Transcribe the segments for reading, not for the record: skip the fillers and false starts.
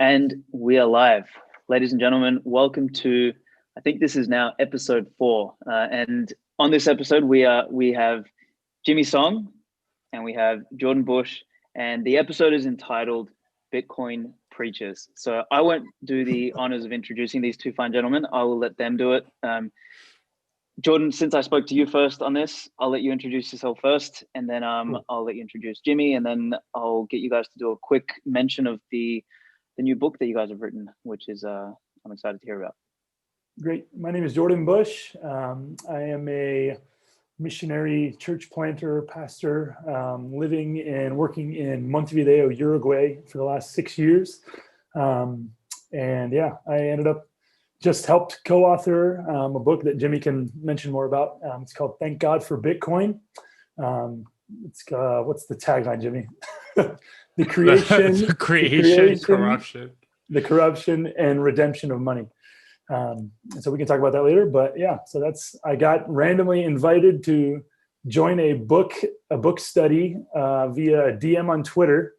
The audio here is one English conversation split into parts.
And we are live. Ladies and gentlemen, welcome to, I think this is now episode 4. And on this episode, we have Jimmy Song and we have Jordan Bush. And the episode is entitled Bitcoin Preachers. So I won't do the honors of introducing these two fine gentlemen. I will let them do it. Jordan, since I spoke to you first on this, I'll let you introduce yourself first, and then I'll let you introduce Jimmy, and then I'll get you guys to do a quick mention of the new book that you guys have written, which is I'm excited to hear about. Great. My name is Jordan Bush. I am a missionary church planter, pastor, living and working in Montevideo, Uruguay for the last 6 years. And yeah, I ended up just helped co-author a book that Jimmy can mention more about. It's called Thank God for Bitcoin. It's what's the tagline, Jimmy? The corruption and redemption of money. And so we can talk about that later. But yeah, so I got randomly invited to join a book study via a DM on Twitter.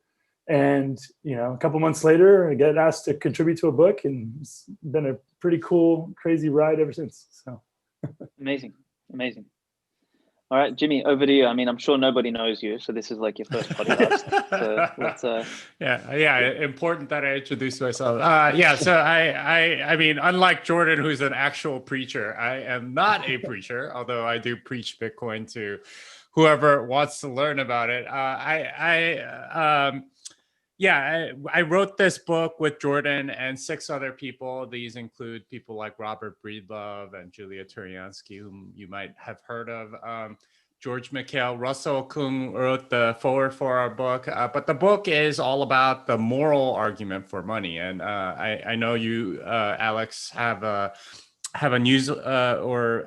And, a couple months later, I got asked to contribute to a book, and it's been a pretty cool, crazy ride ever since. So Amazing. All right, Jimmy, over to you. I mean, I'm sure nobody knows you, so this is like your first podcast. So let's. Yeah. Important that I introduce myself. So I mean, unlike Jordan, who's an actual preacher, I am not a preacher, although I do preach Bitcoin to whoever wants to learn about it. I wrote this book with Jordan and 6 other people. These include people like Robert Breedlove and Julia Turiansky, whom you might have heard of. George McHale, Russell Kung wrote the foreword for our book. But the book is all about the moral argument for money. And I know you, Aleks, have a news or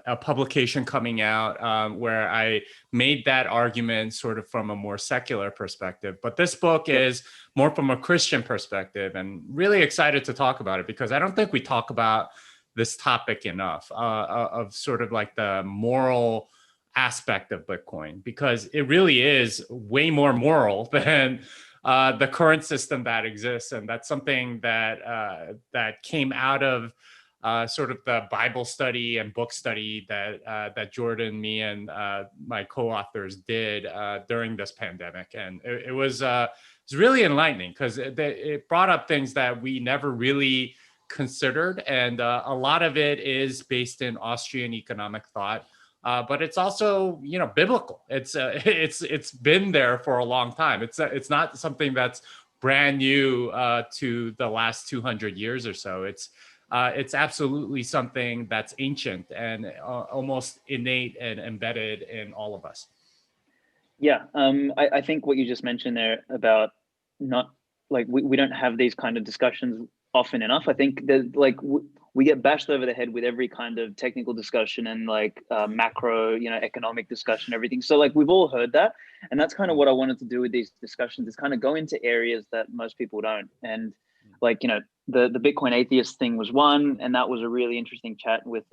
a publication coming out where I made that argument sort of from a more secular perspective. But this book is more from a Christian perspective, and really excited to talk about it because I don't think we talk about this topic enough of sort of like the moral aspect of Bitcoin, because it really is way more moral than the current system that exists. And that's something that came out of sort of the Bible study and book study that Jordan, me, and my co-authors did during this pandemic, and it was really enlightening because it brought up things that we never really considered, and a lot of it is based in Austrian economic thought, but it's also biblical. It's been there for a long time. It's not something that's brand new to the last 200 years or so. It's absolutely something that's ancient and almost innate and embedded in all of us. Yeah, I think what you just mentioned there about not like we don't have these kind of discussions often enough. I think that we get bashed over the head with every kind of technical discussion and macro, economic discussion, everything. So we've all heard that, and that's kind of what I wanted to do with these discussions is kind of go into areas that most people don't. And the Bitcoin atheist thing was one, and that was a really interesting chat with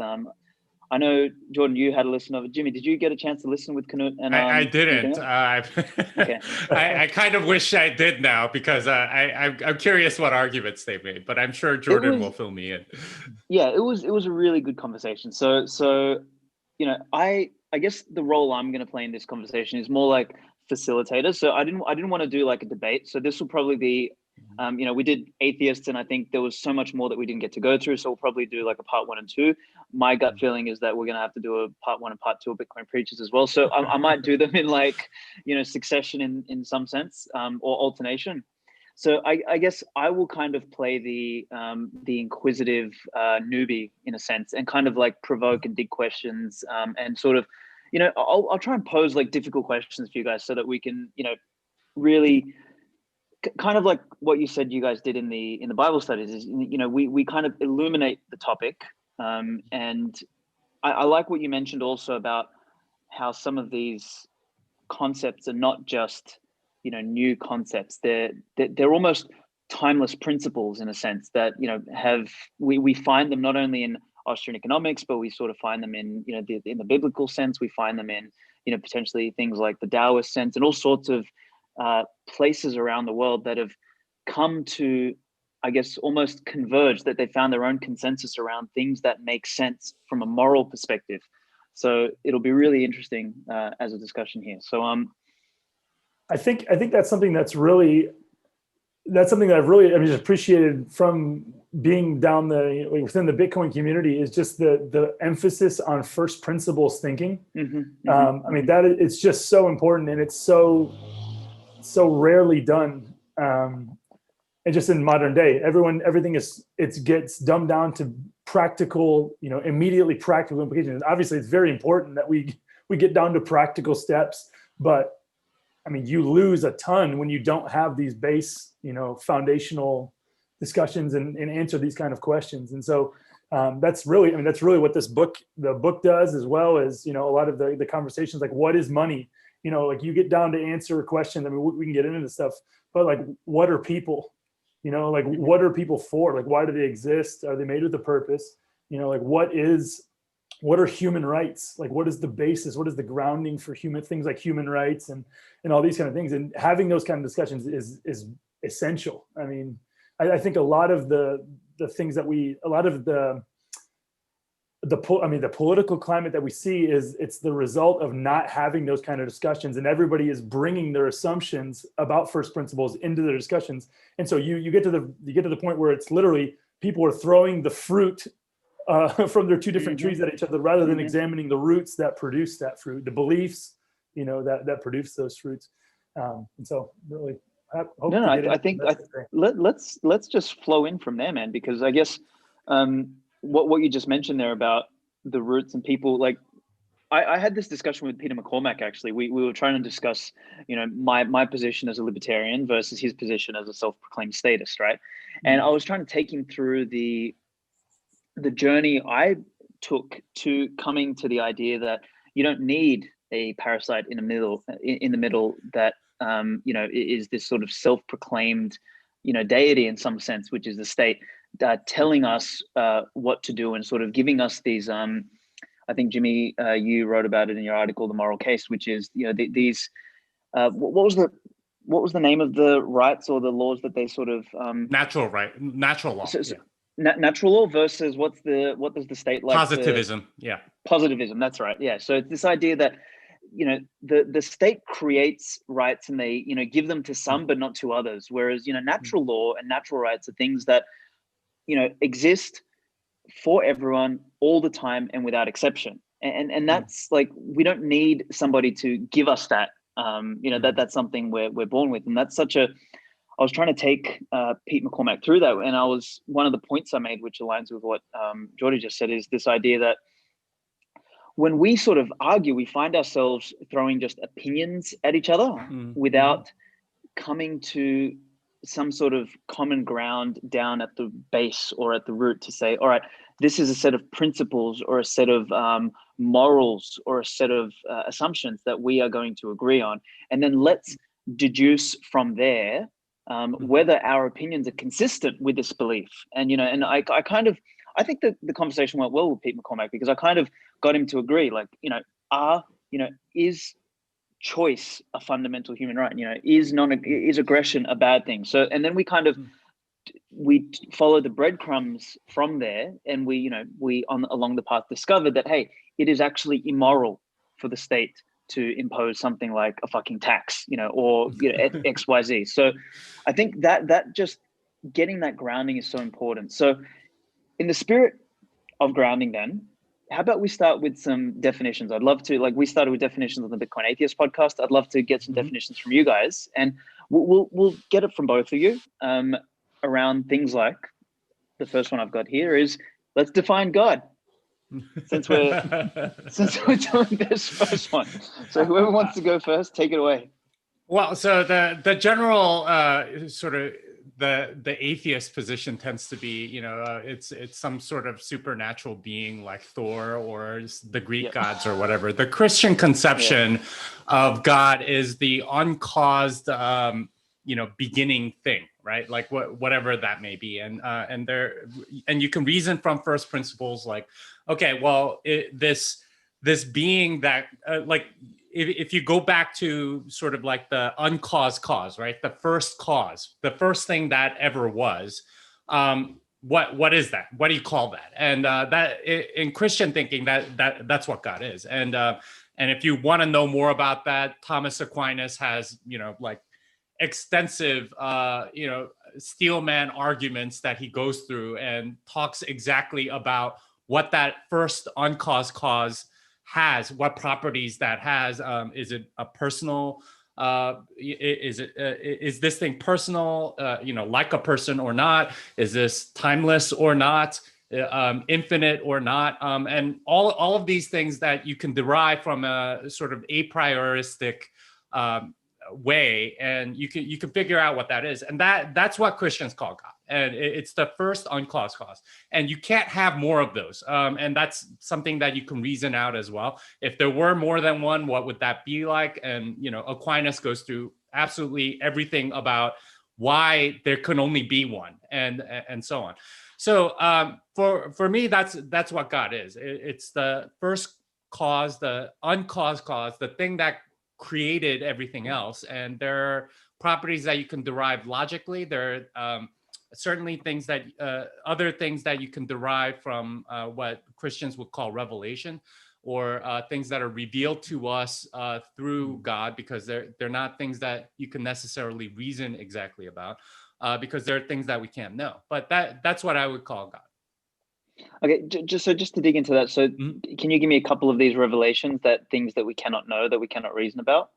I know, Jordan, you had a listen of it. Jimmy, did you get a chance to listen with Knut? And I didn't. Okay. I kind of wish I did now because I'm curious what arguments they made, but I'm sure Jordan will fill me in. Yeah, it was a really good conversation. So I guess the role I'm going to play in this conversation is more like facilitator. So I didn't want to do like a debate. So this will probably be we did atheists, and I think there was so much more that we didn't get to go through. So we'll probably do like a part 1 and 2. My gut feeling is that we're going to have to do a part 1 and part 2 of Bitcoin Preachers as well. So I might do them in succession in some sense, or alternation. So I guess I will kind of play the inquisitive newbie in a sense, and kind of provoke and dig questions, and sort of, I'll try and pose difficult questions for you guys so that we can, really kind of like what you said you guys did in the Bible studies is, we kind of illuminate the topic. And I like what you mentioned also about how some of these concepts are not just, new concepts. They're almost timeless principles in a sense that, we find them not only in Austrian economics, but we sort of find them in, in the biblical sense. We find them in, potentially things like the Taoist sense and all sorts of places around the world that have come to, I guess, almost converged, that they found their own consensus around things that make sense from a moral perspective. So it'll be really interesting as a discussion here. So I think that's something that I've really, I mean, appreciated from being down within the Bitcoin community, is just the emphasis on first principles thinking. I mean, it's just so important, and it's so rarely done. And just in modern day, everything gets dumbed down to practical, immediately practical implications. Obviously, it's very important that we get down to practical steps, but I mean, you lose a ton when you don't have these base, foundational discussions and answer these kind of questions. And so that's really what the book does, as well as, a lot of the conversations, like, what is money? Like, you get down to answer a question. I mean, we can get into this stuff, but like, what are people? Like, what are people for? Like, why do they exist? Are they made with a purpose? Like, what are human rights? Like, what is the basis? What is the grounding for things like human rights and all these kind of things? And having those kind of discussions is essential. I mean, I think a lot of the things that the political climate that we see it's the result of not having those kind of discussions, and everybody is bringing their assumptions about first principles into their discussions. And so you get to the point where it's literally people are throwing the fruit from their two different trees at each other, rather than examining the roots that produce that fruit, the beliefs, that produce those fruits. And so really, I think let's just flow in from there, man, because I guess what you just mentioned there about the roots and people, like, I had this discussion with Peter McCormack, actually. We were trying to discuss, my position as a libertarian versus his position as a self-proclaimed statist, right? And I was trying to take him through the journey I took to coming to the idea that you don't need a parasite in the middle that is this sort of self-proclaimed deity in some sense, which is the state, telling us what to do and sort of giving us these I think, Jimmy, you wrote about it in your article, The Moral Case, which is these what was the name of the rights or the laws that they sort of natural law. Natural law versus what does the state like? Positivism. Positivism. That's right. Yeah. So it's this idea that the state creates rights and they give them to some but not to others. Whereas natural law and natural rights are things that exist for everyone all the time and without exception. And that's like, we don't need somebody to give us that. That's something we're born with, and that's I was trying to take Pete McCormack through that, and one of the points I made, which aligns with what Jordy just said, is this idea that when we sort of argue, we find ourselves throwing just opinions at each other without coming to some sort of common ground down at the base or at the root to say, all right, this is a set of principles or a set of morals or a set of assumptions that we are going to agree on. And then let's deduce from there whether our opinions are consistent with this belief. And, and I think that the conversation went well with Pete McCormack, because I kind of got him to agree, like, is choice a fundamental human right? Is aggression a bad thing? So, and then we kind of, we follow the breadcrumbs from there, and we along the path discovered that, hey, it is actually immoral for the state to impose something like a fucking tax, or XYZ. So I think that just getting that grounding is so important. So in the spirit of grounding, then, how about we start with some definitions? I'd love to, we started with definitions on the Bitcoin Atheist podcast. I'd love to get some definitions from you guys, and we'll get it from both of you around things like, the first one I've got here is, let's define God. Since we're doing this first one, so whoever wants to go first, take it away. Well, so the general sort of the atheist position tends to be, it's some sort of supernatural being like Thor or the Greek gods or whatever. The Christian conception of God is the uncaused, beginning thing, right? Like whatever that may be, and you can reason from first principles, like, okay, well, this being that, if you go back to sort of like the uncaused cause, right? The first cause, the first thing that ever was what is that? What do you call that? And that in Christian thinking, that's what God is. And if you want to know more about that, Thomas Aquinas has, like extensive, steelman arguments that he goes through and talks exactly about what that first uncaused cause has, what properties that has. Is it a personal? Is this thing personal? Like a person or not? Is this timeless or not? Infinite or not? And all of these things that you can derive from a sort of a prioristic way, and you can figure out what that is, and that's what Christians call God, and it's the first uncaused cause, and you can't have more of those, and that's something that you can reason out as well. If there were more than one, what would that be like? And Aquinas goes through absolutely everything about why there can only be one, and so on. So for me, that's what God is. It's the first cause, the uncaused cause, the thing that created everything else. And there are properties that you can derive logically. There are certainly other things that you can derive from what Christians would call revelation, or things that are revealed to us through God, because they're not things that you can necessarily reason exactly about, because there are things that we can't know. But that's what I would call God. Okay, just to dig into that, so can you give me a couple of these revelations, that things that we cannot know, that we cannot reason about?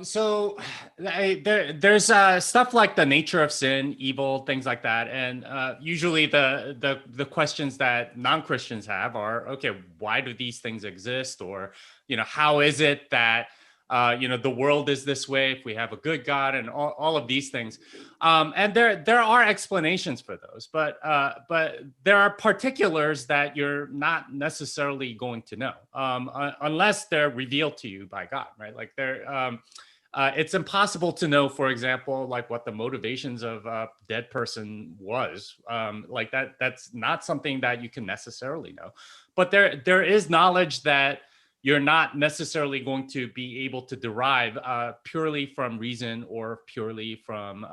So there's stuff like the nature of sin, evil, things like that, and usually the questions that non-Christians have are, okay, why do these things exist, or how is it that the world is this way if we have a good God, and all of these things. And there are explanations for those, but there are particulars that you're not necessarily going to know unless they're revealed to you by God, right? Like it's impossible to know, for example, like what the motivations of a dead person was. Like that's not something that you can necessarily know. But there is knowledge that you're not necessarily going to be able to derive purely from reason, or purely from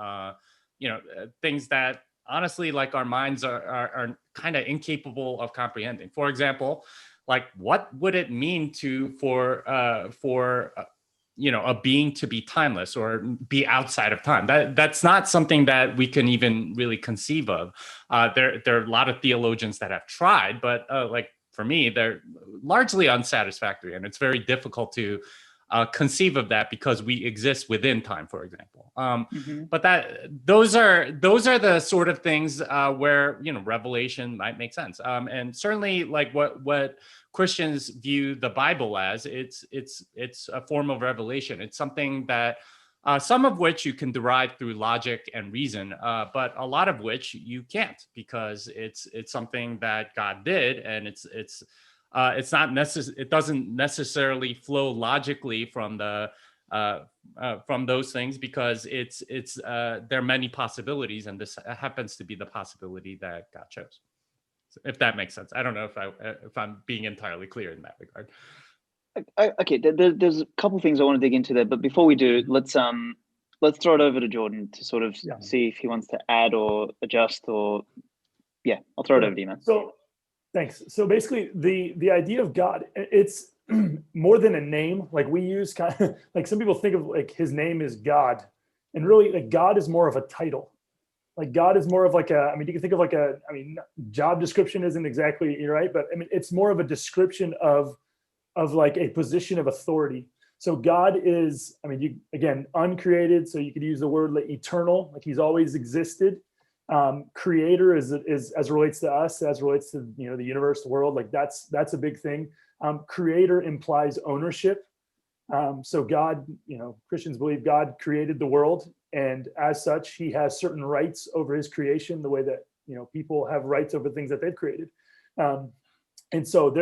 things that honestly, like, our minds are kind of incapable of comprehending. For example, like, what would it mean for a being to be timeless or be outside of time? That's not something that we can even really conceive of. There are a lot of theologians that have tried, but like, for me, they're largely unsatisfactory, and it's very difficult to conceive of that because we exist within time, for example. But those are the sort of things where revelation might make sense, and certainly, like, what Christians view the Bible as, it's a form of revelation. It's something that some of which you can derive through logic and reason, but a lot of which you can't, because it's something that God did, and it's not it doesn't necessarily flow logically from from those things, because there are many possibilities, and this happens to be the possibility that God chose. So, if that makes sense. I don't know if I'm being entirely clear in that regard. Okay, there's a couple things I want to dig into there, but before we do, let's throw it over to Jordan to sort of see if he wants to add or adjust, or I'll throw it over to you, man. So thanks. So basically, the idea of God, it's more than a name. Like, we use kind of, like, some people think of, like, his name is God, and really, like, God is more of a title. Like, God is more of like you can think of like job description isn't exactly, you're right, but I mean, it's more of a description of like a position of authority. So God is, again, uncreated. So you could use the word like eternal, like he's always existed. Creator is as relates to us, as relates to the universe, the world. Like that's a big thing. Creator implies ownership. So God, Christians believe God created the world, and as such, he has certain rights over his creation, the way that people have rights over things that they've created. And so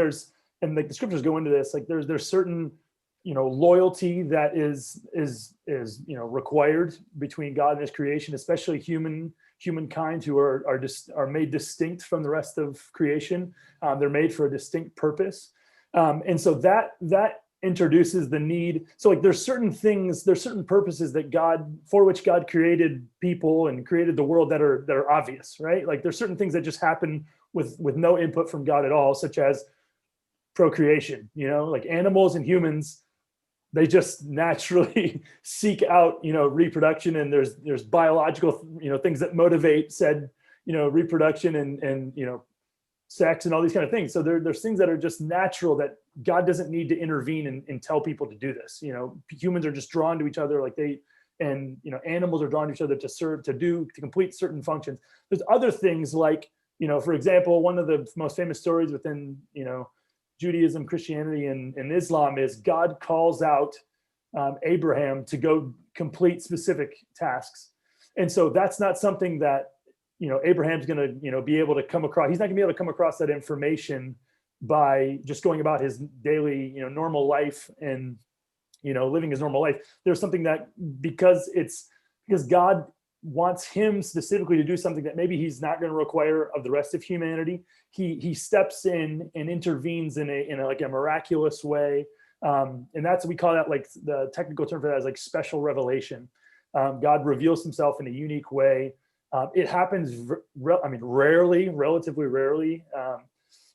and like the scriptures go into this, like there's certain loyalty that is required between God and his creation, especially humankind, who are made distinct from the rest of creation. They're made for a distinct purpose, and so that introduces the need. So like there's certain things, there's certain purposes that for which God created people and created the world that are obvious, right? Like there's certain things that just happen with no input from God at all, such as procreation, like animals and humans, they just naturally seek out, reproduction, and there's biological, things that motivate said, reproduction and sex and all these kind of things. So there's things that are just natural that God doesn't need to intervene and tell people to do this. Humans are just drawn to each other animals are drawn to each other to complete certain functions. There's other things like, for example, one of the most famous stories within, Judaism, Christianity, and Islam is God calls out Abraham to go complete specific tasks. And so that's not something that, Abraham's going to, be able to come across. He's not gonna be able to come across that information by just going about his daily, normal life and, living his normal life. There's something that because God wants him specifically to do something that maybe he's not going to require of the rest of humanity. He steps in and intervenes in a miraculous way. And that's, we call that, like, the technical term for that is like special revelation. God reveals himself in a unique way. It happens, rarely, relatively rarely.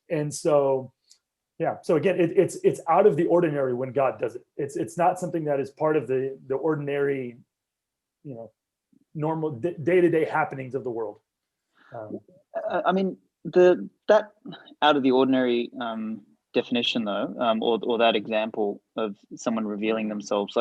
And so, yeah. So again, it's out of the ordinary when God does it. It's not something that is part of the ordinary, normal day-to-day happenings of the world. That out of the ordinary definition, though, or that example of someone revealing themselves,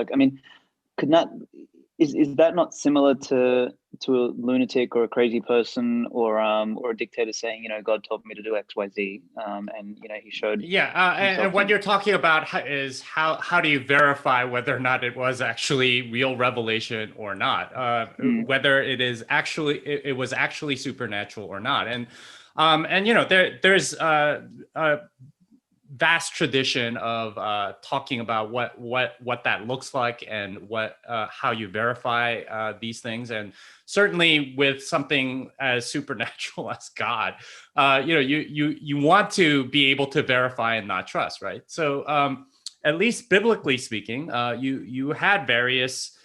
is that not similar to a lunatic or a crazy person or a dictator saying, God told me to do X, Y, Z, and he showed. Yeah, and what you're talking about is how do you verify whether or not it was actually real revelation or not, whether it was actually supernatural or not, and there's a vast tradition of talking about what that looks like and how you verify these things. And certainly with something as supernatural as God, you want to be able to verify and not trust, right? So at least biblically speaking, you had various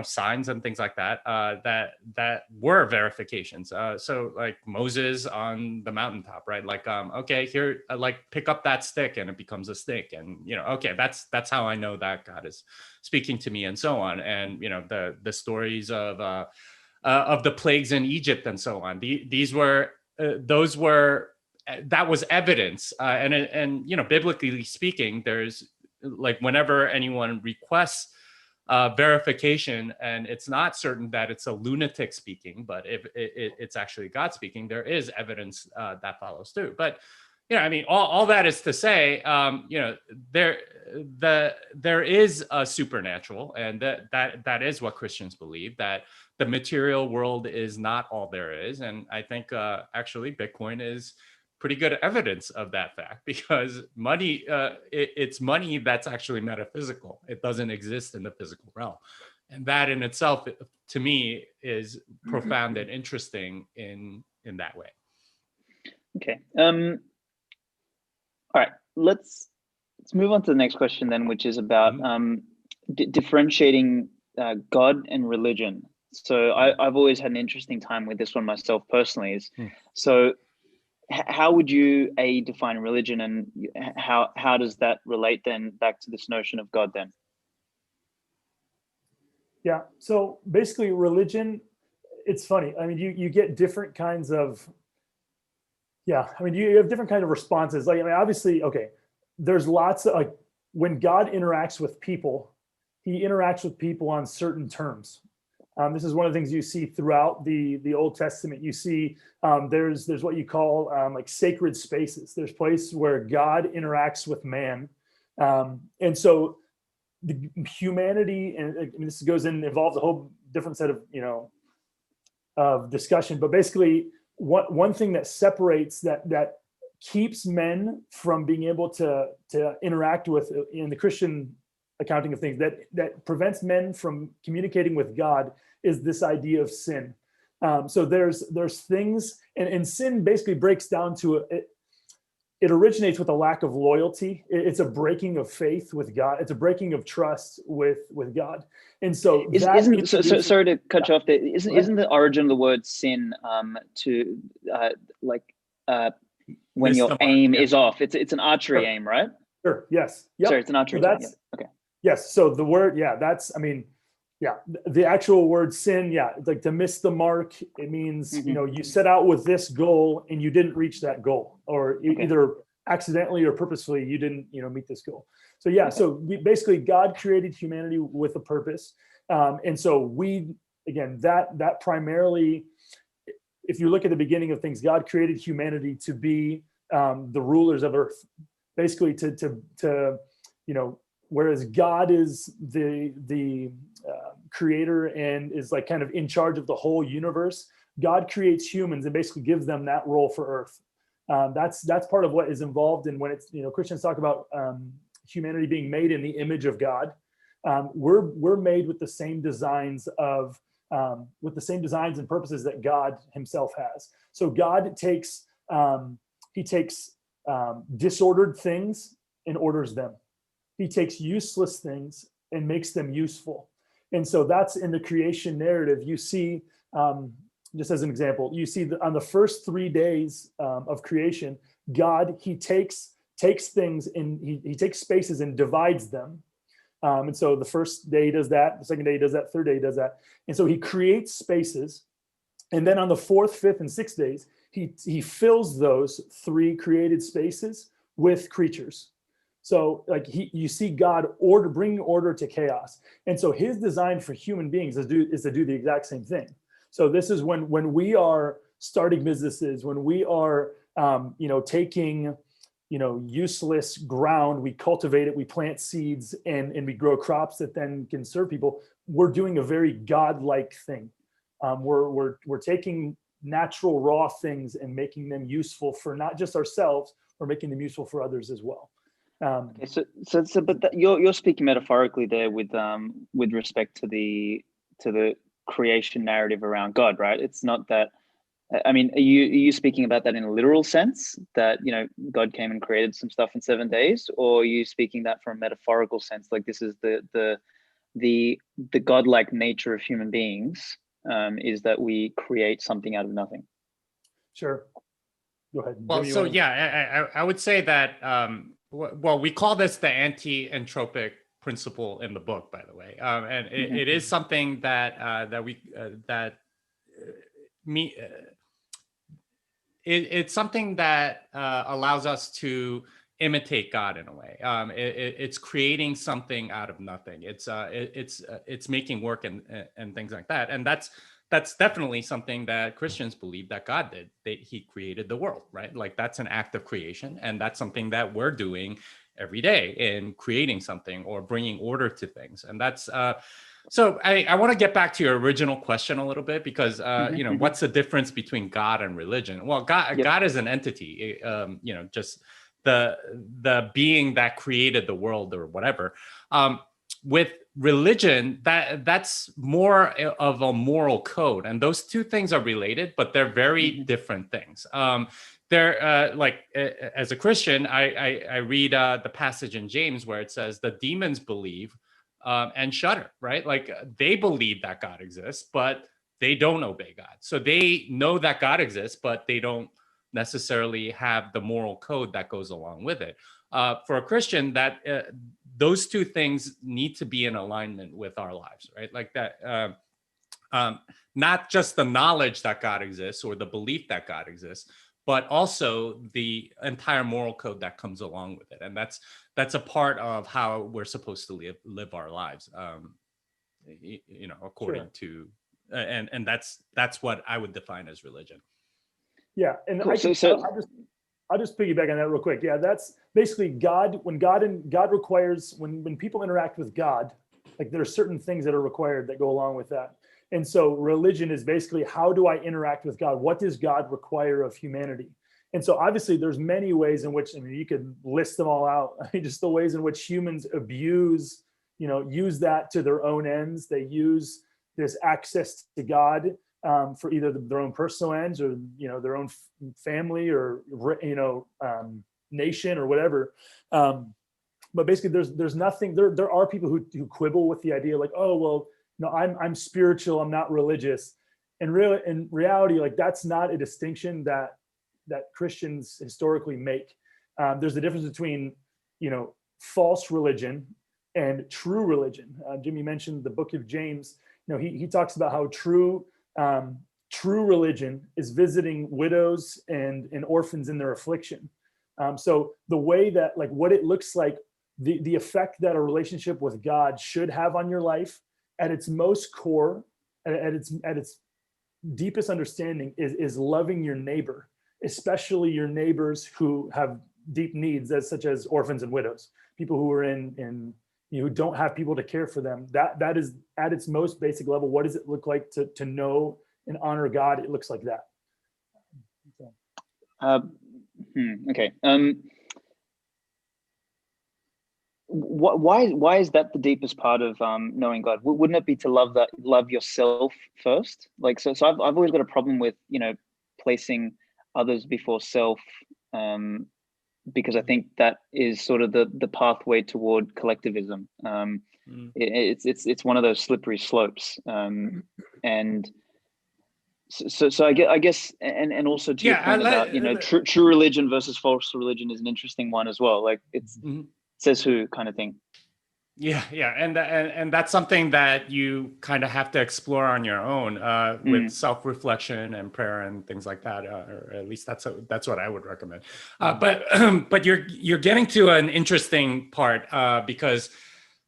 signs and things like that that were verifications. So like Moses on the mountaintop, right? Like, okay, here, pick up that stick and it becomes a stick, and okay, that's how I know that God is speaking to me, and so on. And the stories of the plagues in Egypt and so on. That was evidence, and biblically speaking, there's like whenever anyone requests verification, and it's not certain that it's a lunatic speaking, but if it's actually God speaking, there is evidence that follows through. But all that is to say, there is a supernatural, and that is what Christians believe, that the material world is not all there is. And I think actually Bitcoin is pretty good evidence of that fact, because money, it's money that's actually metaphysical. It doesn't exist in the physical realm. And that in itself, to me, is profound and interesting in that way. Okay. All right. Let's move on to the next question then, which is about differentiating God and religion. So I've always had an interesting time with this one myself personally. So how would you define religion, and how does that relate then back to this notion of God then? Yeah, so basically religion, it's funny. You get different kinds of, you have different kind of responses. Obviously, okay, there's lots of, when God interacts with people, he interacts with people on certain terms. This is one of the things you see throughout the Old Testament. You see there's what you call sacred spaces. There's places where God interacts with man. And so the humanity, and this involves a whole different set of discussion, but basically one thing that separates, that keeps men from being able to interact with, in the Christian accounting of things, that prevents men from communicating with God, is this idea of sin. So there's things, and sin basically breaks down to it originates with a lack of loyalty. It's a breaking of faith with God. It's a breaking of trust with God. And so sorry to cut you off there. Isn't the origin of the word sin to like when Miss your the mark, aim yeah. is off? It's an archery Sure. aim, right? Sure. Yes. Yep. Sorry, it's an archery. So Aim. that's Yeah. Okay. yes. So the word, that's, I mean, the actual word sin, it's like to miss the mark. It means, you set out with this goal and you didn't reach that goal, or either accidentally or purposefully, you didn't, meet this goal. So so basically God created humanity with a purpose. And so that primarily, if you look at the beginning of things, God created humanity to be the rulers of earth, basically to whereas God is the creator and is like kind of in charge of the whole universe, God creates humans and basically gives them that role for earth. That's part of what is involved in when it's, Christians talk about humanity being made in the image of God. We're made with the same designs and purposes that God himself has. So God takes disordered things and orders them. He takes useless things and makes them useful. And so that's in the creation narrative. You see, just as an example, you see that on the first 3 days of creation, God, he takes things and he takes spaces and divides them. And so the first day he does that, the second day he does that, third day he does that. And so he creates spaces. And then on the fourth, fifth, and sixth days, he fills those 3 created spaces with creatures. So like you see God bringing order to chaos. And so his design for human beings is to do the exact same thing. So this is when we are starting businesses, when we are, taking, useless ground, we cultivate it, we plant seeds and we grow crops that then can serve people. We're doing a very God-like thing. We're taking natural raw things and making them useful for not just ourselves, we're making them useful for others as well. Okay, but you're speaking metaphorically there with respect to the creation narrative around God, right? It's not that. I mean, are you speaking about that in a literal sense, that God came and created some stuff in 7 days, or are you speaking that from a metaphorical sense, like this is the godlike nature of human beings, is that we create something out of nothing? Sure. Go ahead. Well, so I would say that. Well, we call this the anti-entropic principle in the book, by the way, and it is something it's something that allows us to imitate God in a way. It's creating something out of nothing. It's making work and things like that, and that's definitely something that Christians believe that God did. He created the world, right? Like that's an act of creation. And that's something that we're doing every day in creating something or bringing order to things. And that's, so I want to get back to your original question a little bit, because, what's the difference between God and religion? Well, God is an entity, just the being that created the world or whatever. With religion, that's more of a moral code, and those two things are related, but they're very different things. They're as a Christian, I read the passage in James where it says the demons believe and shudder, right? Like they believe that God exists, but they don't obey God. So they know that God exists, but they don't necessarily have the moral code that goes along with it. For a Christian, that those two things need to be in alignment with our lives, right? Like that, not just the knowledge that God exists or the belief that God exists, but also the entire moral code that comes along with it. And that's a part of how we're supposed to live our lives, according to, and that's what I would define as religion. Yeah, and cool. I'll just piggyback on that real quick. Yeah, that's basically God. When God requires, when people interact with God, like there are certain things that are required that go along with that. And so religion is basically, how do I interact with God? What does God require of humanity? And so obviously there's many ways in which, you could list them all out. Just the ways in which humans abuse, use that to their own ends. They use this access to God for either their own personal ends or their own family or nation or whatever. But basically, there's nothing. There are people who quibble with the idea, like, oh well, no, I'm spiritual, I'm not religious. And really, in reality, like that's not a distinction that Christians historically make. There's a difference between, false religion and true religion. Jimmy mentioned the book of James. He talks about how true religion is visiting widows and orphans in their affliction. So the way that, like, what it looks like, the effect that a relationship with God should have on your life at its most core, at its deepest understanding, is loving your neighbor, especially your neighbors who have deep needs, such as orphans and widows, people who are who don't have people to care for them. That is at its most basic level. What does it look like to know and honor God? It looks like that. Okay. Why is that the deepest part of knowing God? Wouldn't it be to love yourself first? Like, so I've always got a problem with placing others before self, because I think that is sort of the pathway toward collectivism. It's one of those slippery slopes, and so I guess and also to your point about true religion versus false religion is an interesting one as well. Like it's says who kind of thing. Yeah, and that's something that you kind of have to explore on your own with self-reflection and prayer and things like that, or at least that's what I would recommend. But you're getting to an interesting part because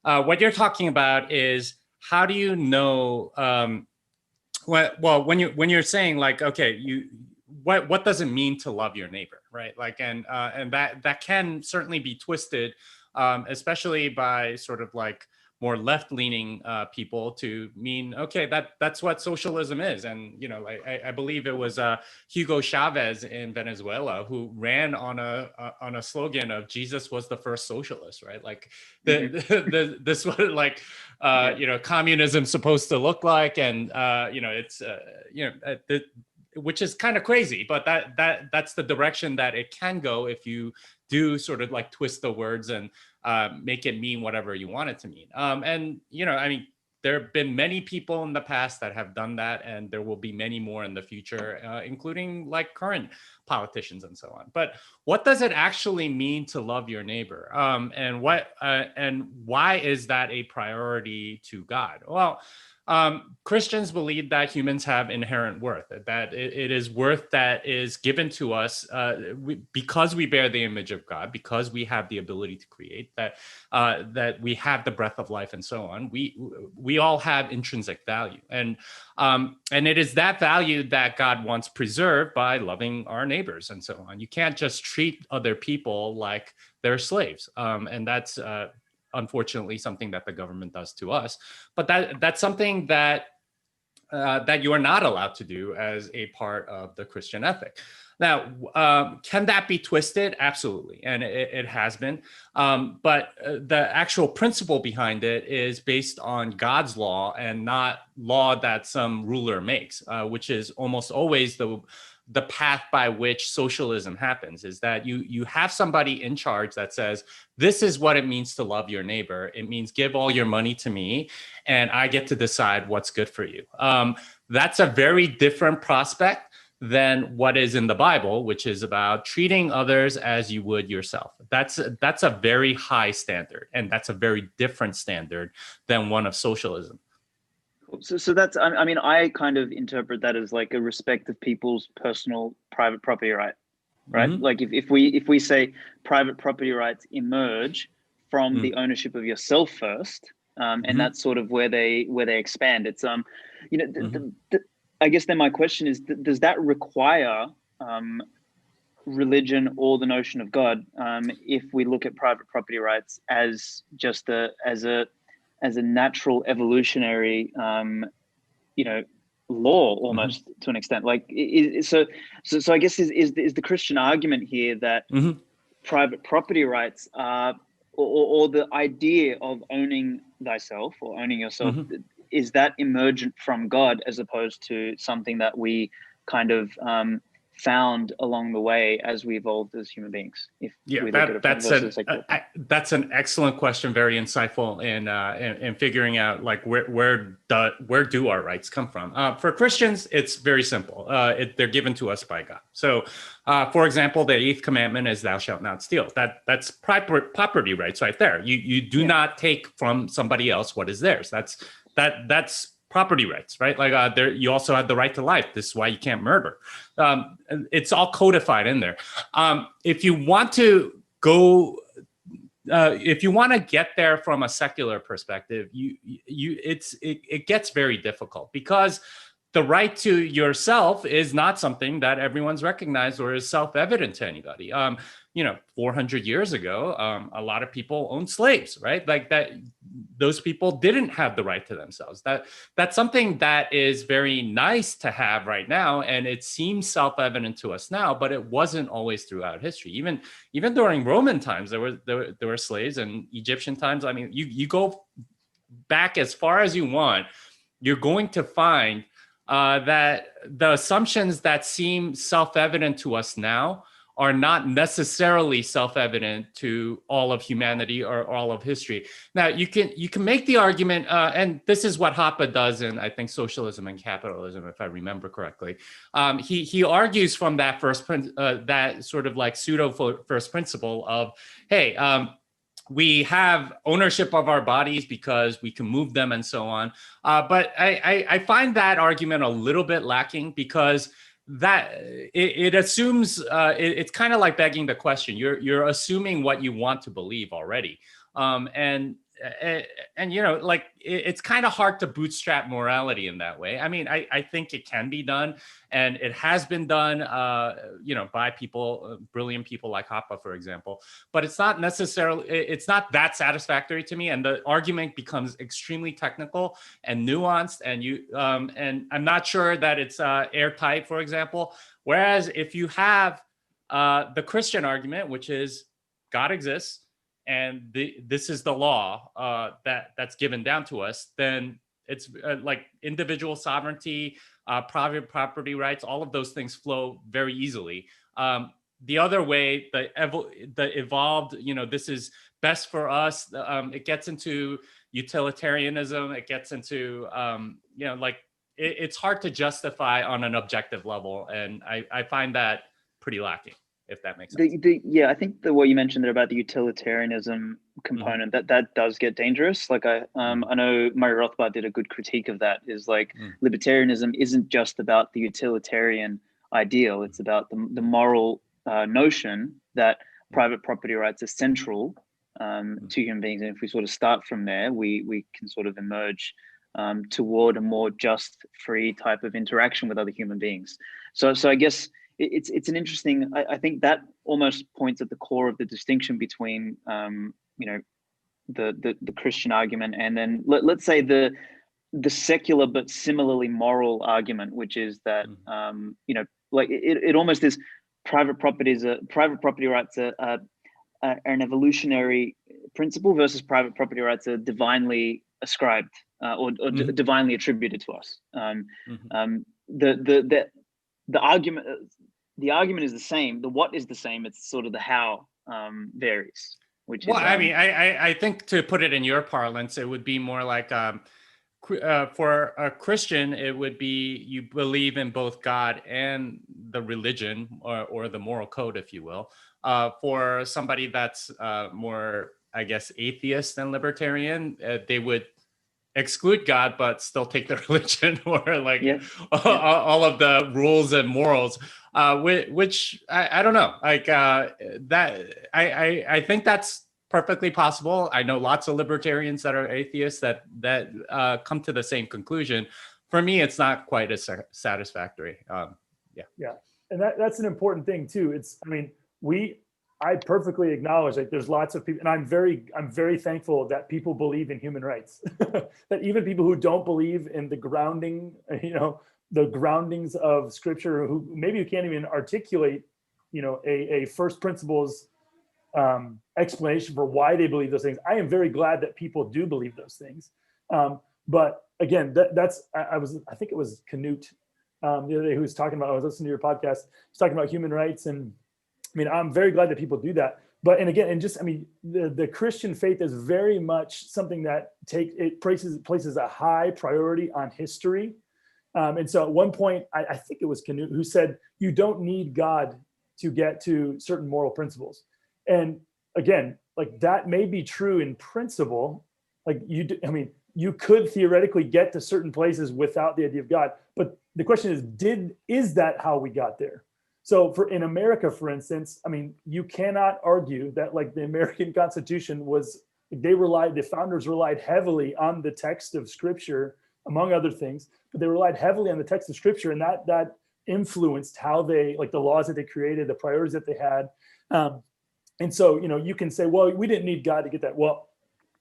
what you're talking about is, how do you know? When you're saying, like, okay, what does it mean to love your neighbor, right? Like, and that can certainly be twisted, especially by sort of like more left-leaning people, to mean, okay, that's what socialism is. And I believe it was Hugo Chavez in Venezuela who ran on a slogan of Jesus was the first socialist, right? Like this what like communism's supposed to look like, and it's which is kind of crazy, but that's the direction that it can go if you do sort of like twist the words and make it mean whatever you want it to mean. And I mean, there have been many people in the past that have done that, and there will be many more in the future, including like current politicians and so on. But what does it actually mean to love your neighbor? And why is that a priority to God? Well, Christians believe that humans have inherent worth, that it is worth that is given to us because we bear the image of God, because we have the ability to create, that we have the breath of life and so on. We all have intrinsic value, and it is that value that God wants preserved by loving our neighbors and so on. You can't just treat other people like they're slaves, and that's unfortunately something that the government does to us. But that's something that you are not allowed to do as a part of the Christian ethic. Now, can that be twisted? Absolutely, and it has been. But the actual principle behind it is based on God's law and not law that some ruler makes, which is almost always the path by which socialism happens, is that you have somebody in charge that says, this is what it means to love your neighbor. It means give all your money to me, and I get to decide what's good for you. That's a very different prospect than what is in the Bible, which is about treating others as you would yourself. That's a very high standard, and that's a very different standard than one of socialism. So that's, I mean, I kind of interpret that as like a respect of people's personal private property right? Mm-hmm. Like if we say private property rights emerge from the ownership of yourself first, and that's sort of where they expand. It's I guess then my question is, does that require religion or the notion of God, if we look at private property rights as just as a natural evolutionary law almost to an extent? Like so I guess is the Christian argument here that private property rights are, or the idea of owning thyself or owning yourself, is that emergent from God as opposed to something that we kind of found along the way as we evolved as human beings. If Yeah, we look at it from versus secular. That's an excellent question, very insightful in figuring out like where do our rights come from. For Christians, it's very simple. They're given to us by God. So, for example, the 8th commandment is "Thou shalt not steal." That's property rights right there. You do not take from somebody else what is theirs. That's property rights, right? Like you also have the right to life. This is why you can't murder. It's all codified in there. If you want to go, if you want to get there from a secular perspective, it gets very difficult because the right to yourself is not something that everyone's recognized or is self-evident to anybody. 400 years ago, a lot of people owned slaves, right? Like that, those people didn't have the right to themselves. That's something that is very nice to have right now, and it seems self-evident to us now, but it wasn't always throughout history. Even during Roman times, there were slaves, and Egyptian times. I mean, you go back as far as you want, you're going to find that the assumptions that seem self-evident to us now are not necessarily self-evident to all of humanity or all of history. Now, you can make the argument, and this is what Hoppe does in, I think, Socialism and Capitalism, if I remember correctly. He argues from that that sort of like pseudo first principle of, hey, we have ownership of our bodies because we can move them and so on. But I find that argument a little bit lacking because that it assumes it's kind of like begging the question. You're assuming what you want to believe already, and like it's kind of hard to bootstrap morality in that way. I mean, I think it can be done, and it has been done, by people, brilliant people like Hoppe, for example. But it's not that satisfactory to me, and the argument becomes extremely technical and nuanced, and I'm not sure that it's airtight, for example. Whereas if you have the Christian argument, which is God exists, and this is the law that's given down to us, then it's like individual sovereignty, private property rights, all of those things flow very easily. The other way, the evolved, this is best for us. It gets into utilitarianism. It gets into, it's hard to justify on an objective level. And I find that pretty lacking, if that makes sense. Yeah, I think what you mentioned there about the utilitarianism component, that does get dangerous. Like I know Murray Rothbard did a good critique of that, is like libertarianism isn't just about the utilitarian ideal. It's about the moral notion that private property rights are central to human beings. And if we sort of start from there, we can sort of emerge toward a more just, free type of interaction with other human beings. So I guess it's an interesting, I think that almost points at the core of the distinction between the Christian argument and then let's say the secular but similarly moral argument, which is that like it almost is private property rights are an evolutionary principle versus private property rights are divinely ascribed or divinely attributed to us. The argument is the same. The what is the same. It's sort of the how varies. Which is, I mean, I think to put it in your parlance, it would be more like for a Christian, it would be you believe in both God and the religion or the moral code, if you will. For somebody that's more, I guess, atheist than libertarian, they would exclude God, but still take the religion or like all of the rules and morals, which I don't know, like that. I think that's perfectly possible. I know lots of libertarians that are atheists that come to the same conclusion. For me, it's not quite as satisfactory. Yeah, and that's an important thing too. I perfectly acknowledge that there's lots of people, and I'm very thankful that people believe in human rights. That even people who don't believe in the grounding, the groundings of Scripture, who can't even articulate, a first principles explanation for why they believe those things. I am very glad that people do believe those things. But again, I think it was Canute the other day who was talking about, I was listening to your podcast, he's talking about human rights. And I mean, I'm very glad that people do that. But, and again, and just, I mean, the Christian faith is very much something that places a high priority on history. And so at one point, I think it was Canute who said, you don't need God to get to certain moral principles. And again, like that may be true in principle. Like you could theoretically get to certain places without the idea of God. But the question is that how we got there? So in America, for instance, I mean, you cannot argue that like the American Constitution the founders relied heavily on the text of Scripture, among other things, but they relied heavily on the text of Scripture, and that influenced how they, like the laws that they created, the priorities that they had. And so, you can say, well, we didn't need God to get that. Well,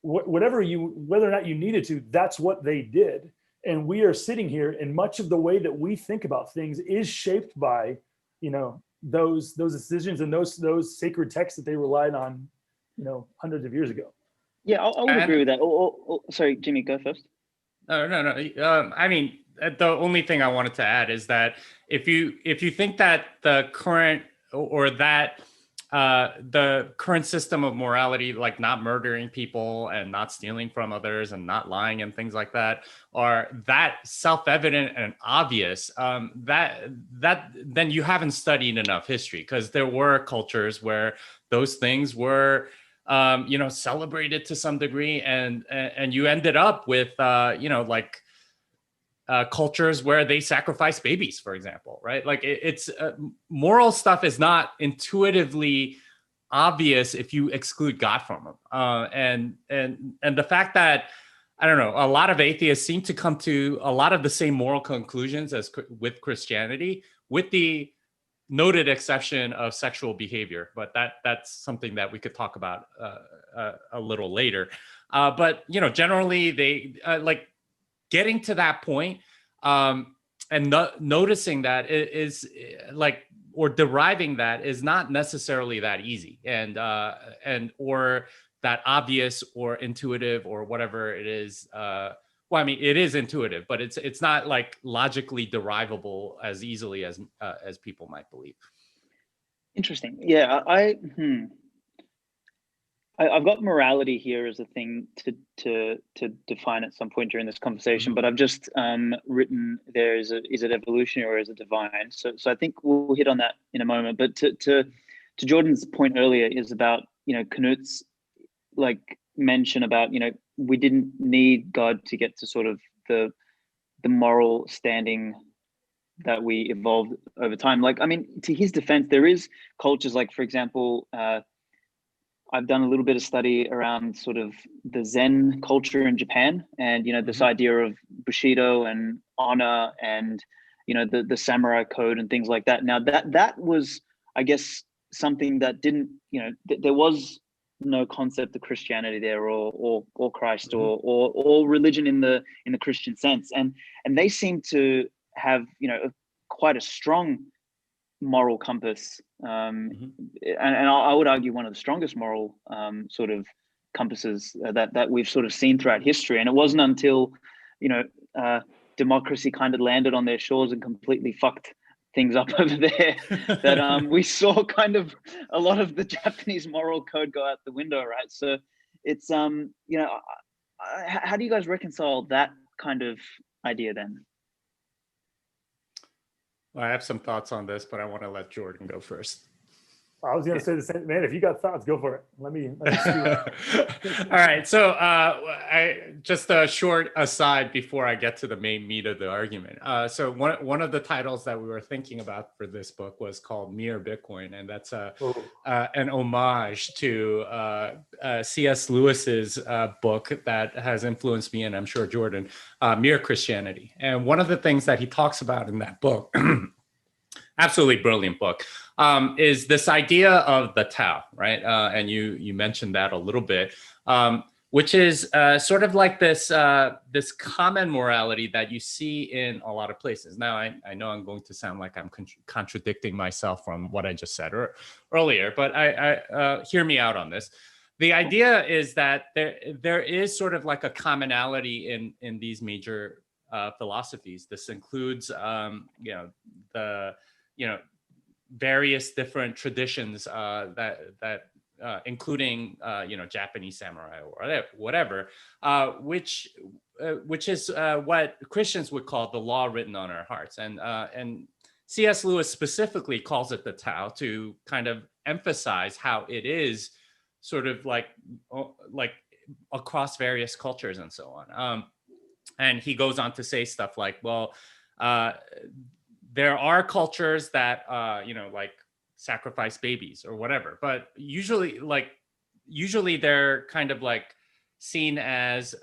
whether or not you needed to, that's what they did. And we are sitting here, and much of the way that we think about things is shaped by, those decisions and those sacred texts that they relied on, hundreds of years ago. Yeah, I would agree with that. Sorry, Jimmy, go first. No. I mean, the only thing I wanted to add is that if you think that the current the current system of morality, like not murdering people and not stealing from others and not lying and things like that, are that self-evident and obvious, then you haven't studied enough history, because there were cultures where those things were celebrated to some degree, and you ended up with cultures where they sacrifice babies, for example, right? Like it's moral stuff is not intuitively obvious if you exclude God from them. And the fact that, I don't know, a lot of atheists seem to come to a lot of the same moral conclusions as with Christianity, with the noted exception of sexual behavior, but that's something that we could talk about a little later. But generally they like getting to that point and noticing that is like, or deriving that is not necessarily that easy, and or that obvious or intuitive or whatever it is. Well, I mean, it is intuitive, but it's not like logically derivable as easily as people might believe. Interesting. Yeah, I've got morality here as a thing to define at some point during this conversation, Mm-hmm. but I've just written there is it evolutionary or is it divine? So I think we'll hit on that in a moment. But to Jordan's point earlier is about Knuth's like mention about we didn't need God to get to sort of the moral standing that we evolved over time. Like, I mean, to his defense, there is cultures like, for example, I've done a little bit of study around sort of the Zen culture in Japan, and this idea of Bushido and honor and the samurai code and things like that. Now that was, I guess, something that didn't there was no concept of Christianity there or Christ or religion in the Christian sense, and they seem to have quite a strong moral compass, and I would argue one of the strongest moral sort of compasses that we've sort of seen throughout history. And it wasn't until democracy kind of landed on their shores and completely fucked things up over there that we saw kind of a lot of the Japanese moral code go out the window, right? So it's how do you guys reconcile that kind of idea then? I have some thoughts on this, but I want to let Jordan go first. I was going to say the same, man. If you got thoughts, go for it. Let me All right. So I just a short aside before I get to the main meat of the argument. So one of the titles that we were thinking about for this book was called Mere Bitcoin, and that's an homage to C.S. Lewis's book that has influenced me, and I'm sure Jordan, Mere Christianity. And one of the things that he talks about in that book, absolutely brilliant book, is this idea of the Tao, right? And you mentioned that a little bit, which is sort of like this common morality that you see in a lot of places. Now, I know I'm going to sound like I'm contradicting myself from what I just said earlier, but I hear me out on this. The idea is that there is sort of like a commonality in these major philosophies. This includes, the various different traditions that including Japanese samurai or whatever, which is what Christians would call the law written on our hearts, and C.S. Lewis specifically calls it the Tao to kind of emphasize how it is sort of like across various cultures and so on. And he goes on to say stuff like, well, there are cultures that like sacrifice babies or whatever, but usually they're kind of like seen as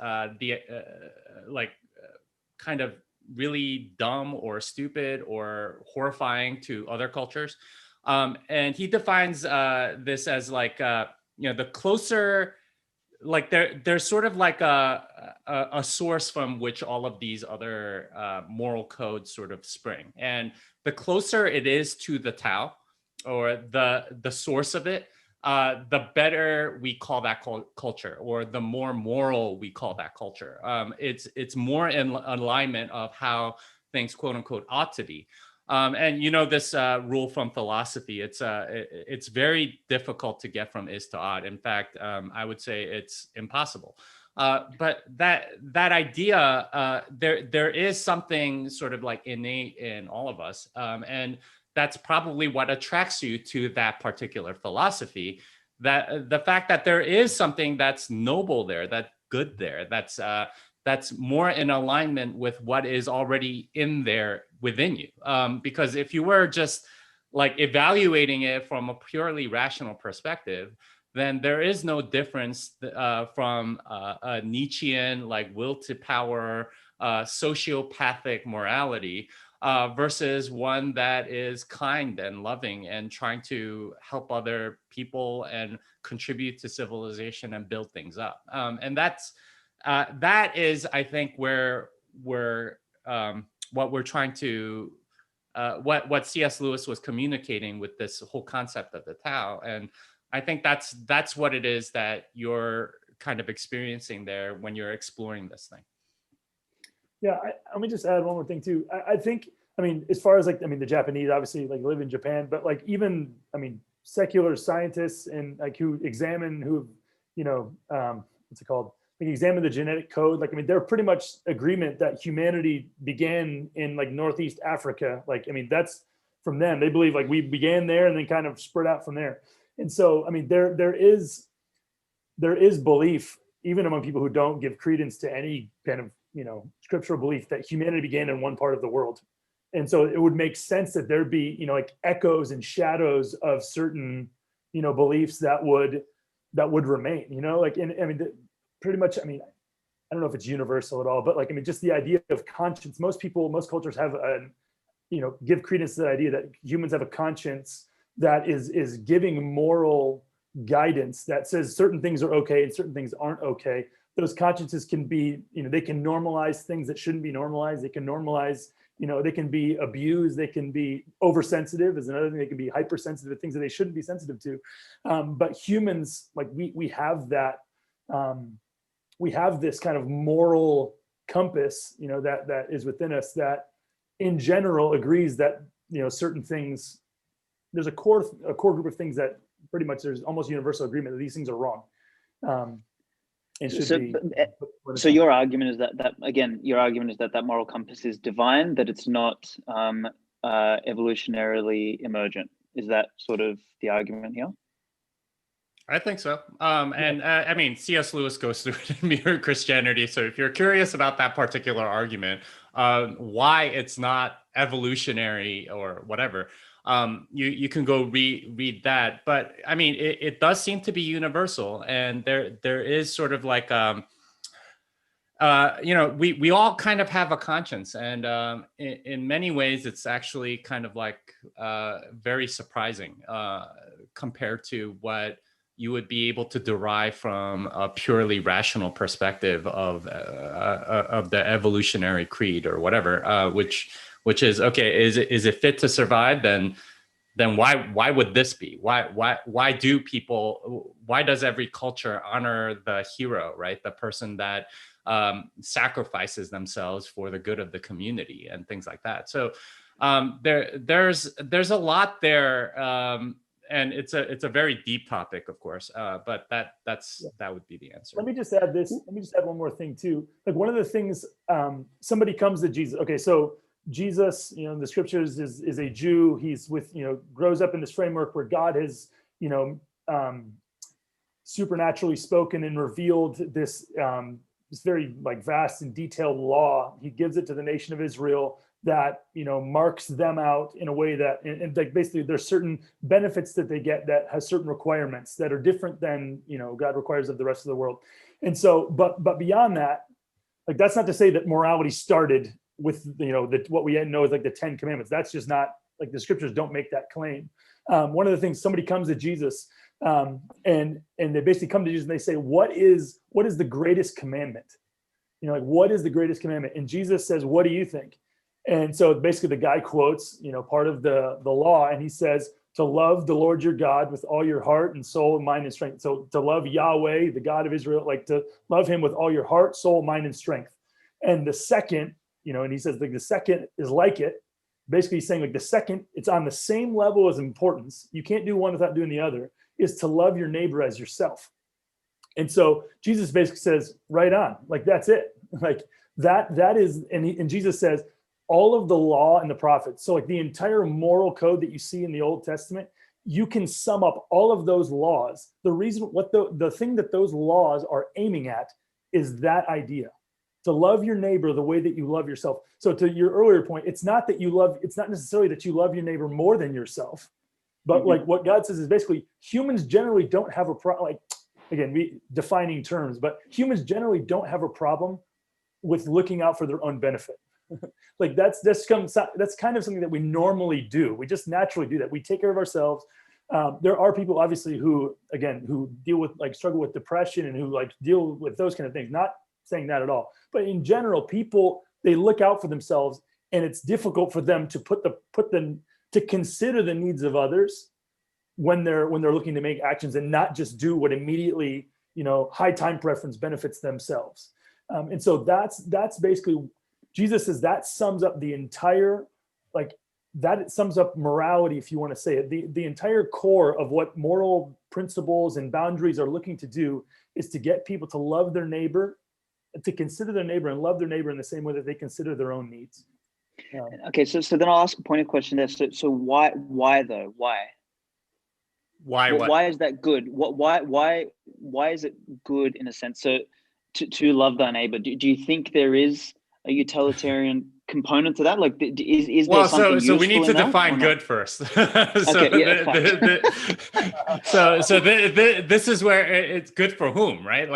kind of really dumb or stupid or horrifying to other cultures. And he defines this as like the closer, like there's sort of like a source from which all of these other moral codes sort of spring, and the closer it is to the Tao or the source of it, the better we call that culture, or the more moral we call that culture. It's more in alignment of how things quote unquote ought to be. And this rule from philosophy, it's very difficult to get from is to ought. In fact, I would say it's impossible. But that idea, there is something sort of like innate in all of us, and that's probably what attracts you to that particular philosophy. That the fact that there is something that's noble there, that's good there, that's more in alignment with what is already in there within you. Because if you were just like evaluating it from a purely rational perspective, then there is no difference from a Nietzschean like will to power, sociopathic morality versus one that is kind and loving and trying to help other people and contribute to civilization and build things up. And that is, I think, where what we're trying to, what C.S. Lewis was communicating with this whole concept of the Tao. And I think that's what it is that you're kind of experiencing there when you're exploring this thing. Yeah, let me just add one more thing too. I think, as far as the Japanese obviously like live in Japan, but like even, secular scientists and like who examine, what's it called? Like examine the genetic code. Like, they're pretty much agreement that humanity began in like Northeast Africa. Like, that's from them. They believe like we began there and then kind of spread out from there. And so, there is belief even among people who don't give credence to any kind of, scriptural belief that humanity began in one part of the world. And so it would make sense that there'd be, like echoes and shadows of certain, beliefs that would remain, pretty much, I don't know if it's universal at all, but like, just the idea of conscience, most cultures have give credence to the idea that humans have a conscience that is giving moral guidance that says certain things are okay and certain things aren't okay. Those consciences can be, they can normalize things that shouldn't be normalized. They can normalize, they can be abused. They can be oversensitive is another thing. They can be hypersensitive to things that they shouldn't be sensitive to. But humans, like we have that, we have this kind of moral compass, that is within us that in general agrees that, certain things, there's a core group of things that pretty much there's almost universal agreement that these things are wrong. So your argument is that moral compass is divine, that it's not evolutionarily emergent. Is that sort of the argument here? I think so. And C.S. Lewis goes through it in Mere Christianity. So if you're curious about that particular argument, why it's not evolutionary or whatever, you can go read that. But it does seem to be universal, and there is sort of like we all kind of have a conscience, and in many ways it's actually kind of like very surprising compared to what you would be able to derive from a purely rational perspective of the evolutionary creed or whatever, which is okay. Is it fit to survive? Then then why would this be? Why does every culture honor the hero, right? The person that sacrifices themselves for the good of the community and things like that. So there's a lot there, and it's a very deep topic, of course. But that would be the answer. Let me just add this. Let me just add one more thing too. Like one of the things, somebody comes to Jesus. Okay, so Jesus, in the scriptures is a Jew. He's grows up in this framework where God has, supernaturally spoken and revealed this very vast and detailed law. He gives it to the nation of Israel that marks them out in a way that, and basically there's certain benefits that they get that has certain requirements that are different than God requires of the rest of the world. And so, but beyond that, that's not to say that morality started with what we know as the 10 commandments. That's just not, the scriptures don't make that claim. One of the things, somebody comes to Jesus and they basically come to Jesus and they say, what is the greatest commandment? What is the greatest commandment? And Jesus says, what do you think? And so basically the guy quotes, part of the law, and he says, to love the Lord your God with all your heart and soul and mind and strength. So to love Yahweh, the God of Israel, to love him with all your heart, soul, mind, and strength. And the second, and he says the second is like it. Basically he's saying the second, it's on the same level as importance. You can't do one without doing the other, is to love your neighbor as yourself. And so Jesus basically says, right on, that's it. That is, and Jesus says, all of the law and the prophets. So the entire moral code that you see in the Old Testament, you can sum up all of those laws. The reason, the thing that those laws are aiming at is that idea, to love your neighbor the way that you love yourself. So to your earlier point, it's not necessarily that you love your neighbor more than yourself, but what God says is basically humans generally don't have a problem. Again, defining terms, but humans generally don't have a problem with looking out for their own benefit. That's kind of something that we normally do. We just naturally do that. We take care of ourselves. There are people obviously who deal with struggle with depression and who deal with those kind of things. Not saying that at all, but in general, people, they look out for themselves, and it's difficult for them to consider the needs of others when they're looking to make actions and not just do what immediately high time preference benefits themselves. And so that's basically, Jesus says that sums up the entire, that sums up morality, if you want to say it. The entire core of what moral principles and boundaries are looking to do is to get people to love their neighbor, to consider their neighbor and love their neighbor in the same way that they consider their own needs. Okay, so then I'll ask a pointed question there. So why though? Why is that good? Why is it good in a sense? So to love thy neighbor, do you think there is a utilitarian component to that? Is there something useful? So we need to define good first. This is where it's good for whom, right?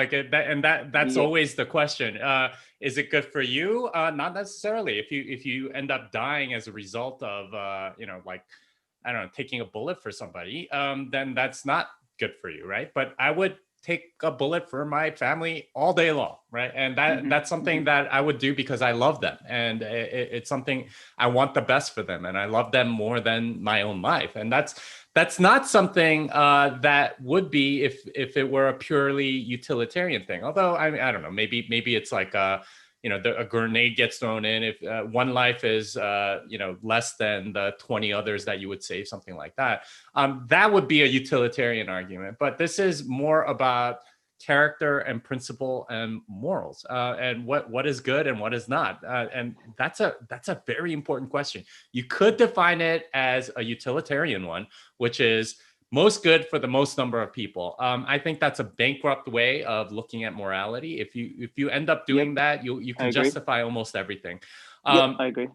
That's always the question. Is it good for you? Not necessarily. If you end up dying as a result of I don't know, taking a bullet for somebody, then that's not good for you, right? But I would take a bullet for my family all day long, right? And that's something that I would do because I love them, and it's something I want the best for them, and I love them more than my own life. And that's not something that would be if it were a purely utilitarian thing. Although I don't know, maybe it's a grenade gets thrown in. If one life is, less than the 20 others that you would save, something like that, that would be a utilitarian argument. But this is more about character and principle and morals, and what is good and what is not. And that's a very important question. You could define it as a utilitarian one, which is most good for the most number of people. I think that's a bankrupt way of looking at morality. If you end up doing that, you can justify almost everything. I agree.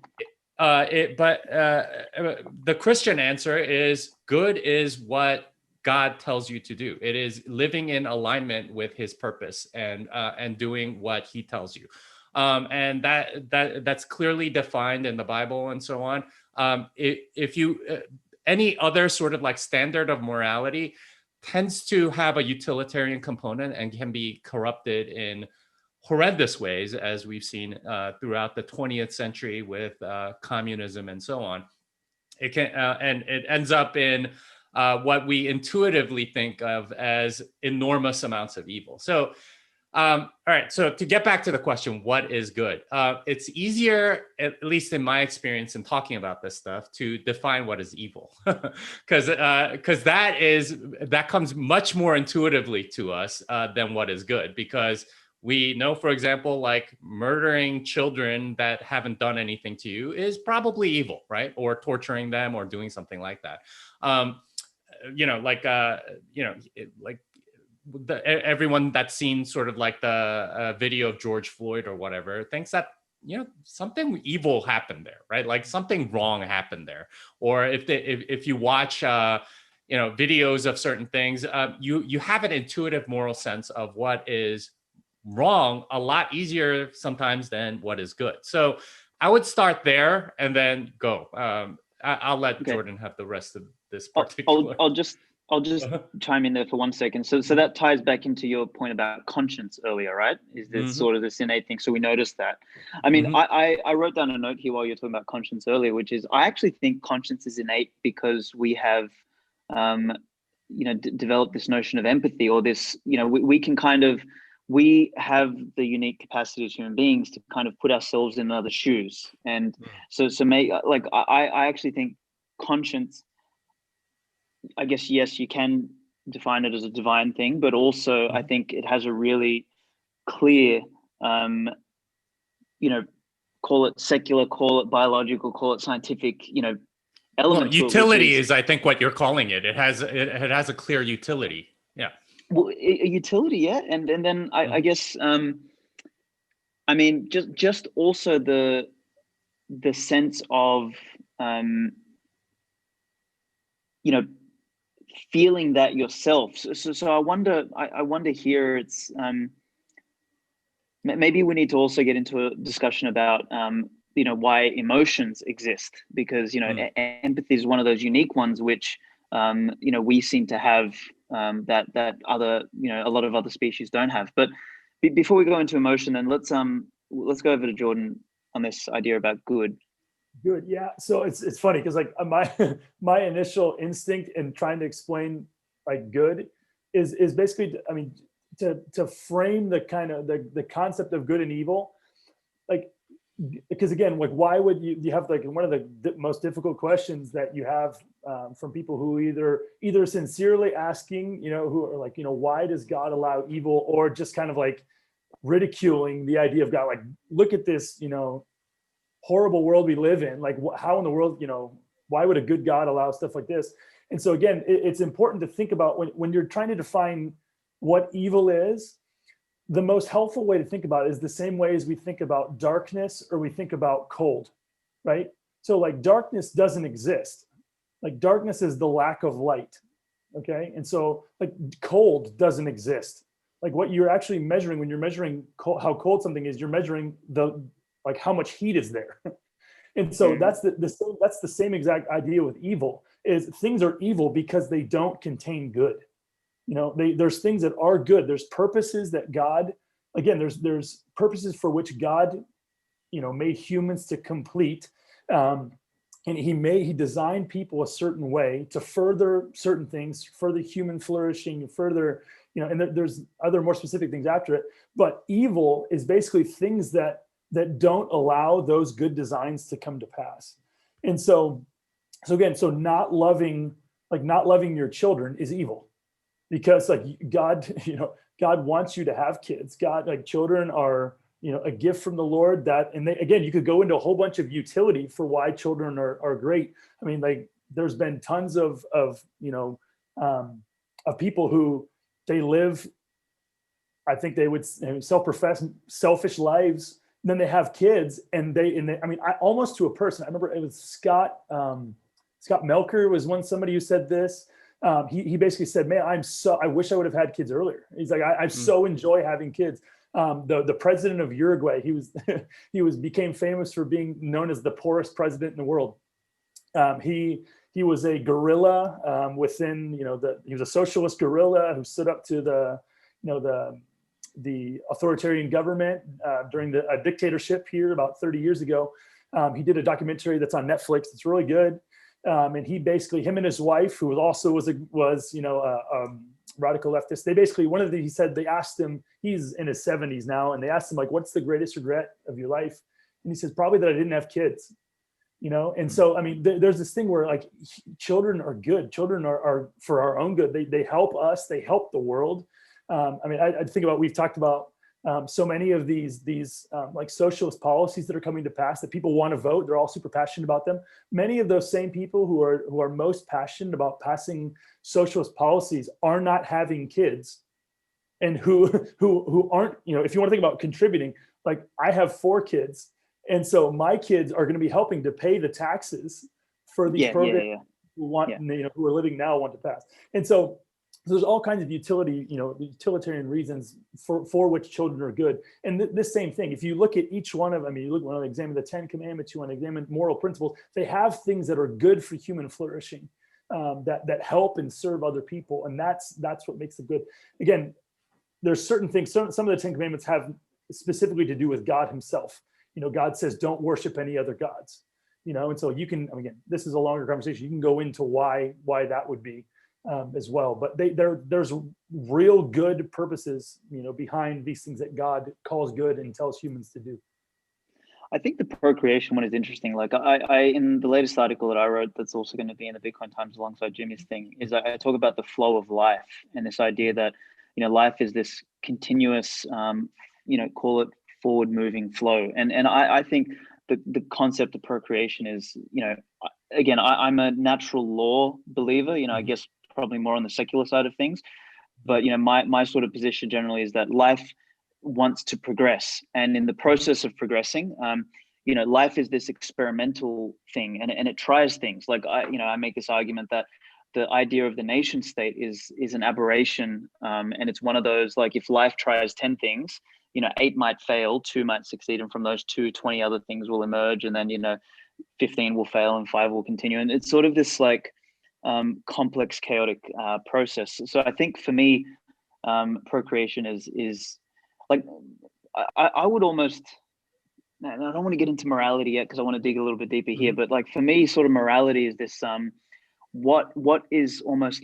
But the Christian answer is good is what God tells you to do. It is living in alignment with His purpose and doing what He tells you. And that's clearly defined in the Bible and so on. If you any other sort of standard of morality tends to have a utilitarian component and can be corrupted in horrendous ways, as we've seen throughout the 20th century with communism and so on. It can, and it ends up in what we intuitively think of as enormous amounts of evil. So, all right. So to get back to the question, what is good? It's easier, at least in my experience in talking about this stuff, to define what is evil, because that comes much more intuitively to us than what is good. Because we know, for example, like murdering children that haven't done anything to you is probably evil, right? Or torturing them or doing something like that. Everyone that's seen sort of like the video of George Floyd or whatever thinks that, something evil happened there, right? Like something wrong happened there. Or if you watch videos of certain things, you have an intuitive moral sense of what is wrong a lot easier sometimes than what is good. So I would start there and then go. I'll let Jordan have the rest of this particular. I'll just chime in there for 1 second. So that ties back into your point about conscience earlier, right? Is this sort of this innate thing? So we noticed that. I mean, I wrote down a note here while you're talking about conscience earlier, which is I actually think conscience is innate because we have, developed this notion of empathy, or this, we have the unique capacity as human beings to kind of put ourselves in other shoes. And I actually think conscience, I guess, yes, you can define it as a divine thing, but also I think it has a really clear, call it secular, call it biological, call it scientific, element. Well, utility is, I think, what you're calling it. It has a clear utility. Yeah. Well, a utility, yeah, and then I guess, I mean, just also the sense of, feeling that yourself. So I wonder here. It's maybe we need to also get into a discussion about why emotions exist, because empathy is one of those unique ones which we seem to have. That other, a lot of other species don't have. But before we go into emotion, then let's go over to Jordan on this idea about good. Good, yeah. So it's funny because like my initial instinct in trying to explain like good is basically, I mean, to frame the kind of the concept of good and evil, like, because again, like, why would you have like one of the most difficult questions that you have from people who either sincerely asking, who are like, why does God allow evil, or just kind of like ridiculing the idea of God, like, look at this, horrible world we live in. Like, how in the world, why would a good God allow stuff like this? And so again, it's important to think about when you're trying to define what evil is. The most helpful way to think about it is the same way as we think about darkness or we think about cold, right? So like darkness doesn't exist. Like darkness is the lack of light, okay? And so like cold doesn't exist. Like what you're actually measuring when you're measuring how cold something is, you're measuring like how much heat is there. And so that's the same exact idea with evil, is things are evil because they don't contain good. There's things that are good. There's purposes that God, again, there's purposes for which God, made humans to complete. And he designed people a certain way to further certain things, further human flourishing, further, and there's other more specific things after it. But evil is basically things that don't allow those good designs to come to pass. And so again, not loving your children is evil. Because like God wants you to have kids. God, like, children are, a gift from the Lord, and again, you could go into a whole bunch of utility for why children are great. I mean, like, there's been tons of people who they live, I think they would self-profess selfish lives, and then they have kids and I mean, almost to a person. I remember it was Scott Melker was somebody who said this. He basically said, man, I wish I would have had kids earlier. He's like, I so enjoy having kids. The president of Uruguay, he became famous for being known as the poorest president in the world. He was a guerrilla within, he was a socialist guerrilla who stood up to the authoritarian government during a dictatorship here about 30 years ago. He did a documentary that's on Netflix. It's really good. And he basically, him and his wife, who also was radical leftist, they basically, he said, they asked him, he's in his 70s now, and they asked him, like, what's the greatest regret of your life? And he says, probably that I didn't have kids. And so, I mean, there's this thing where, like, children are good. Children are for our own good. They help us. They help the world. I mean, I think about, we've talked about so many of these like socialist policies that are coming to pass that people want to vote. They're all super passionate about them. Many of those same people who are most passionate about passing socialist policies are not having kids, and who aren't, if you want to think about contributing, like, I have 4 kids. And so my kids are going to be helping to pay the taxes for these programs who are living now want to pass. And so there's all kinds of utilitarian reasons for which children are good. And this same thing, if you look at each one of them, you want to examine the 10 Commandments, you want to examine moral principles, they have things that are good for human flourishing, that help and serve other people. And that's what makes it good. Again, there's certain things, some of the 10 Commandments have specifically to do with God himself. God says, don't worship any other gods, and so you can, again, this is a longer conversation. You can go into why that would be as well. But there's real good purposes, behind these things that God calls good and tells humans to do. I think the procreation one is interesting. Like, I in the latest article that I wrote, that's also going to be in the Bitcoin Times alongside Jimmy's thing, is I talk about the flow of life and this idea that, life is this continuous, call it forward moving flow. And I think the concept of procreation is, again, I'm a natural law believer, I guess probably more on the secular side of things. But, my sort of position generally is that life wants to progress. And in the process of progressing, life is this experimental thing, and it tries things. Like, I make this argument that the idea of the nation state is an aberration. And it's one of those, like, if life tries 10 things, 8 might fail, 2 might succeed. And from those 2, 20 other things will emerge. And then, 15 will fail and 5 will continue. And it's sort of this, like, complex, chaotic process. So I think for me, procreation is like, I would almost, I don't want to get into morality yet, because I want to dig a little bit deeper here. But, like, for me, sort of morality is this, what is almost,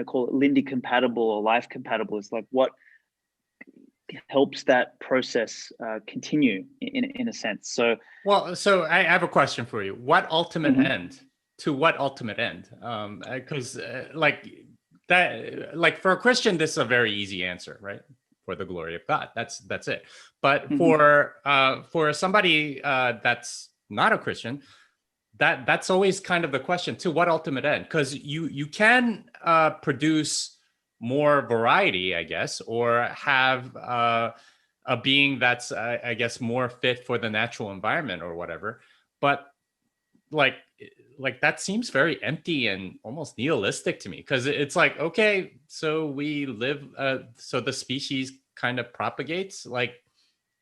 call it Lindy compatible or life compatible. It's like, what helps that process continue in a sense. So I have a question for you. What ultimate end? To what ultimate end? Because like that, like, for a Christian, this is a very easy answer, right? For the glory of God. That's it. But for somebody that's not a Christian, that's always kind of the question: to what ultimate end? Because you can produce more variety, I guess, or have a being that's I guess more fit for the natural environment or whatever. But like that seems very empty and almost nihilistic to me, because it's like, okay, so we live, so the species kind of propagates. Like,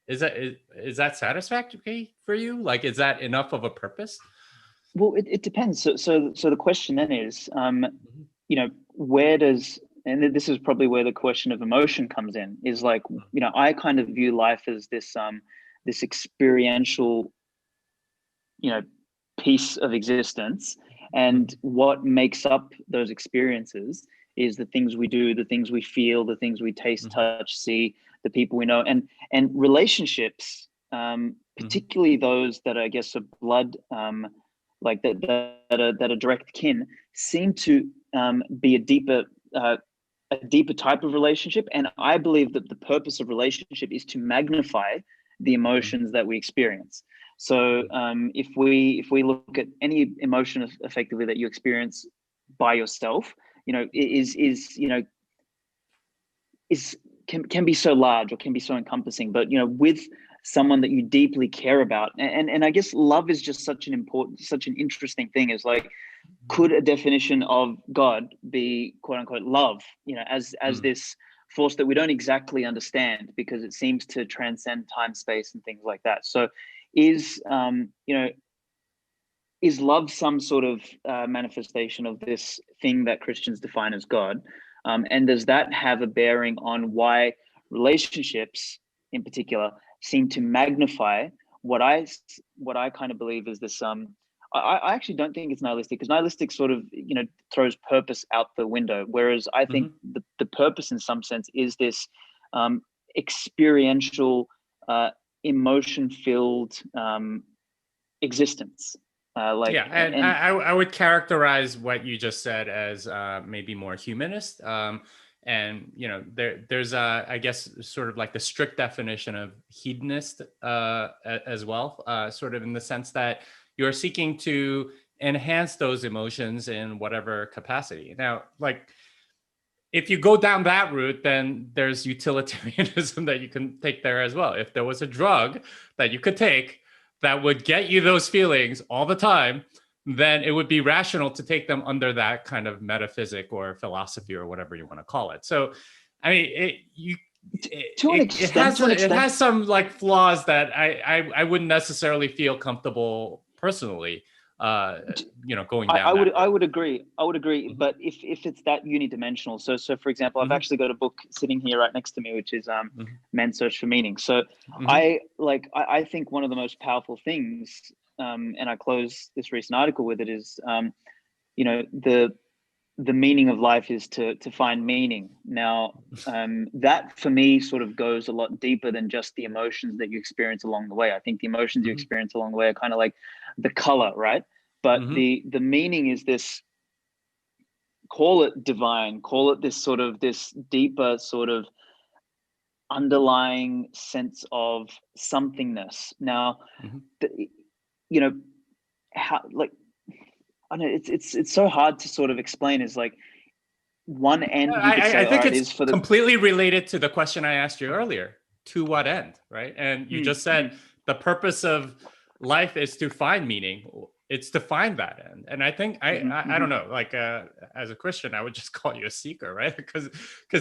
is that satisfactory for you? Like, is that enough of a purpose? Well, it depends. So the question then is, where does, and this is probably where the question of emotion comes in, is like, I kind of view life as this this experiential, piece of existence. And what makes up those experiences is the things we do, the things we feel, the things we taste, touch, see, the people we know, and relationships, particularly those that I guess are blood, like that are direct kin, seem to be a deeper type of relationship. And I believe that the purpose of relationship is to magnify the emotions that we experience. So if we look at any emotion effectively that you experience by yourself, can be so large or can be so encompassing, but with someone that you deeply care about, and I guess love is just such an interesting thing. Is like, could a definition of God be quote unquote love, as this force that we don't exactly understand, because it seems to transcend time, space, and things like that. So is love some sort of manifestation of this thing that Christians define as God? And does that have a bearing on why relationships in particular seem to magnify what I kind of believe is this I actually don't think it's nihilistic, because nihilistic sort of, throws purpose out the window. Whereas I think the purpose in some sense is this experiential, emotion-filled existence. I would characterize what you just said as maybe more humanist. And there's I guess sort of like the strict definition of hedonist as well, sort of in the sense that you're seeking to enhance those emotions in whatever capacity. Now, like, if you go down that route, then there's utilitarianism that you can take there as well. If there was a drug that you could take that would get you those feelings all the time, then it would be rational to take them under that kind of metaphysic or philosophy or whatever you want to call it. So, I mean, it has some like flaws that I wouldn't necessarily feel comfortable personally, going down. I would agree. But if it's that unidimensional, so for example, I've actually got a book sitting here right next to me, which is Men's Search for Meaning. So I think one of the most powerful things, and I close this recent article with it, is the meaning of life is to find meaning. Now, that for me sort of goes a lot deeper than just the emotions that you experience along the way. I think the emotions you experience along the way are kind of like the color, right? But the meaning is this, call it divine, call it this deeper sort of underlying sense of somethingness. Now, how, like, I don't know, it's so hard to sort of explain. Is like one end. I think it's completely related to the question I asked you earlier. To what end, right? And you just said the purpose of life is to find meaning. It's to find that end. And I think I don't know, like as a Christian, I would just call you a seeker, right? Because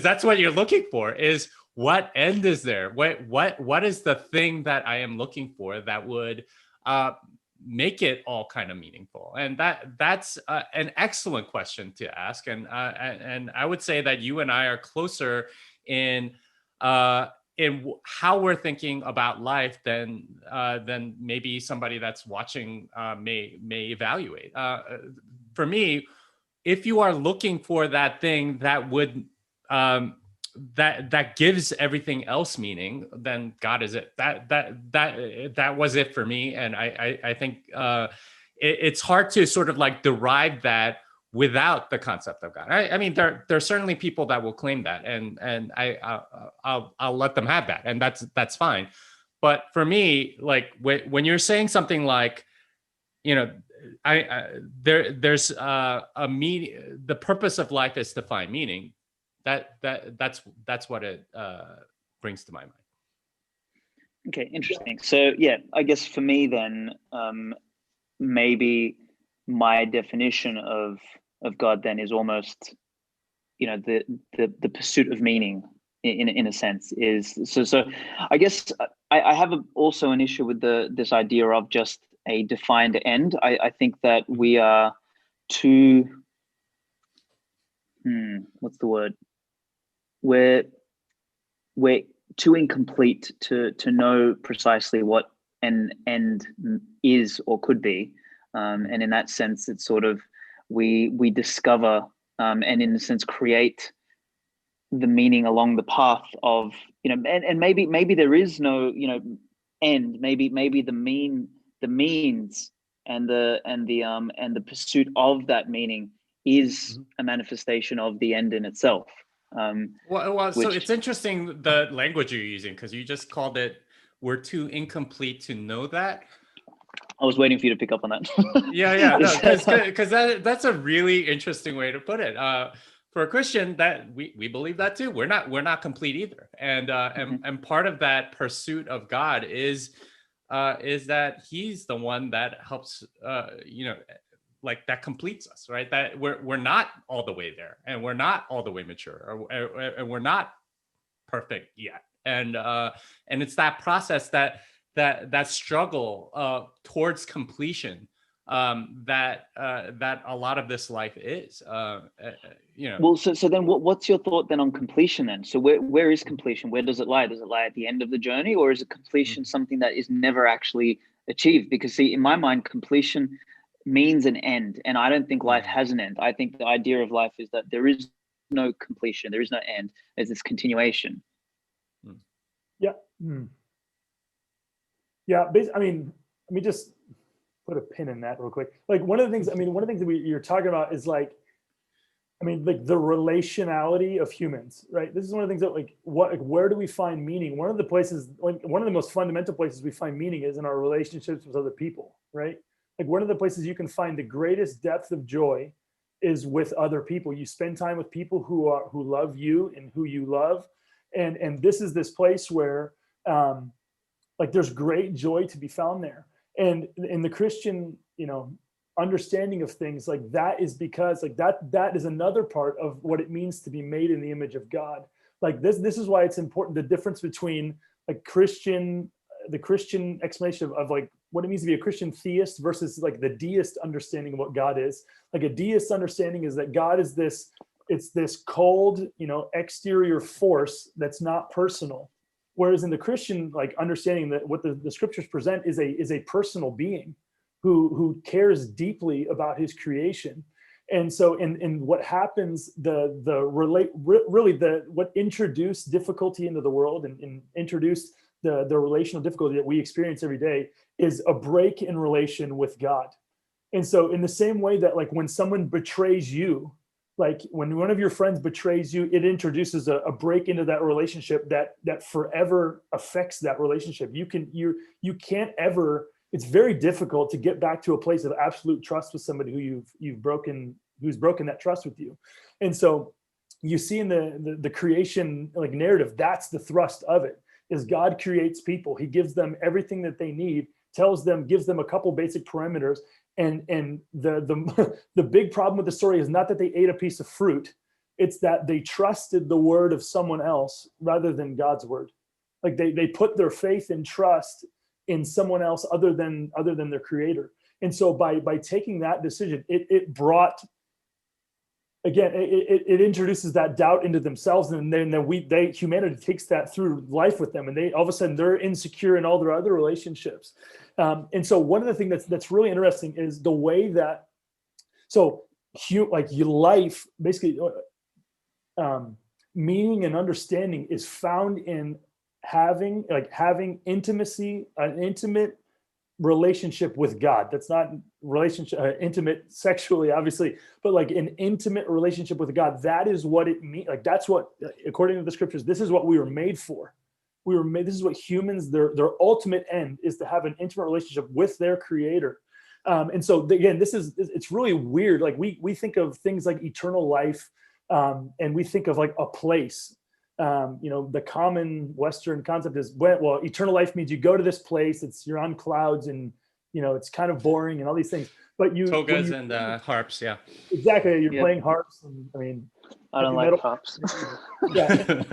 that's what you're looking for, is what end is there? What is the thing that I am looking for that would make it all kind of meaningful? And that's an excellent question to ask. And I would say that you and I are closer in how we're thinking about life than maybe somebody that's watching may evaluate. For me, if you are looking for that thing that would that gives everything else meaning, then God is it. That was it for me. And I think it's hard to sort of like derive that without the concept of God. I mean, there are certainly people that will claim that, and I'll let them have that, and that's fine. But for me, like when you're saying something like, there's a meaning. The purpose of life is to find meaning. That's what it brings to my mind. Okay, interesting. So yeah, I guess for me then, maybe my definition of God then is almost, the pursuit of meaning in a sense is so. I guess I have also an issue with this idea of just a defined end. I think that we are too. What's the word? We're too incomplete to know precisely what an end is or could be, and in that sense, it's sort of we discover and in a sense create the meaning along the path of and maybe there is no end. Maybe the means and the pursuit of that meaning is a manifestation of the end in itself. So it's interesting the language you're using, because you just called it, we're too incomplete to know that. I was waiting for you to pick up on that. Because that's a really interesting way to put it. For a Christian, that we believe that too. We're not complete either, and part of that pursuit of God is that He's the one that helps like that completes us, right? That we're not all the way there, and we're not all the way mature, and we're not perfect yet. And it's that process, that struggle towards completion, that a lot of this life is. Well, so then what's your thought then on completion then? So where is completion? Where does it lie? Does it lie at the end of the journey, or is it completion something that is never actually achieved? Because see, in my mind, completion means an end, and I don't think life has an end. I think the idea of life is that there is no completion, there is no end, there's this continuation. Yeah. Yeah, I mean, let me just put a pin in that real quick. Like one of the things that you're talking about is like, I mean, like the relationality of humans, right? This is one of the things that where do we find meaning? One of the most fundamental places we find meaning is in our relationships with other people, right? Like one of the places you can find the greatest depth of joy is with other people. You spend time with people who love you and who you love. And this is this place where, like there's great joy to be found there. And in the Christian, understanding of things, like that is because like that is another part of what it means to be made in the image of God. Like this is why it's important, the difference between like the Christian explanation of like what it means to be a Christian theist versus like the deist understanding of what God is. Like a deist understanding is that God is it's this cold, exterior force that's not personal. Whereas in the Christian like understanding, that what the scriptures present is a personal being who cares deeply about his creation. And so in what happens, what introduced difficulty into the world and introduced the relational difficulty that we experience every day is a break in relation with God. And so in the same way that like when someone betrays you, like when one of your friends betrays you, it introduces a break into that relationship that forever affects that relationship. You can't ever, it's very difficult to get back to a place of absolute trust with somebody who's broken that trust with you. And so you see in the creation like narrative, that's the thrust of it, is God creates people. He gives them everything that they need, gives them a couple basic parameters. And the big problem with the story is not that they ate a piece of fruit. It's that they trusted the word of someone else rather than God's word. Like they put their faith and trust in someone else other than their creator. And so by taking that decision, it brought, again, it introduces that doubt into themselves, and then humanity takes that through life with them, and they all of a sudden they're insecure in all their other relationships. And so one of the things that's really interesting is the way that, so your life basically, meaning and understanding is found in having intimacy, an intimate relationship with God. That's not relationship intimate sexually, obviously, but like an intimate relationship with God. That is what it means. Like that's what, according to the scriptures, this is what we were made for. This is what humans, their ultimate end is to have an intimate relationship with their creator. And so again, it's really weird. Like we think of things like eternal life, and we think of like a place. The common Western concept is, well, eternal life means you go to this place, you're on clouds, and it's kind of boring and all these things. But togas and harps, yeah. Exactly, you're playing harps, and I mean, I don't like harps. Yeah.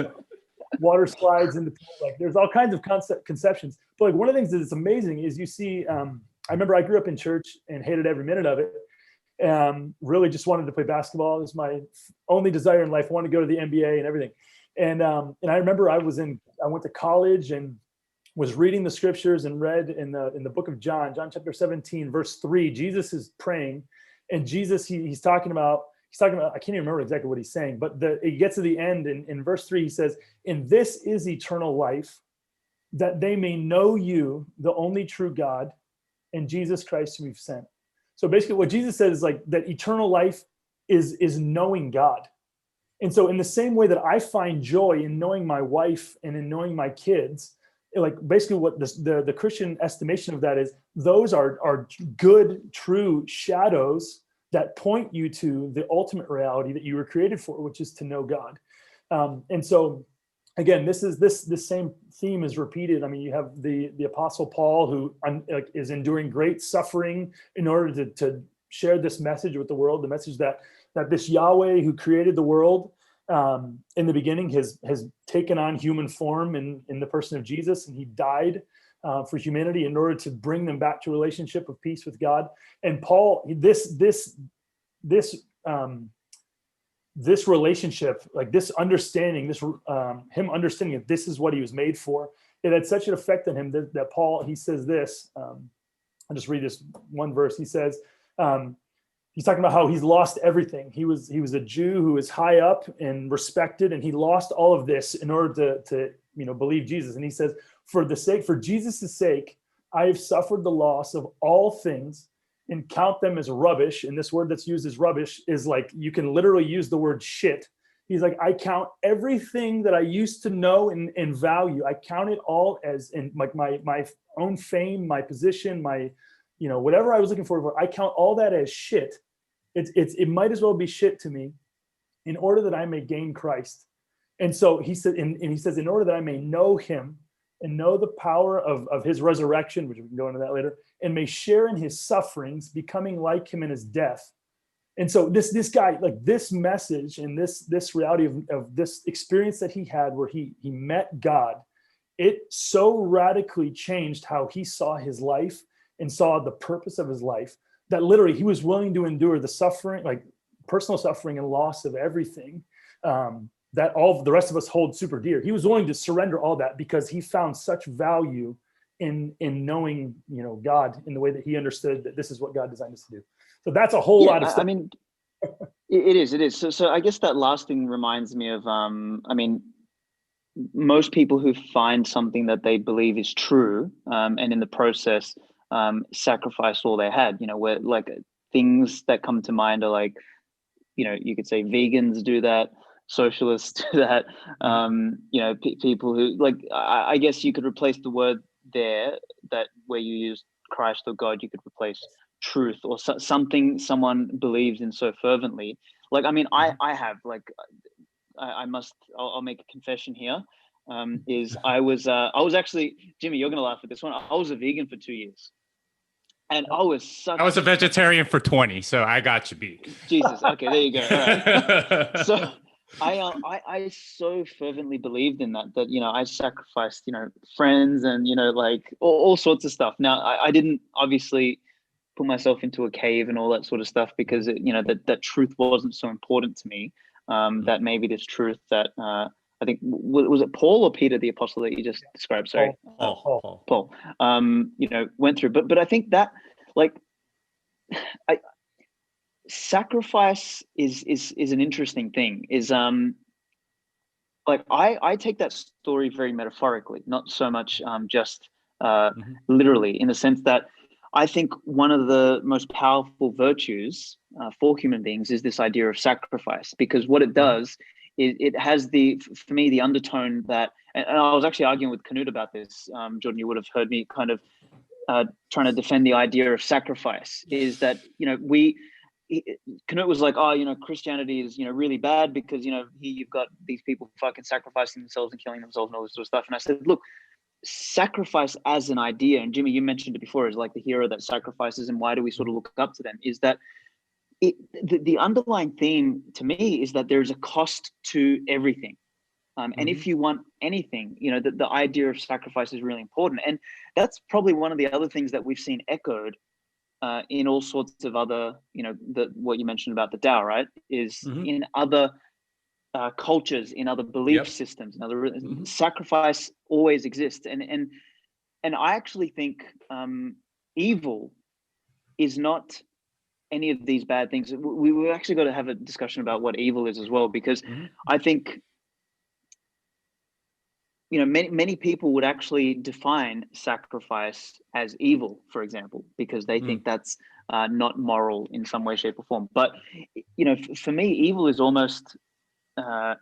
Water slides in the pool, like there's all kinds of conceptions. But like one of the things that's amazing is you see, I remember I grew up in church and hated every minute of it. Really just wanted to play basketball. It was my only desire in life. I wanted to go to the NBA and everything. And I remember I went to college and was reading the scriptures and read in the book of John chapter 17, verse 3, Jesus is praying, and Jesus, he's talking about, I can't even remember exactly what he's saying, but he gets to the end, and in verse 3, he says, "And this is eternal life, that they may know you, the only true God, and Jesus Christ whom you've sent." So basically what Jesus says is like that eternal life is knowing God. And so in the same way that I find joy in knowing my wife and in knowing my kids, like basically what the Christian estimation of that is, those are good, true shadows that point you to the ultimate reality that you were created for, which is to know God. And so again, this same theme is repeated. I mean, you have the Apostle Paul, who is enduring great suffering in order to share this message with the world, the message that this Yahweh who created the world in the beginning has taken on human form in the person of Jesus, and he died for humanity in order to bring them back to a relationship of peace with God. And Paul, this relationship, like this understanding, him understanding that this is what he was made for, it had such an effect on him that Paul, he says this, I'll just read this one verse. He says, He's talking about how he's lost everything. He was a Jew who was high up and respected, and he lost all of this in order to believe Jesus. And he says, for Jesus' sake, I have suffered the loss of all things and count them as rubbish. And this word that's used as rubbish is like, you can literally use the word shit. He's like, I count everything that I used to know and value. I count it all as in like my own fame, my position, my, whatever I was looking for. I count all that as shit. It might as well be shit to me in order that I may gain Christ. And so he said, and he says, in order that I may know him and know the power of his resurrection, which we can go into that later, and may share in his sufferings, becoming like him in his death. And so this guy, like this message and this reality of this experience that he had where he met God, it so radically changed how he saw his life and saw the purpose of his life, that literally he was willing to endure the suffering, like personal suffering and loss of everything, that all the rest of us hold super dear. He was willing to surrender all that because he found such value in knowing, God in the way that he understood that this is what God designed us to do. So that's a whole lot of stuff. I mean, it is. So I guess that last thing reminds me of, most people who find something that they believe is true, and in the process, sacrifice all they had, where like things that come to mind are like, you could say vegans do that, socialists do that, people who like, I guess you could replace the word there, that where you use Christ or God, you could replace truth or something someone believes in so fervently. Like, I mean, I have like, I'll make a confession here. I was actually, Jimmy, you're gonna laugh at this one. I was a vegan for 2 years, and I was a vegetarian for 20, so I got you beat. Jesus, okay, there you go. All right. So I so fervently believed in that I sacrificed friends and like all sorts of stuff. Now I didn't obviously put myself into a cave and all that sort of stuff because that truth wasn't so important to me. That maybe this truth that I think was it Paul or Peter the apostle that you just described? Sorry, Paul. Went through, but I think that like sacrifice is an interesting thing. Is like I take that story very metaphorically, not so much just literally, in the sense that I think one of the most powerful virtues for human beings is this idea of sacrifice, because what it does is it has for me, the undertone that, and I was actually arguing with Knut about this, Jordan, you would have heard me kind of trying to defend the idea of sacrifice, is that, Knut was like, Christianity is, really bad because, you've got these people fucking sacrificing themselves and killing themselves and all this sort of stuff. And I said, look, sacrifice as an idea, and Jimmy, you mentioned it before, is like the hero that sacrifices, and why do we sort of look up to them, is that the underlying theme to me is that there's a cost to everything. And if you want anything, the idea of sacrifice is really important. And that's probably one of the other things that we've seen echoed in all sorts of other, what you mentioned about the Tao, right? Is in other cultures, in other belief systems, in other sacrifice always exists. And I actually think evil is not any of these bad things. We actually got to have a discussion about what evil is as well, because I think many people would actually define sacrifice as evil, for example, because they think that's not moral in some way, shape, or form. But for me, evil is almost I'm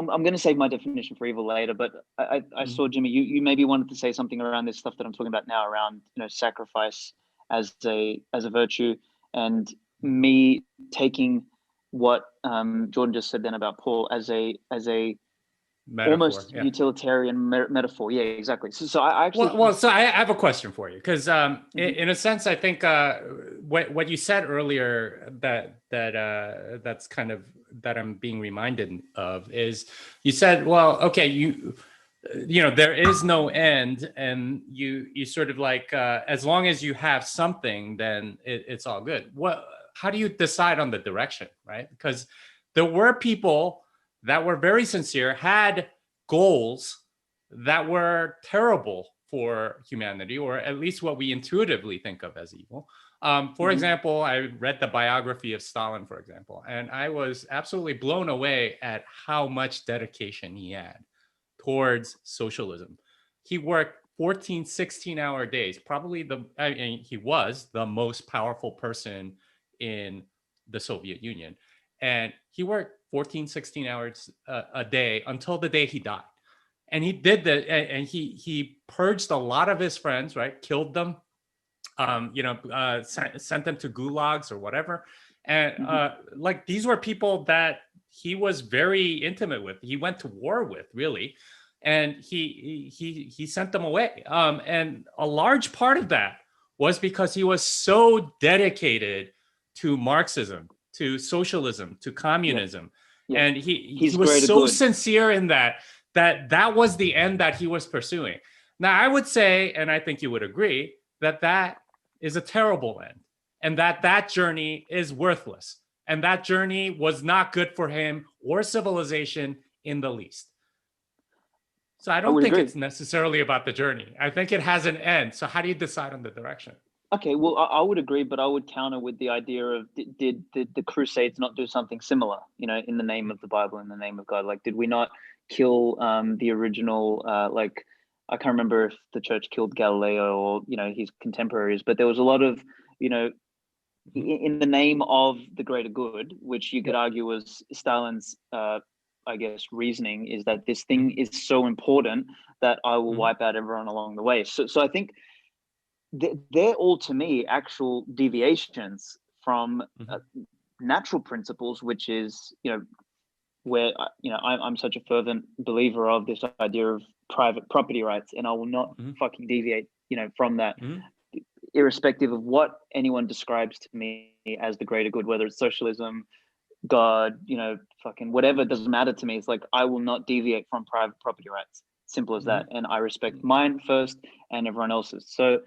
going to save my definition for evil later, but I saw, Jimmy, you maybe wanted to say something around this stuff that I'm talking about now, around sacrifice as a virtue, and me taking what Jordan just said then about Paul as a metaphor, almost utilitarian metaphor. Yeah, exactly. So I actually so I have a question for you, because in a sense, I think what you said earlier that's kind of that I'm being reminded of is, you said, well, okay, there is no end, and you sort of like as long as you have something, then it's all good. How do you decide on the direction, right? Because there were people that were very sincere, had goals that were terrible for humanity, or at least what we intuitively think of as evil. For example, I read the biography of Stalin, for example, and I was absolutely blown away at how much dedication he had towards socialism. He worked 14, 16-hour days, probably he was the most powerful person in the Soviet Union. And he worked 14, 16 hours a day until the day he died. And he did that, and he purged a lot of his friends, right? Killed them, sent them to gulags or whatever. And like these were people that he was very intimate with. He went to war with, really, and he sent them away. And a large part of that was because he was so dedicated to Marxism, to socialism, to communism, and he was so sincere in that was the end that he was pursuing. Now, I would say, and I think you would agree, that is a terrible end, and that journey is worthless, and that journey was not good for him or civilization in the least. So I don't think it's necessarily about the journey. I think it has an end. So how do you decide on the direction? Okay, well, I would agree, but I would counter with the idea of did the Crusades not do something similar, in the name of the Bible, in the name of God? Like, did we not kill the original, like, I can't remember if the church killed Galileo or, his contemporaries, but there was a lot of, in the name of the greater good, which you could argue was Stalin's, I guess, reasoning, is that this thing is so important that I will wipe out everyone along the way. So I think they're all, to me, actual deviations from natural principles, which is, where, I'm such a fervent believer of this idea of private property rights, and I will not fucking deviate, from that, irrespective of what anyone describes to me as the greater good, whether it's socialism, God, fucking whatever, it doesn't matter to me. It's like, I will not deviate from private property rights. Simple as that. And I respect mine first and everyone else's. So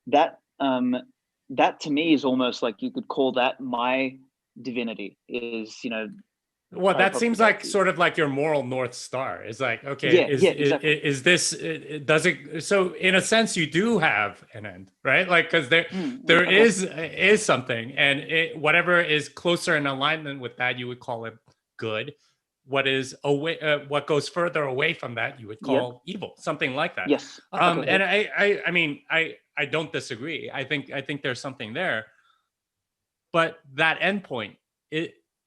that to me is almost like, you could call that my divinity, is, well, that seems like sort of like your moral North Star. It's like, okay, exactly. is this, does it, so in a sense you do have an end, right? Like, because there is something, and whatever is closer in alignment with that, you would call it good. What is away, what goes further away from that, you would call evil, something like that. Yes. And I mean, I don't disagree. I think there's something there, but that endpoint,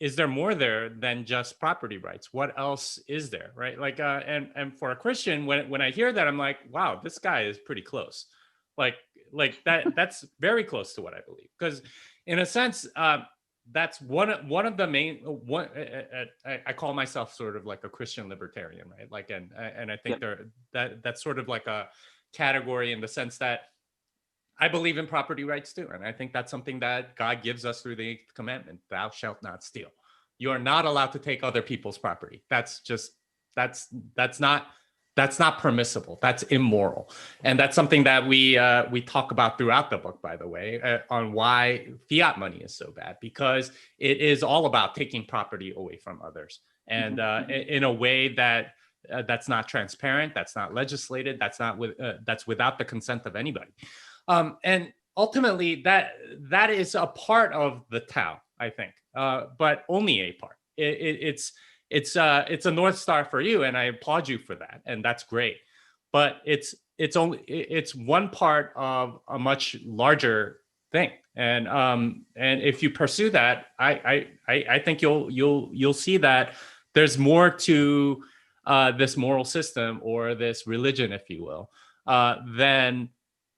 is there more there than just property rights? What else is there, right? Like, and for a Christian, when I hear that, I'm like, wow, this guy is pretty close. Like that's very close to what I believe. Because in a sense, that's one of the main one. I call myself sort of like a Christian libertarian, right? Like, and I think that's sort of like a category in the sense that I believe in property rights too. And I think that's something that God gives us through the 8th commandment: thou shalt not steal. You are not allowed to take other people's property. That's not permissible. That's immoral. And that's something that we talk about throughout the book, by the way, on why fiat money is so bad, because it is all about taking property away from others. And in a way that that's not transparent, that's not legislated, that's without the consent of anybody. And ultimately, that is a part of the Tao, I think, but only a part. It's a North Star for you, and I applaud you for that, and that's great. But it's one part of a much larger thing, and if you pursue that, I think you'll see that there's more to this moral system, or this religion, if you will, than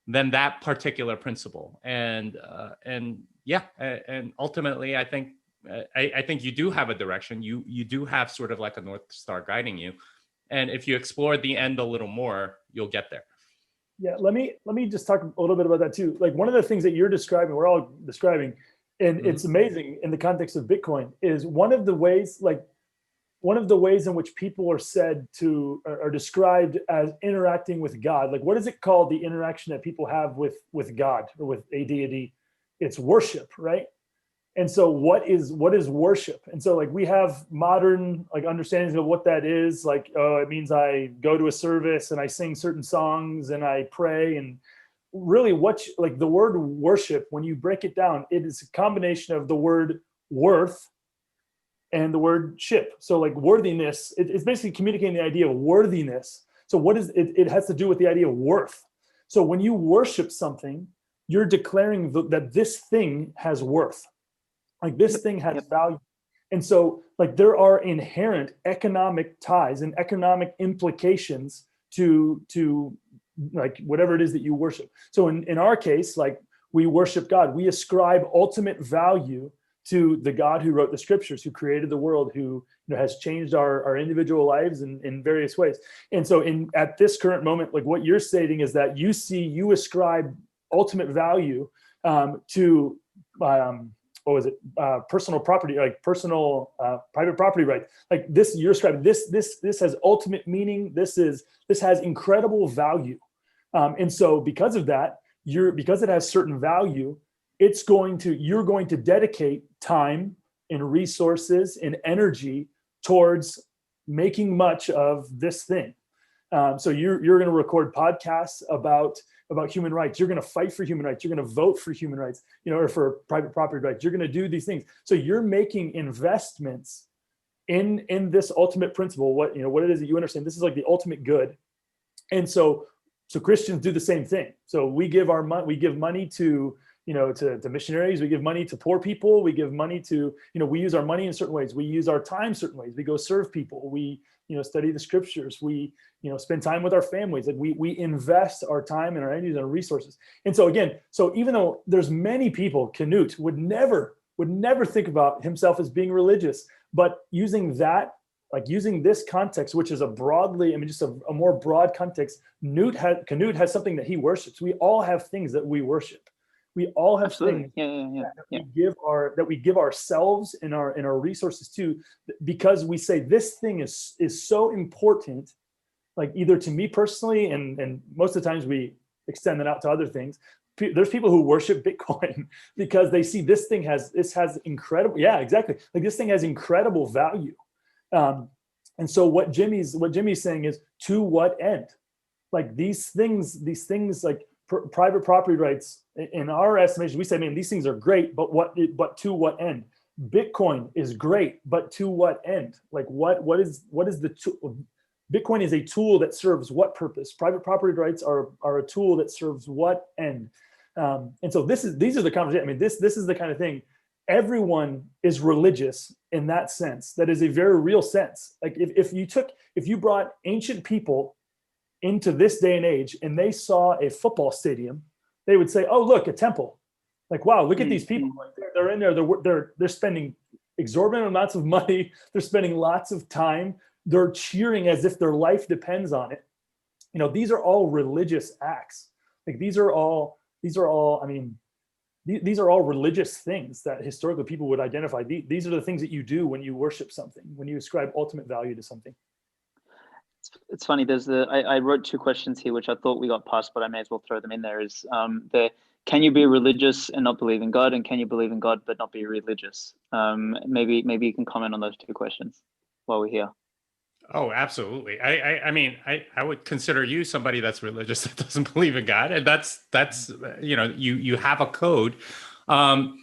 that particular principle. And ultimately, I think you do have a direction. You do have sort of like a North Star guiding you, and if you explore the end a little more, you'll get there. Yeah, let me just talk a little bit about that too. Like, one of the things that you're describing, we're all describing, and it's amazing in the context of Bitcoin, is one of the ways in which people are described as interacting with God. Like, what is it called, the interaction that people have with God or with a deity? It's worship, right? And so what is worship? And so, like, we have modern understandings of what that is. Like, oh, it means I go to a service and I sing certain songs and I pray. And really like the word worship, when you break it down, it is a combination of the word worth and the word ship. So like worthiness, it's basically communicating the idea of worthiness. So what is it? It has to do with the idea of worth. So when you worship something, you're declaring that this thing has worth. Like this thing has value. And so like there are inherent economic ties and economic implications to like whatever it is that you worship. So in our case, like we worship God, we ascribe ultimate value to the God who wrote the scriptures, who created the world, who has changed our individual lives in various ways. And so at this current moment, like what you're stating is that you ascribe ultimate value to what was it? Personal property, like personal private property rights. Like this, you're ascribing this has ultimate meaning. This has incredible value. And so because of that, because it has certain value, you're going to dedicate time and resources and energy towards making much of this thing. So you're going to record podcasts about human rights. You're going to fight for human rights. You're going to vote for human rights, or for private property rights. You're going to do these things. So you're making investments in this ultimate principle. What it is that you understand. This is like the ultimate good. And so Christians do the same thing. So we give money to missionaries. We give money to poor people. We give money to, we use our money in certain ways. We use our time certain ways. We go serve people. We, study the scriptures. We, spend time with our families. Like we invest our time and our energies and our resources. And so again, even though there's many people, Canute would never think about himself as being religious, but using this context, which is just a more broad context, Canute has something that he worships. We all have things that we worship. We all have things that we give ourselves and our resources to, because we say this thing is so important, like either to me personally, and most of the times we extend that out to other things. There's people who worship Bitcoin because they see this has incredible, like this thing has incredible value. And so what Jimmy's saying is, to what end? Like these things like private property rights, in our estimation, we say, man, these things are great, but to what end? Bitcoin is great, but to what end? Like what is the tool? Bitcoin is a tool that serves what purpose? Private property rights are a tool that serves what end? And so these are the conversations. I mean, this is the kind of thing. Everyone is religious in that sense. That is a very real sense. Like if you brought ancient people into this day and age and they saw a football stadium, they would say, oh, look, a temple. Like, wow, look at these people. Like, they're in there. They're spending exorbitant amounts of money. They're spending lots of time. They're cheering as if their life depends on it. These are all religious acts. Like these are all religious things that historically people would identify. These are the things that you do when you worship something, when you ascribe ultimate value to something. It's funny. I wrote two questions here, which I thought we got past, but I may as well throw them in there. Is can you be religious and not believe in God, and can you believe in God but not be religious? Maybe you can comment on those two questions while we're here. Oh, absolutely. I mean, I would consider you somebody that's religious that doesn't believe in God, and that's you have a code, and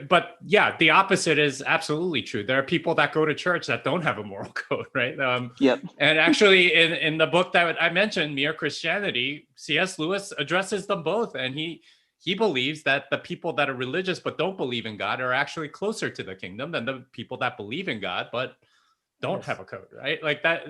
but yeah, the opposite is absolutely true. There are people that go to church that don't have a moral code, right? Yep. And actually, in the book that I mentioned, Mere Christianity, C.S. Lewis addresses them both, and he believes that the people that are religious but don't believe in God are actually closer to the kingdom than the people that believe in God but don't have a code, right? Like that,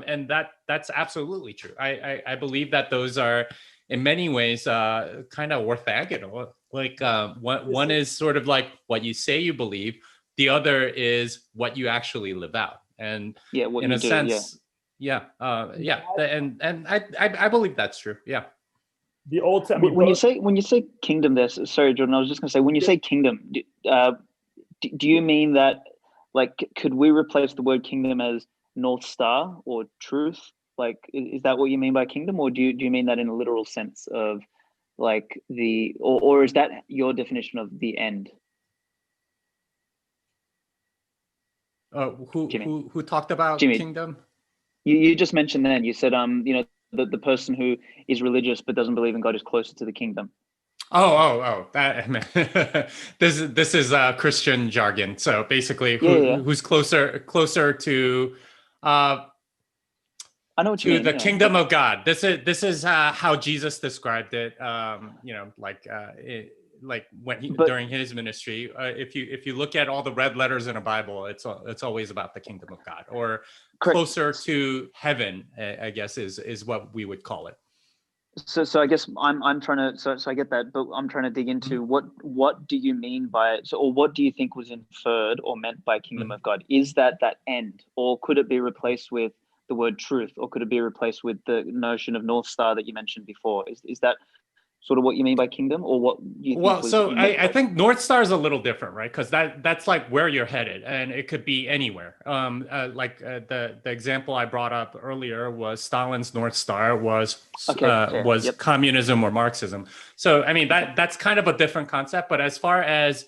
and that's absolutely true. I believe that those are, in many ways, kind of orthogonal. Like one is sort of like what you say you believe, the other is what you actually live out. And in a sense, and I believe that's true. Yeah. The old time. When you say kingdom, there. Sorry, Jordan. I was just going to say, when you say kingdom, do you mean that, like, could we replace the word kingdom as North Star or truth? Like, is that what you mean by kingdom, or do you mean that in a literal sense of, like, or is that your definition of the end? Who talked about Jimmy, kingdom? You just mentioned then. You said the person who is religious but doesn't believe in God is closer to the kingdom. That this is Christian jargon. So basically, Yeah. who's closer to I know what you mean. the Yeah. kingdom of God. This is how Jesus described it. Like when during his ministry. If you look at all the red letters in a Bible, it's always about the kingdom of God, or Correct. closer to heaven. I guess is what we would call it. So I guess I'm trying to so I get that, but I'm trying to dig into what do you mean by it? So, or what do you think was inferred or meant by kingdom of God? Is that end, or could it be replaced with the word truth, or could it be replaced with the notion of North Star that you mentioned before? Is that sort of what you mean by kingdom, or what you think was? So I think North Star is a little different, right? Because that's like where you're headed, and it could be anywhere. The example I brought up earlier was Stalin's North Star was communism or Marxism. So I mean that's kind of a different concept. But as far as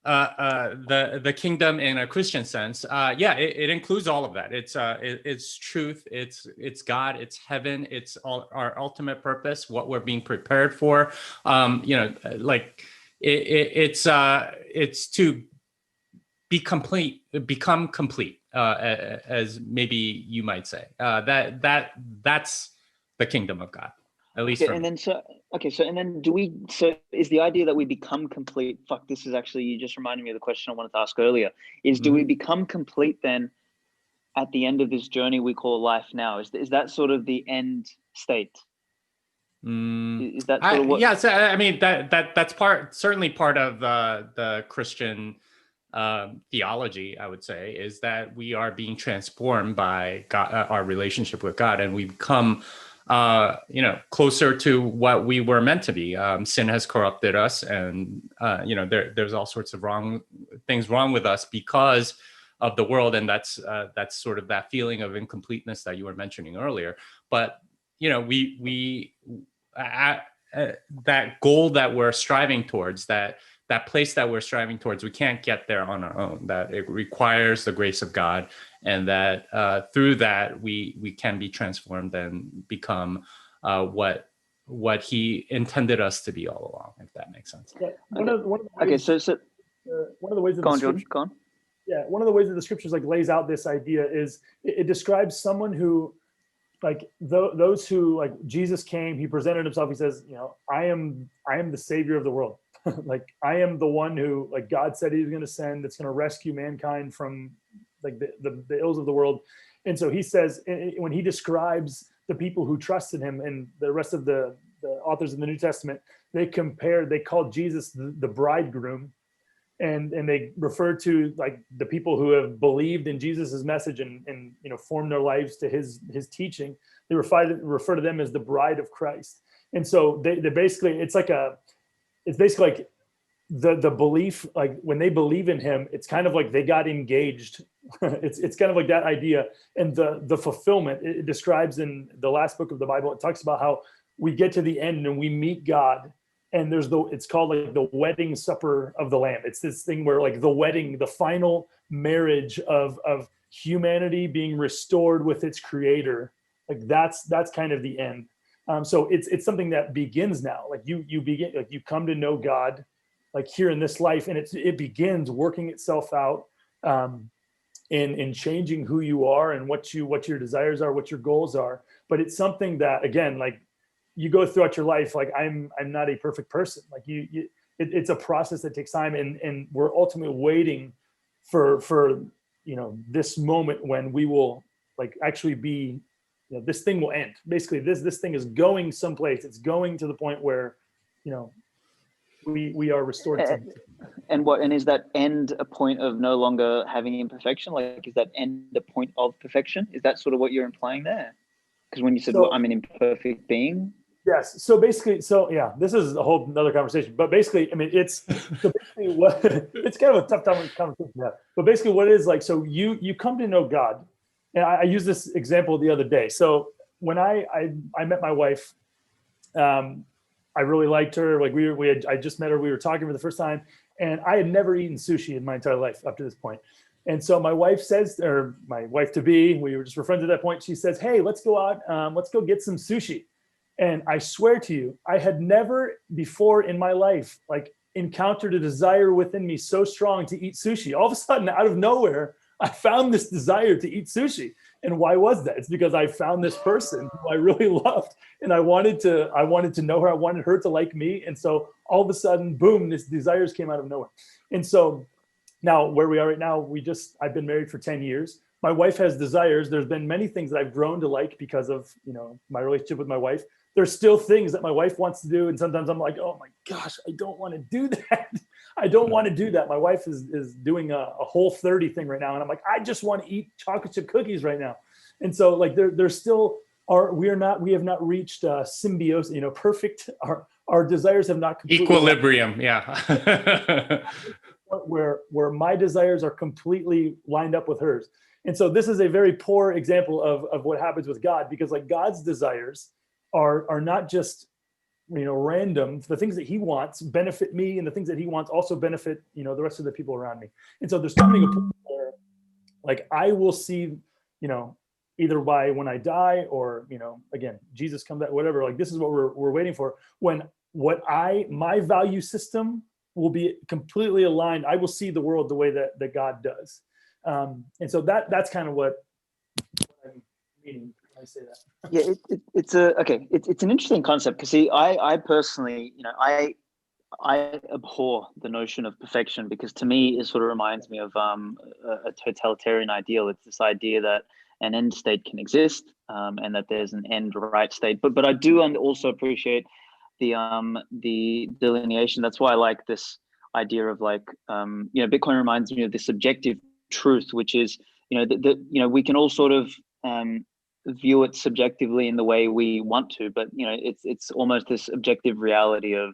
the kingdom in a Christian sense, it includes all of that. It's truth, it's God, it's heaven, it's our ultimate purpose, what we're being prepared for. It's to be complete, become complete, as maybe you might say. That's the kingdom of God. At least and then so is the idea that we become complete? Fuck, this is actually, you just reminded me of the question I wanted to ask earlier. Do we become complete then at the end of this journey we call life now? Is that sort of the end state? Is that sort of what? Yeah, so I mean that's certainly part of the Christian theology, I would say, is that we are being transformed by God, our relationship with God, and we become closer to what we were meant to be. Sin has corrupted us, and there's all sorts of things wrong with us because of the world, and that's sort of that feeling of incompleteness that you were mentioning earlier. But that goal that we're striving towards, that place that we're striving towards, we can't get there on our own. That it requires the grace of God, and that through that we can be transformed and become what He intended us to be all along. If that makes sense. Yeah. One of the ways that the scriptures like lays out this idea is it describes someone who, like those who, like, Jesus came, he presented himself, he says, I am the savior of the world. Like, I am the one who, like, God said he was going to send, that's going to rescue mankind from like the ills of the world. And so he says, when he describes the people who trusted him, and the rest of the authors in the New Testament, they called Jesus the bridegroom. And they refer to, like, the people who have believed in Jesus's message and formed their lives to his teaching. They refer to them as the bride of Christ. And so they basically, it's basically like the belief, like when they believe in him, it's kind of like they got engaged. it's kind of like that idea. And the fulfillment, it describes in the last book of the Bible, it talks about how we get to the end and we meet God. And it's called like the wedding supper of the Lamb. It's this thing where, like, the wedding, the final marriage of humanity being restored with its creator. Like that's kind of the end. So it's something that begins now. Like you begin, like, you come to know God, like, here in this life, and it begins working itself out in changing who you are and what your desires are, what your goals are. But it's something that, again, like, you go throughout your life, like, I'm not a perfect person. Like it's a process that takes time, and we're ultimately waiting for this moment when we will, like, actually be, this thing will end. Basically, this thing is going someplace. It's going to the point where, we are restored. And is that end a point of no longer having imperfection? Like, is that end a point of perfection? Is that sort of what you're implying there? Because when you said, I'm an imperfect being. Yes. So basically, this is a whole another conversation. But basically, I mean, it's basically what it's kind of a tough conversation to have. But basically, what it is, like, so you come to know God, and I used this example the other day. So when I met my wife, I really liked her. Like, I just met her. We were talking for the first time, and I had never eaten sushi in my entire life up to this point. And so my wife says, or my wife to be, we were friends at that point. She says, "Hey, let's go out. Let's go get some sushi." And I swear to you, I had never before in my life like encountered a desire within me so strong to eat sushi. All of a sudden, out of nowhere, I found this desire to eat sushi. And why was that? It's because I found this person who I really loved, and I wanted to know her. I wanted her to like me. And so all of a sudden, boom, this desires came out of nowhere. And so now where we are right now, I've been married for 10 years. My wife has desires. There's been many things that I've grown to like because of, my relationship with my wife. There's still things that my wife wants to do. And sometimes I'm like, oh my gosh, I don't want to do that. I don't want to do that. My wife is doing a Whole30 thing right now. And I'm like, I just want to eat chocolate chip cookies right now. And so like there's still we have not reached symbiosis, perfect. Our desires have not completely equilibrium. Yeah. where my desires are completely lined up with hers. And so this is a very poor example of what happens with God, because like God's desires are not just random. The things that he wants benefit me, and the things that he wants also benefit the rest of the people around me. And so there's coming a point where like I will see either by when I die or again Jesus comes back, whatever, like this is what we're waiting for, when my value system will be completely aligned. I will see the world the way that God does. And so that's kind of what I'm meaning when I say that. Yeah, it's an interesting concept, because see, I personally, I abhor the notion of perfection, because to me it sort of reminds me of a totalitarian ideal. It's this idea that an end state can exist, and that there's an end right state. But I do also appreciate the delineation. That's why I like this idea of like Bitcoin reminds me of the subjective truth, which is we can all sort of view it subjectively in the way we want to, but it's almost this objective reality of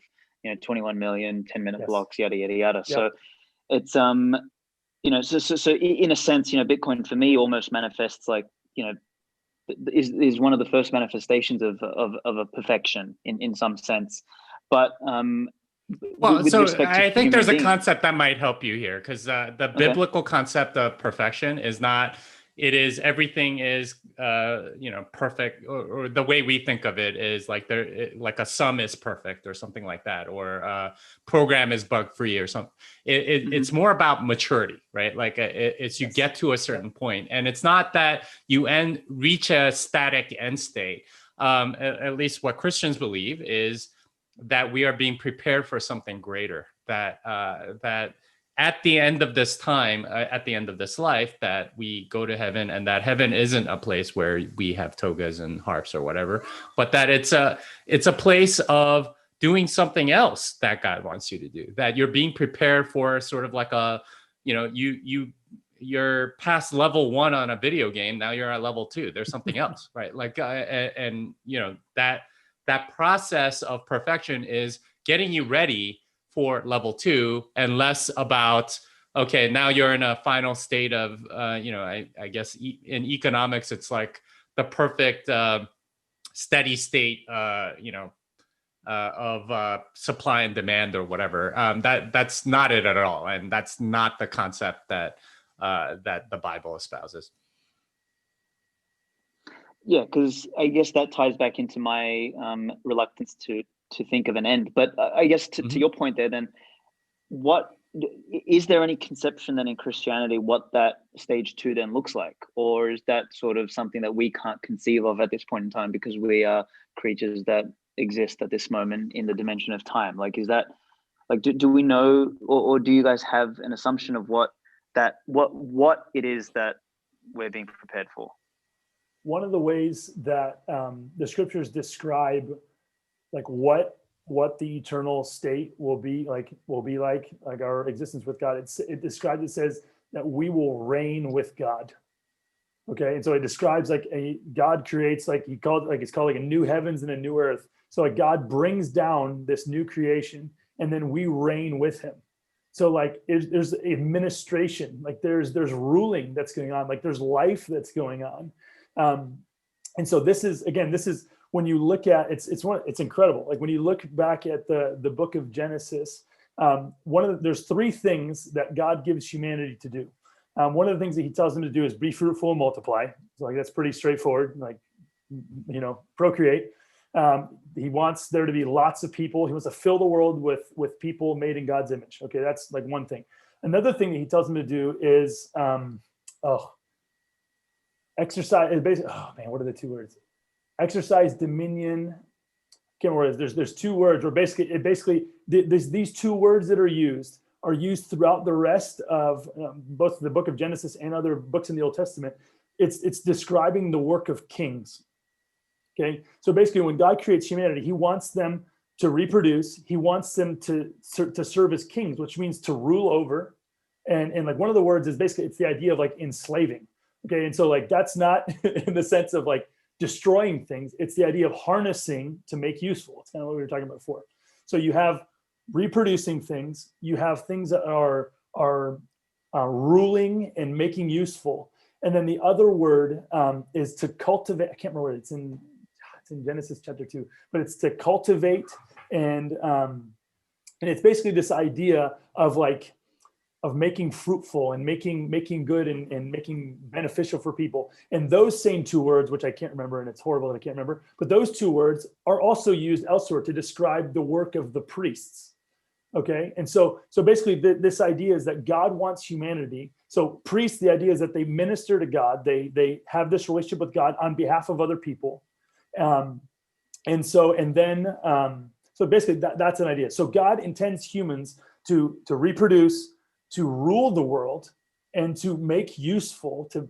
21 million 10-minute blocks, yada yada yada. Yep. So it's so in a sense, Bitcoin for me almost manifests like is one of the first manifestations of a perfection in some sense. But well, so I think there's a concept that might help you here, because the biblical concept of perfection is not, it is everything is perfect, or the way we think of it is like like a sum is perfect or something like that, or a program is bug free or something. It's more about maturity, right? Like it's you get to a certain point, and it's not that you reach a static end state. At least what Christians believe is that we are being prepared for something greater, that at the end of this time, at the end of this life, that we go to heaven, and that heaven isn't a place where we have togas and harps or whatever, but that it's a place of doing something else that God wants you to do, that you're being prepared for sort of like you're past level 1 on a video game. Now you're at level 2. There's something else, right? Like, that process of perfection is getting you ready for level 2, and less about, okay, now you're in a final state of, I guess in economics, it's like the perfect steady state, of supply and demand or whatever. That's not it at all. And that's not the concept that the Bible espouses. Yeah, because I guess that ties back into my reluctance to think of an end. But I guess to your point there, then, what is there any conception then in Christianity what that stage 2 then looks like? Or is that sort of something that we can't conceive of at this point in time, because we are creatures that exist at this moment in the dimension of time? Like, is that, like, do we know, or do you guys have an assumption of what it is that we're being prepared for? One of the ways that the scriptures describe like what the eternal state will be like our existence with God, it says that we will reign with God. Okay, and so it describes like God creates, like it's called like a new heavens and a new earth. So like God brings down this new creation, and then we reign with him. So like there's administration, like there's ruling that's going on, like there's life that's going on. And so this is when you look at it's incredible. Like when you look back at the book of Genesis, there's 3 things that God gives humanity to do. One of the things that he tells them to do is be fruitful and multiply. So like that's pretty straightforward, like, procreate. He wants there to be lots of people. He wants to fill the world with people made in God's image. Okay, that's like one thing. Another thing that he tells them to do is exercise. Basically, oh man, what are the two words? Exercise dominion. Can't remember what it is. There's two words where basically these two words that are used throughout the rest of both the book of Genesis and other books in the Old Testament. It's describing the work of kings. Okay, so basically when God creates humanity, he wants them to reproduce. He wants them to serve as kings, which means to rule over. And like one of the words is basically, it's the idea of like enslaving. Okay, and so like that's not in the sense of like destroying things. It's the idea of harnessing to make useful. It's kind of what we were talking about before. So you have reproducing things. You have things that are ruling and making useful. And then the other word is to cultivate. I can't remember what it's in Genesis chapter 2, but it's to cultivate and it's basically this idea of making fruitful and making good and making beneficial for people. And those same two words, which I can't remember, and it's horrible that I can't remember, but those two words are also used elsewhere to describe the work of the priests. Okay, and so basically this idea is that God wants humanity. So priests, the idea is that they minister to God. They have this relationship with God on behalf of other people. So basically that's an idea. So God intends humans to reproduce, to rule the world, and to make useful, to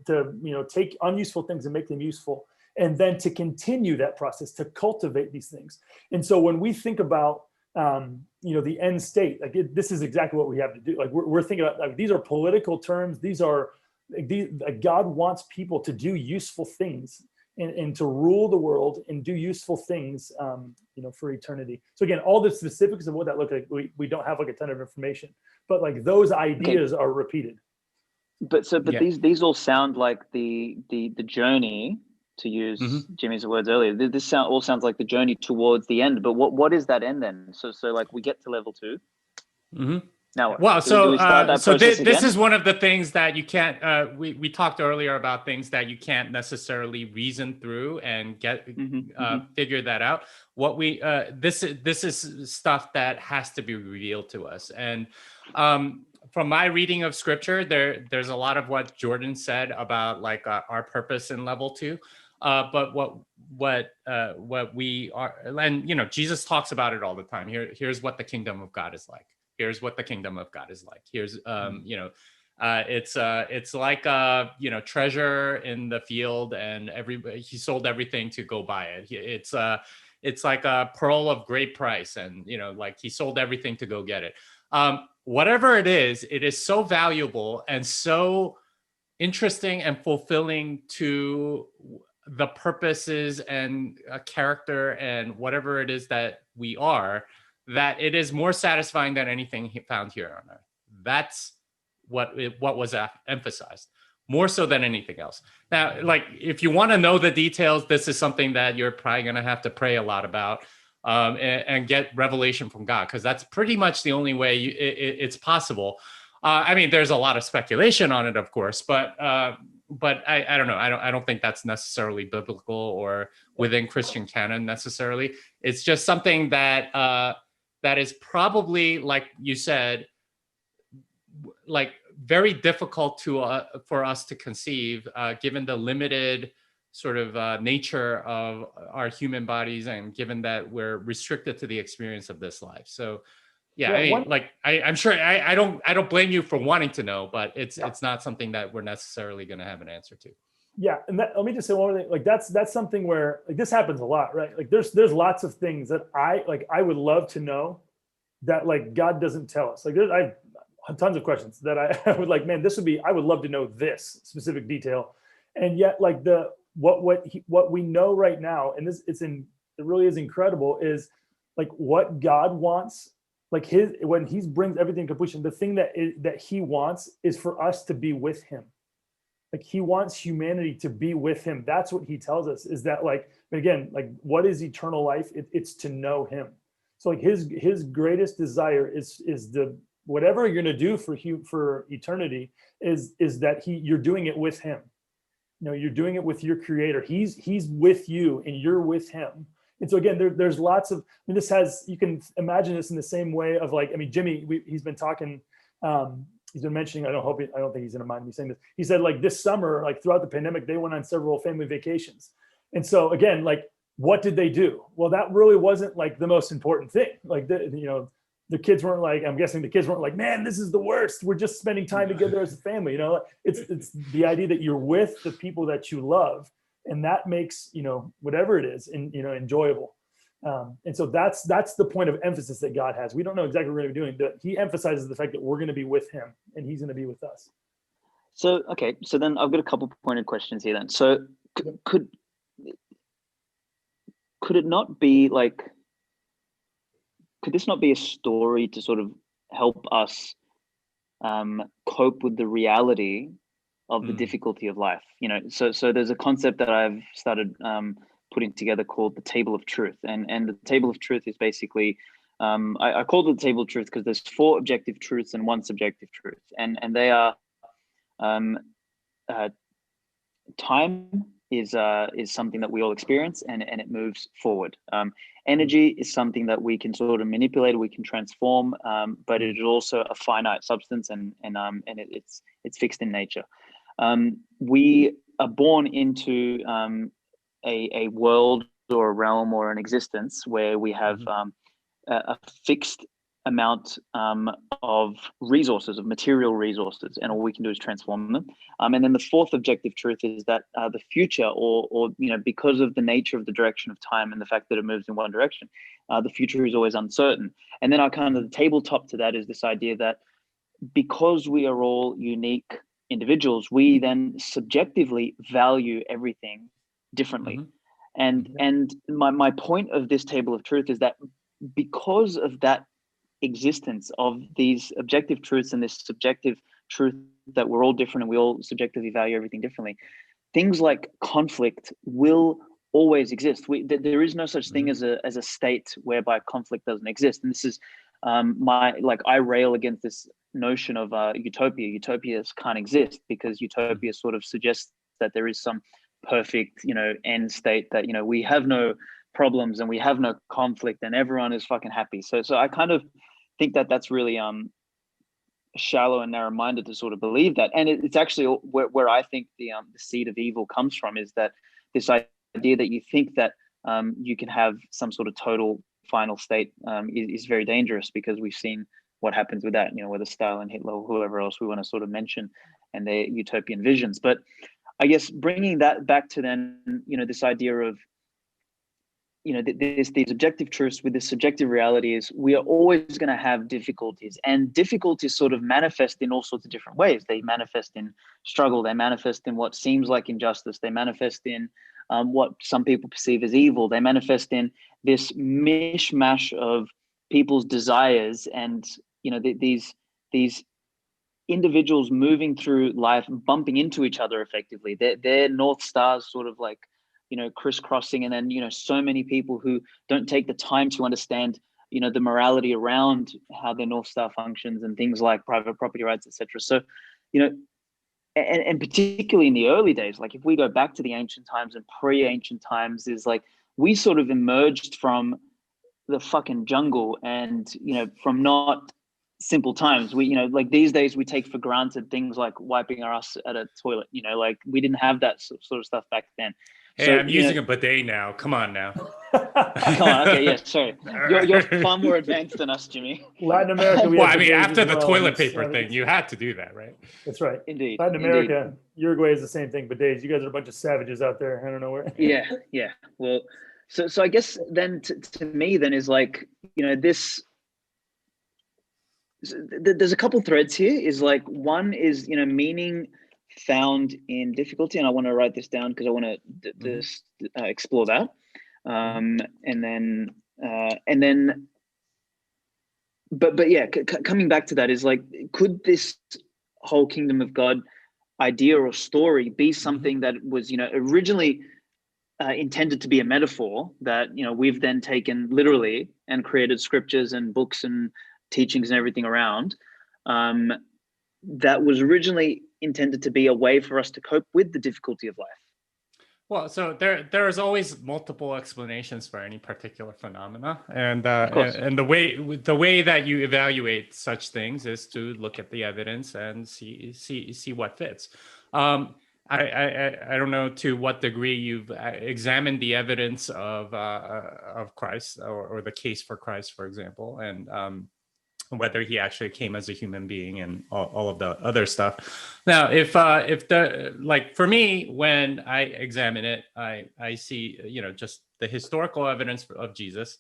take unuseful things and make them useful, and then to continue that process, to cultivate these things. And so when we think about the end state, this is exactly what we have to do. Like we're thinking about, these are political terms. These are God wants people to do useful things and to rule the world and do useful things, for eternity. So again, all the specifics of what that looks like, we don't have like a ton of information, but like those ideas are repeated. But these all sound like the journey, to use Jimmy's words earlier. This all sounds like the journey towards the end. But what is that end then? So like we get to level 2. Now, well, this is one of the things that you can't. We talked earlier about things that you can't necessarily reason through and get figure that out. What we this is stuff that has to be revealed to us. And from my reading of scripture, there's a lot of what Jordan said about like our purpose in level 2. But what we are, and Jesus talks about it all the time. Here's what the kingdom of God is like. Here's what the kingdom of God is like. Here's it's like treasure in the field, and he sold everything to go buy it. It's like a pearl of great price, and like he sold everything to go get it. Whatever it is so valuable and so interesting and fulfilling to the purposes and character and whatever it is that we are, that it is more satisfying than anything found here on earth. That's what was emphasized, more so than anything else. Now, like if you want to know the details, this is something that you're probably going to have to pray a lot about and get revelation from God, because that's pretty much the only way it's possible. I mean, there's a lot of speculation on it, of course, but I don't know. I don't think that's necessarily biblical or within Christian canon necessarily. It's just something that that is probably, like you said, like very difficult for us to conceive, given the limited sort of nature of our human bodies, and given that we're restricted to the experience of this life. So. Yeah, I mean, I'm sure I don't blame you for wanting to know, but it's not something that we're necessarily going to have an answer to. Yeah, and let me just say one more thing. Like that's something where like this happens a lot, right? Like there's lots of things that I would love to know that like God doesn't tell us. Like I have tons of questions that I would like, man, I would love to know this specific detail, and yet like what we know right now, and it really is incredible, is like what God wants. Like when he brings everything to completion, the thing that he wants is for us to be with him. Like he wants humanity to be with him. That's what he tells us, is that like, again, like what is eternal life? It's to know him. So like his greatest desire is whatever you're going to do for eternity is that you're doing it with him. You're doing it with your creator. He's with you and you're with him. And so again, there's lots of, you can imagine this in the same way of like, Jimmy, he's been talking, he's been mentioning, I don't think he's going to mind me saying this. He said like this summer, like throughout the pandemic, they went on several family vacations. And so again, like, what did they do? Well, that really wasn't like the most important thing. Like, the kids weren't like, I'm guessing the kids weren't like, man, this is the worst. We're just spending time together as a family. It's the idea that you're with the people that you love, and that makes, whatever it is, enjoyable. And so that's the point of emphasis that God has. We don't know exactly what we're going to be doing, but he emphasizes the fact that we're going to be with him and he's going to be with us. So, okay. So then I've got a couple pointed questions here then. So could it not be like, could this not be a story to sort of help us cope with the reality of the difficulty of life? So there's a concept that I've started putting together called the table of truth, and the table of truth is basically I called it the table of truth because there's 4 objective truths and 1 subjective truth, and they are time is something that we all experience, and it moves forward. Energy is something that we can sort of manipulate, we can transform, but it is also a finite substance, and it's fixed in nature. We are born into a world or a realm or an existence where we have a fixed amount of resources, of material resources, and all we can do is transform them. And then the 4th objective truth is that the future, or because of the nature of the direction of time and the fact that it moves in one direction, the future is always uncertain. And then our kind of the tabletop to that is this idea that because we are all unique individuals, we then subjectively value everything differently. And my point of this table of truth is that because of that existence of these objective truths and this subjective truth that we're all different and we all subjectively value everything differently, things like conflict will always exist. There is no such thing as a state whereby conflict doesn't exist. And this is I rail against this notion of utopia. Utopias can't exist because utopia sort of suggests that there is some perfect end state that we have no problems and we have no conflict and everyone is fucking happy. So I kind of think that that's really shallow and narrow-minded to sort of believe that. And it's actually where I think the seed of evil comes from, is that this idea that you think that you can have some sort of total final state is very dangerous, because we've seen what happens with that, whether Stalin, Hitler, or whoever else we want to sort of mention, and their utopian visions. But I guess bringing that back to then, this idea of, these objective truths with this subjective reality, is we are always going to have difficulties, and difficulties sort of manifest in all sorts of different ways. They manifest in struggle. They manifest in what seems like injustice. They manifest in what some people perceive as evil. They manifest in this mishmash of people's desires, and these individuals moving through life, bumping into each other effectively. They're North Stars sort of like, crisscrossing, and then, so many people who don't take the time to understand, the morality around how their North Star functions and things like private property rights, etc. So, and particularly in the early days, like if we go back to the ancient times and pre-ancient times, is like we sort of emerged from the fucking jungle, and, from not simple times. We, like these days we take for granted things like wiping our ass at a toilet, like we didn't have that sort of stuff back then. Hey, so, I'm using a bidet now. Come on now. Come on. Okay. Yeah. Sorry. You're far more advanced than us, Jimmy. Latin America. After the toilet paper thing, you had to do that, right? That's right. Indeed. Latin America, Uruguay is the same thing. Bidets. You guys are a bunch of savages out there. I don't know where. Yeah. Yeah. Well, so I guess then to me then is like, this. There's a couple threads here. Is like, one is, meaning found in difficulty, and I want to write this down because I want to explore that, and then but yeah, coming back to that is like, could this whole kingdom of God idea or story be something that was originally intended to be a metaphor that we've then taken literally and created scriptures and books and teachings and everything around, that was originally intended to be a way for us to cope with the difficulty of life. Well, so there's always multiple explanations for any particular phenomena, and the way that you evaluate such things is to look at the evidence and see what fits. I don't know to what degree you've examined the evidence of Christ or the case for Christ, for example, and whether he actually came as a human being and all of the other stuff. Now, if the, like for me, when I examine it, I see, just the historical evidence of Jesus,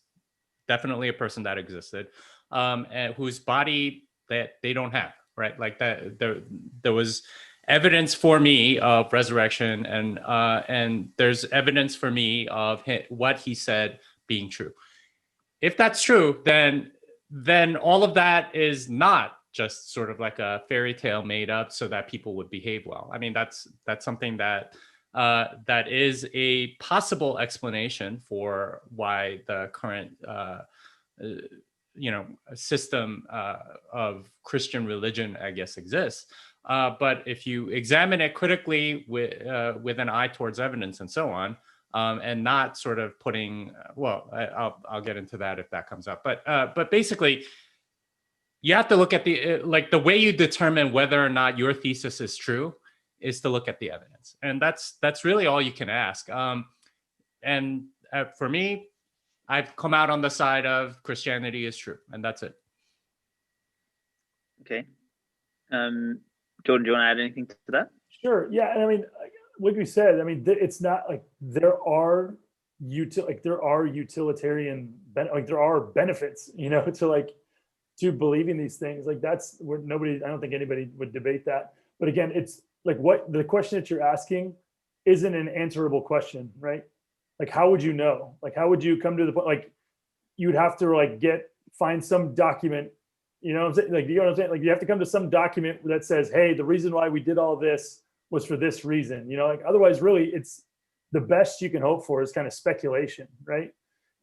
definitely a person that existed, and whose body that they don't have, right? Like that, there was evidence for me of resurrection, and there's evidence for me of what he said being true. If that's true, then all of that is not just sort of like a fairy tale made up so that people would behave well. I mean, that's something that that is a possible explanation for why the current system of Christian religion, I guess, exists. But if you examine it critically with an eye towards evidence and so on, and not sort of putting, I'll get into that if that comes up. But basically, you have to look at the way you determine whether or not your thesis is true is to look at the evidence, and that's really all you can ask. And for me, I've come out on the side of Christianity is true, and that's it. Okay, Jordan, do you want to add anything to that? Sure. Yeah, and I mean, like we said, I mean, it's not like there are utilitarian there are benefits, to believing these things. Like that's where I don't think anybody would debate that. But again, it's like what the question that you're asking isn't an answerable question, right? Like, how would you know? Like, how would you come to the point? Like, you'd have to find some document, you know what I'm saying? Like, you know what I'm saying? Like, you have to come to some document that says, hey, the reason why we did all this was for this reason, otherwise really it's the best you can hope for is kind of speculation, right?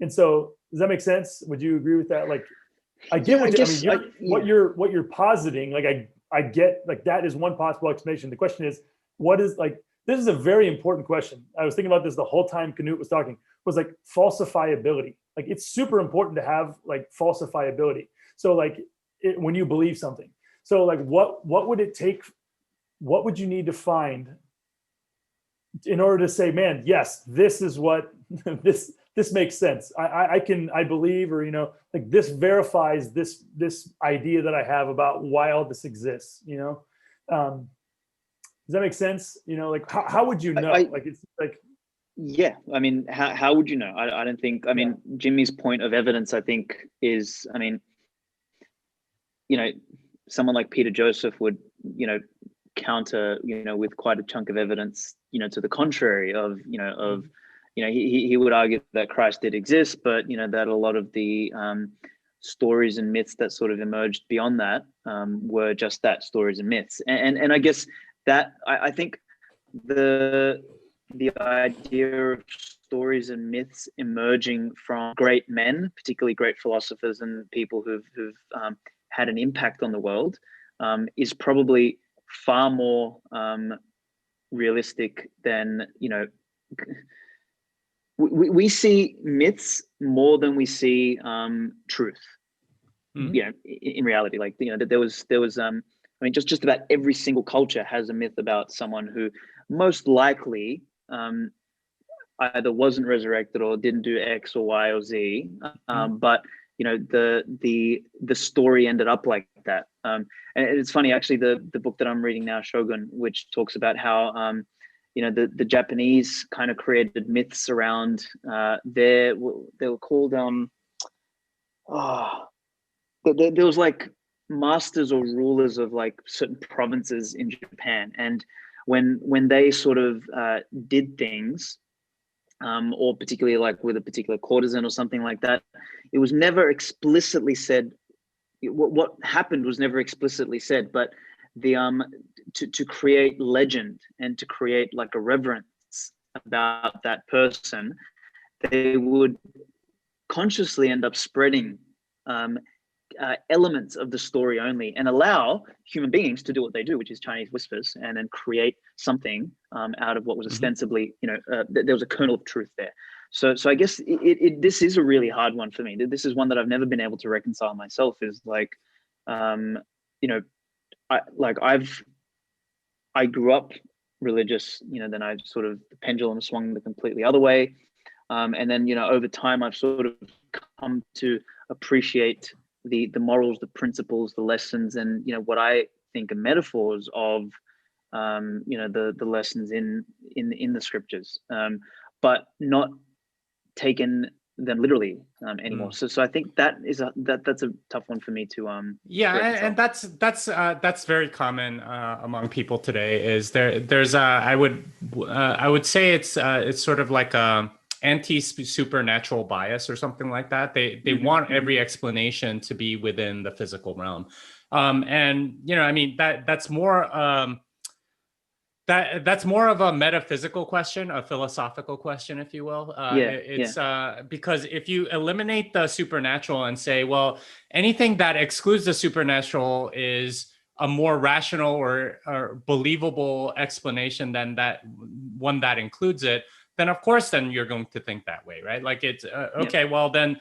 And so does that make sense? Would you agree with that? Like, I get what you're positing. Like, I get, like, that is one possible explanation. The question is, what is, like, this is a very important question. I was thinking about this the whole time Knut was talking, was like falsifiability. Like, it's super important to have like falsifiability. So like when you believe something, so like what would it take? What would you need to find in order to say, man, yes, this is what this makes sense. I believe, or, like this verifies this idea that I have about why all this exists, does that make sense? Like how would you know? It's like, yeah, I mean, how would you know? I don't think, mean, Jimmy's point of evidence, I think is, someone like Peter Joseph would, counter, with quite a chunk of evidence, to the contrary of, he would argue that Christ did exist, but, that a lot of the stories and myths that sort of emerged beyond that were just that, stories and myths. And I guess that, I think the idea of stories and myths emerging from great men, particularly great philosophers and people who've had an impact on the world, is probably far more realistic than, we see myths more than we see truth. In reality, like, there was just about every single culture has a myth about someone who most likely either wasn't resurrected or didn't do X or Y or Z, but the story ended up like that. And it's funny, actually, the book that I'm reading now, Shogun, which talks about how the Japanese kind of created myths around they were called there was like masters or rulers of like certain provinces in Japan, and when they sort of did things, or particularly like with a particular courtesan or something like that, it was never explicitly said. What happened was never explicitly said, but the to create legend and to create like a reverence about that person, they would consciously end up spreading elements of the story only, and allow human beings to do what they do, which is Chinese whispers, and then create something out of what was ostensibly, there was a kernel of truth there. So I guess this is a really hard one for me. This is one that I've never been able to reconcile myself. Is like, I grew up religious, then I sort of, the pendulum swung the completely other way. And then, over time, I've sort of come to appreciate the morals, the principles, the lessons, and, what I think are metaphors of, the lessons in the scriptures, but not taken them literally anymore. So I think that's a tough one for me to and that's very common among people today. Is there's I would say it's sort of like a anti-supernatural bias or something like that. They want every explanation to be within the physical realm, and I mean that's more. That's more of a metaphysical question, a philosophical question, if you will. Because if you eliminate the supernatural and say, well, anything that excludes the supernatural is a more rational or believable explanation than that one that includes it, then of course, then you're going to think that way, right? Like it's okay. Well, then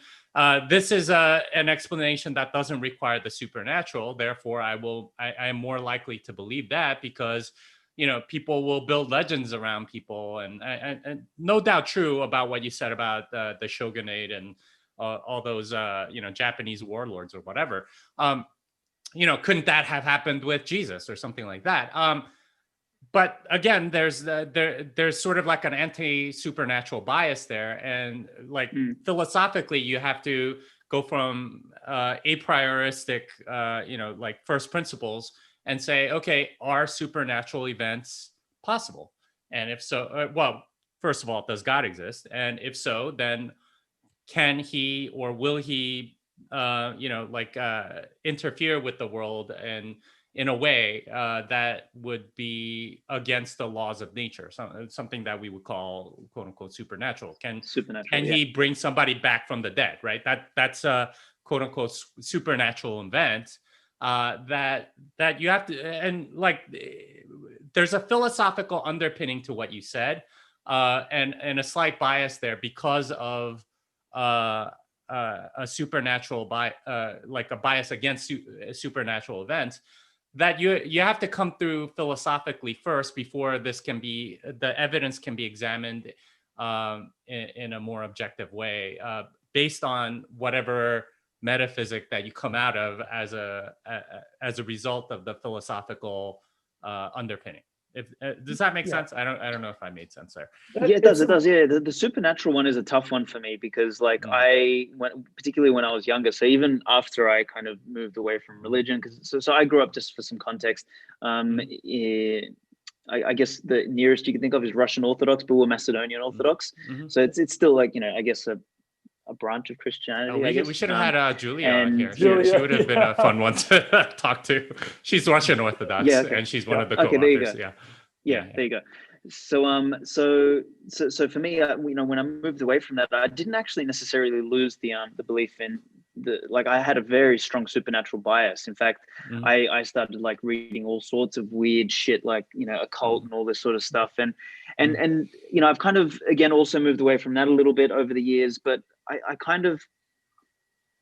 this is an explanation that doesn't require the supernatural. Therefore, I am more likely to believe that because people will build legends around people, and no doubt true about what you said about the shogunate and all those Japanese warlords or whatever. Couldn't that have happened with Jesus or something like that? But again, there's sort of like an anti-supernatural bias there, and like philosophically, you have to go from a prioristic, like first principles, and say, okay, are supernatural events possible? And if so, well, first of all, does God exist? And if so, then can he or will he, interfere with the world and in a way that would be against the laws of nature, something that we would call "quote unquote" supernatural. Can he bring somebody back from the dead? Right. That's a "quote unquote" supernatural event. That you have to, and like there's a philosophical underpinning to what you said, and a slight bias there because of a supernatural like a bias against supernatural events, that you have to come through philosophically first before the evidence can be examined in a more objective way, based on whatever metaphysic that you come out of as a result of the philosophical underpinning. Does that make sense? I don't know if I made sense there. Yeah, it does. Yeah, the supernatural one is a tough one for me because, like, particularly when I was younger. So even after I kind of moved away from religion, so I grew up, just for some context. I guess the nearest you can think of is Russian Orthodox, but we're Macedonian Orthodox. So it's still like, I guess a branch of Christianity. We should have had Julia on here. She would have been a fun one to talk to. She's Russian Orthodox, and she's one of the co-authors. There you go. There you go. So for me, when I moved away from that, I didn't actually necessarily lose the belief in I had a very strong supernatural bias. In fact, I started like reading all sorts of weird shit, like occult and all this sort of stuff, and I've kind of again also moved away from that a little bit over the years, but I kind of,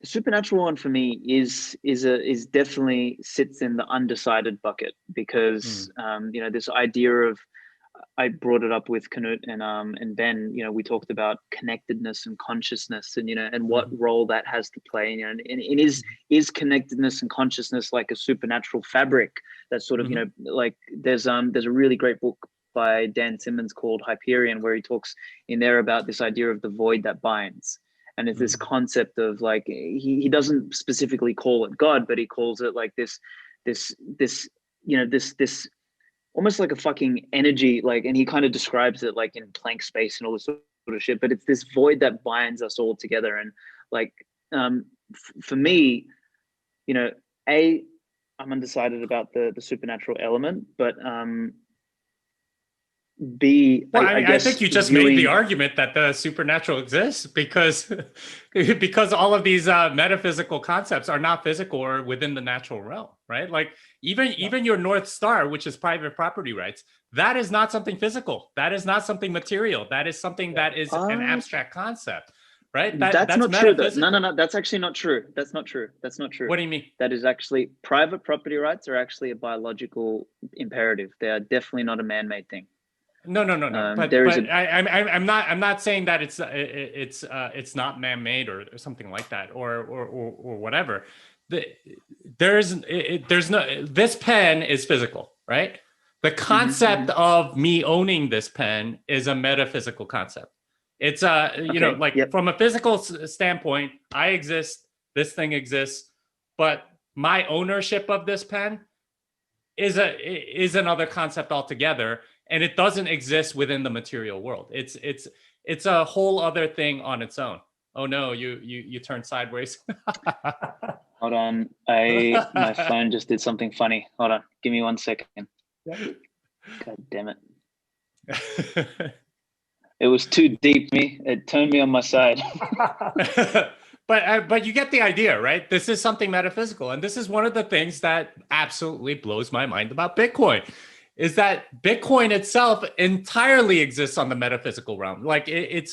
the supernatural one for me is definitely sits in the undecided bucket because this idea of, I brought it up with Knut and Ben. We talked about connectedness and consciousness, and and what role that has to play. And is connectedness and consciousness like a supernatural fabric that sort of like there's a really great book by Dan Simmons called Hyperion, where he talks in there about this idea of the void that binds. And it's this concept of like, he doesn't specifically call it God, but he calls it like this almost like a fucking energy, like, and he kind of describes it like in Planck space and all this sort of shit, but it's this void that binds us all together. And like, for me, I'm undecided about the supernatural element, but be, Well, I mean, I guess, think you just viewing... made the argument that the supernatural exists because because all of these metaphysical concepts are not physical or within the natural realm, right? Like even your North Star, which is private property rights, that is not something physical. That is not something material. That is something that is an abstract concept, right? That's not true, though. No. That's actually not true. That's not true. What do you mean? That is actually, private property rights are actually a biological imperative. They are definitely not a man-made thing. No. But I'm not saying that it's not man-made or something like that or whatever. There's no, this pen is physical, right? The concept of me owning this pen is a metaphysical concept. It's from a physical standpoint, I exist, this thing exists, but my ownership of this pen is another concept altogether. And it doesn't exist within the material world. It's a whole other thing on its own. Oh no, you turned sideways. Hold on, my phone just did something funny. Hold on, give me 1 second. Yeah. God damn it! It was too deep for me. It turned me on my side. But you get the idea, right? This is something metaphysical, and this is one of the things that absolutely blows my mind about Bitcoin. Is that Bitcoin itself entirely exists on the metaphysical realm. Like it's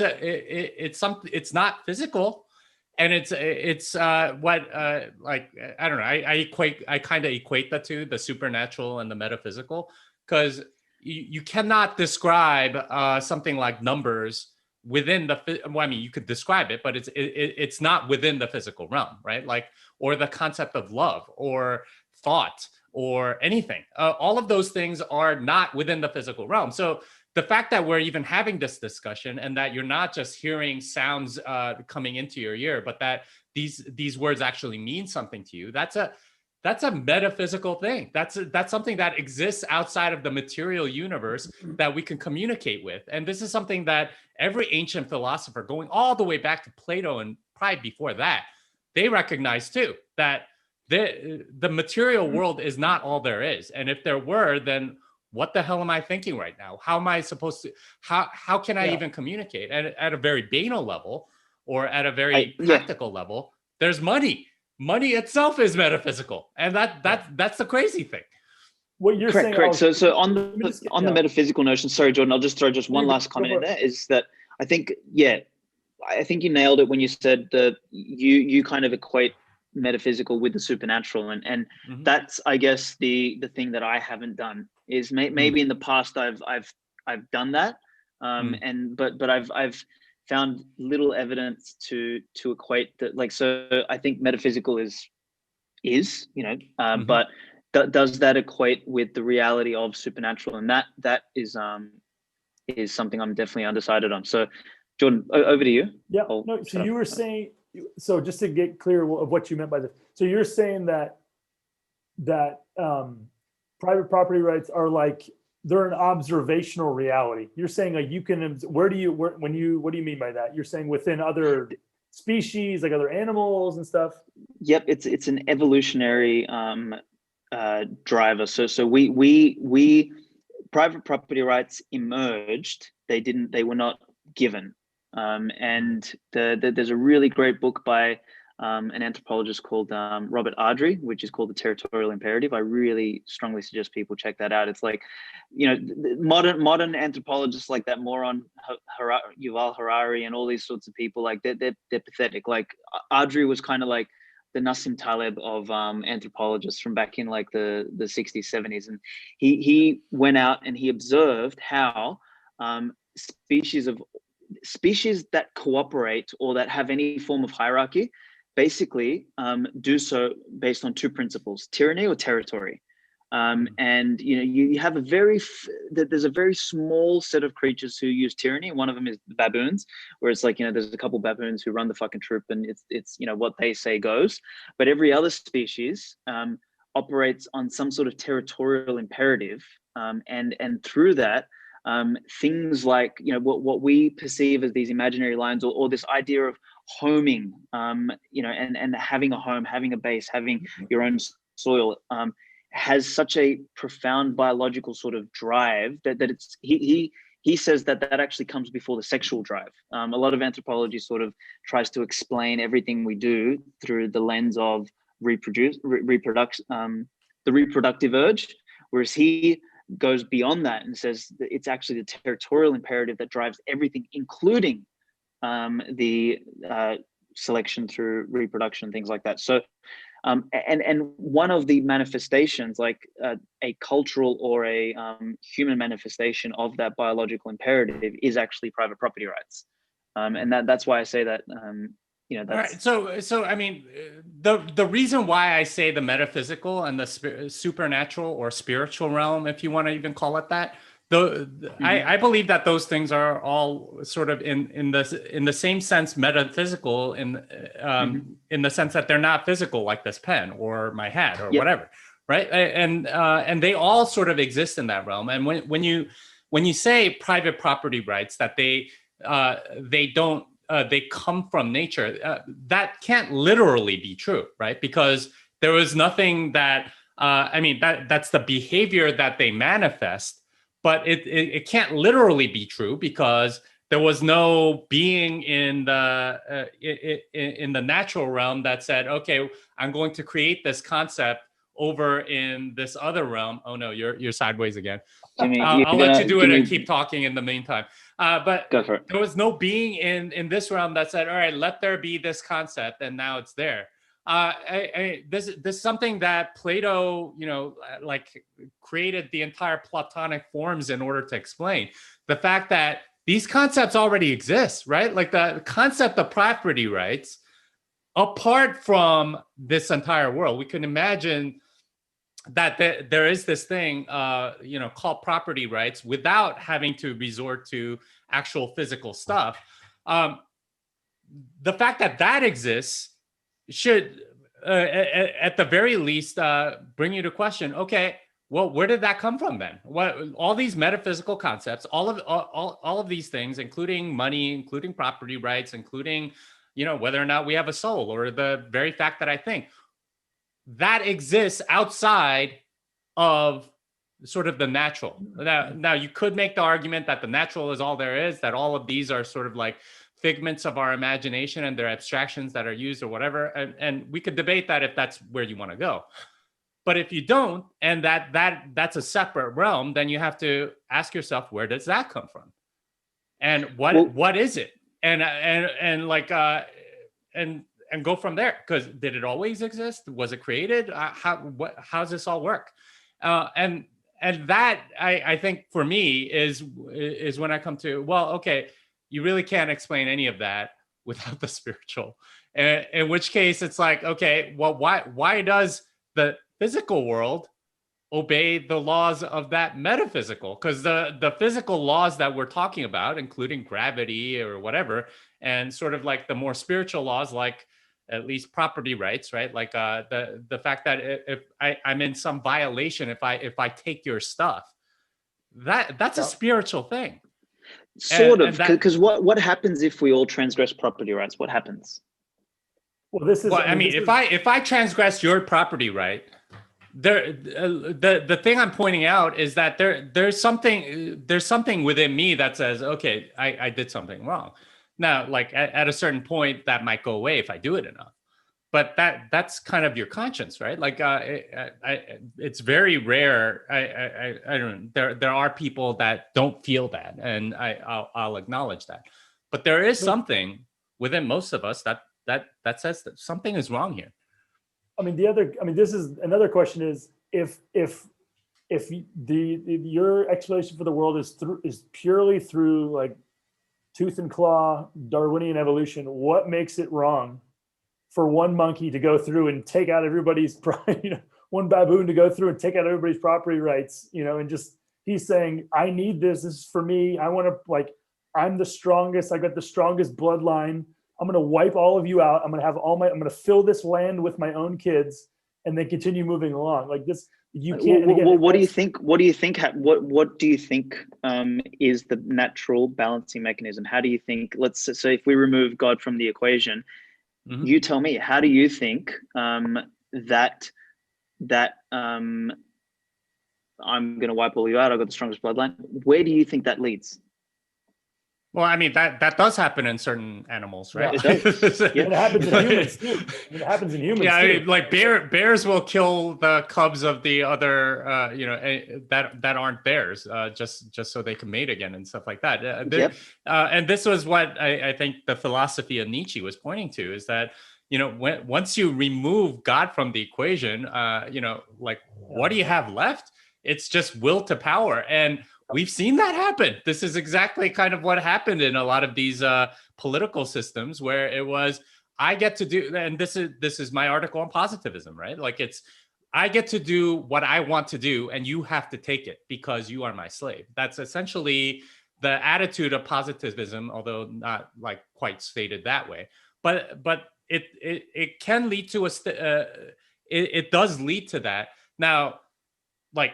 not physical, and it's what like I don't know. I kind of equate the two, the supernatural and the metaphysical, because you cannot describe something like numbers within the. Well, I mean, you could describe it, but it's not within the physical realm, right? Like, or the concept of love or thought or anything. All of those things are not within the physical realm. So the fact that we're even having this discussion and that you're not just hearing sounds coming into your ear, but that these words actually mean something to you, that's a metaphysical thing. That's something that exists outside of the material universe that we can communicate with. And this is something that every ancient philosopher, going all the way back to Plato and probably before that, they recognize too, that the material world is not all there is. And if there were, then what the hell am I thinking right now? How am I supposed to, how can I even communicate at a very banal level or at a very practical level? There's money. Money itself is metaphysical. And that's the crazy thing. What you're saying. Correct. So on the metaphysical notion, sorry, Jordan, I'll just throw one last comment in there, is that I think you nailed it when you said that you kind of equate metaphysical with the supernatural, and that's, I guess, the thing that I haven't done is maybe in the past I've done that, but I've found little evidence to equate that. Like, so I think metaphysical is but does that equate with the reality of supernatural? And that is something I'm definitely undecided on. So Jordan, over to you. Yeah. No, so you were saying, so just to get clear of what you meant by this. So you're saying that private property rights are like, they're an observational reality. You're saying like you can, what do you mean by that? You're saying within other species, like other animals and stuff? Yep. It's an evolutionary driver. So we private property rights emerged. They were not given. And there's a really great book by an anthropologist called Robert Ardrey, which is called The Territorial Imperative. I really strongly suggest people check that out. It's like, modern anthropologists like that moron Yuval Harari and all these sorts of people, like they're pathetic. Like Ardrey was kind of like the Nassim Taleb of anthropologists from back in like the 60s, 70s. And he went out and he observed how species that cooperate or that have any form of hierarchy basically do so based on two principles: tyranny or territory. And you have there's a very small set of creatures who use tyranny. One of them is the baboons, where it's like, there's a couple baboons who run the fucking troop, and it's what they say goes. But every other species operates on some sort of territorial imperative, and through that, things like what we perceive as these imaginary lines, or this idea of homing, and having a home, having a base, having your own soil, has such a profound biological sort of drive that it's he says that actually comes before the sexual drive. A lot of anthropology sort of tries to explain everything we do through the lens of reproduction, the reproductive urge, whereas he goes beyond that and says that it's actually the territorial imperative that drives everything, including the selection through reproduction, things like that. So and one of the manifestations, like a cultural or a human manifestation of that biological imperative, is actually private property rights, and that's why I say that. That's... All right. So I mean, the reason why I say the metaphysical and the supernatural or spiritual realm, if you want to even call it that, I believe that those things are all sort of in the same sense metaphysical in the sense that they're not physical, like this pen or my hat or whatever, right? And they all sort of exist in that realm. And when you say private property rights, that they don't they come from nature, that can't literally be true, right? Because there was nothing that I mean that's the behavior that they manifest. But it can't literally be true because there was no being in the natural realm that said, okay, I'm going to create this concept over in this other realm. Oh no, you're sideways again. Jimmy, I'll let you do it and keep talking in the meantime. But go for it. There was no being in this realm that said, all right, let there be this concept, and now it's there. This is something that Plato, like created the entire Platonic forms in order to explain the fact that these concepts already exist, right? Like the concept of property rights, apart from this entire world, we can imagine that there is this thing, called property rights without having to resort to actual physical stuff. The fact that exists should, at the very least, bring you to question, okay, well, where did that come from then? What all these metaphysical concepts, all of these things, including money, including property rights, including, whether or not we have a soul, or the very fact that I think, that exists outside of sort of the natural. Now you could make the argument that the natural is all there is, that all of these are sort of like figments of our imagination and they're abstractions that are used or whatever. And we could debate that if that's where you want to go. But if you don't, and that's a separate realm, then you have to ask yourself, where does that come from? And what is it? And go from there. Because did it always exist? Was it created? How does this all work? And that I think for me is when I come to, well, okay, you really can't explain any of that without the spiritual. In which case it's like, okay, well, why does the physical world obey the laws of that metaphysical? Because the physical laws that we're talking about, including gravity or whatever, and sort of like the more spiritual laws, like at least property rights, right? Like the fact that if I'm in some violation, if I take your stuff, that's a spiritual thing. Sort of, because what happens if we all transgress property rights? What happens? Well, this is. Well, I mean, if I transgress your property right, the thing I'm pointing out is that there's something within me that says, okay, I did something wrong. Now, like at a certain point, that might go away if I do it enough. But that's kind of your conscience, right? Like it's very rare. I don't know. There are people that don't feel that, and I'll acknowledge that. But there is something within most of us that says that something is wrong here. I mean, this is another question: is if your explanation for the world is purely through like tooth and claw Darwinian evolution, what makes it wrong for one monkey to go through and take out everybody's, one baboon to go through and take out everybody's property rights, and just, he's saying, I need this. This is for me. I want to, I'm the strongest. I got the strongest bloodline. I'm going to wipe all of you out. I'm going to I'm going to fill this land with my own kids and then continue moving along like this. You can't. What do you think? What do you think is the natural balancing mechanism? How do you think? So if we remove God from the equation, you tell me, how do you think that that I'm going to wipe all you out, I've got the strongest bloodline, where do you think that leads? Well, I mean, that does happen in certain animals, right? Yeah, it does. Yeah, it happens in humans too. I mean, it happens in humans too. I mean, like bears will kill the cubs of the other, that aren't theirs, just so they can mate again and stuff like that. Yep. And this was what I think the philosophy of Nietzsche was pointing to, is that, once you remove God from the equation, like, what do you have left? It's just will to power. And we've seen that happen. This is exactly kind of what happened in a lot of these political systems, where it was, I get to do, and this is my article on positivism, right? Like, it's, I get to do what I want to do, and you have to take it because you are my slave. That's essentially the attitude of positivism, although not like quite stated that way. But it can lead to it does lead to that. Now, like,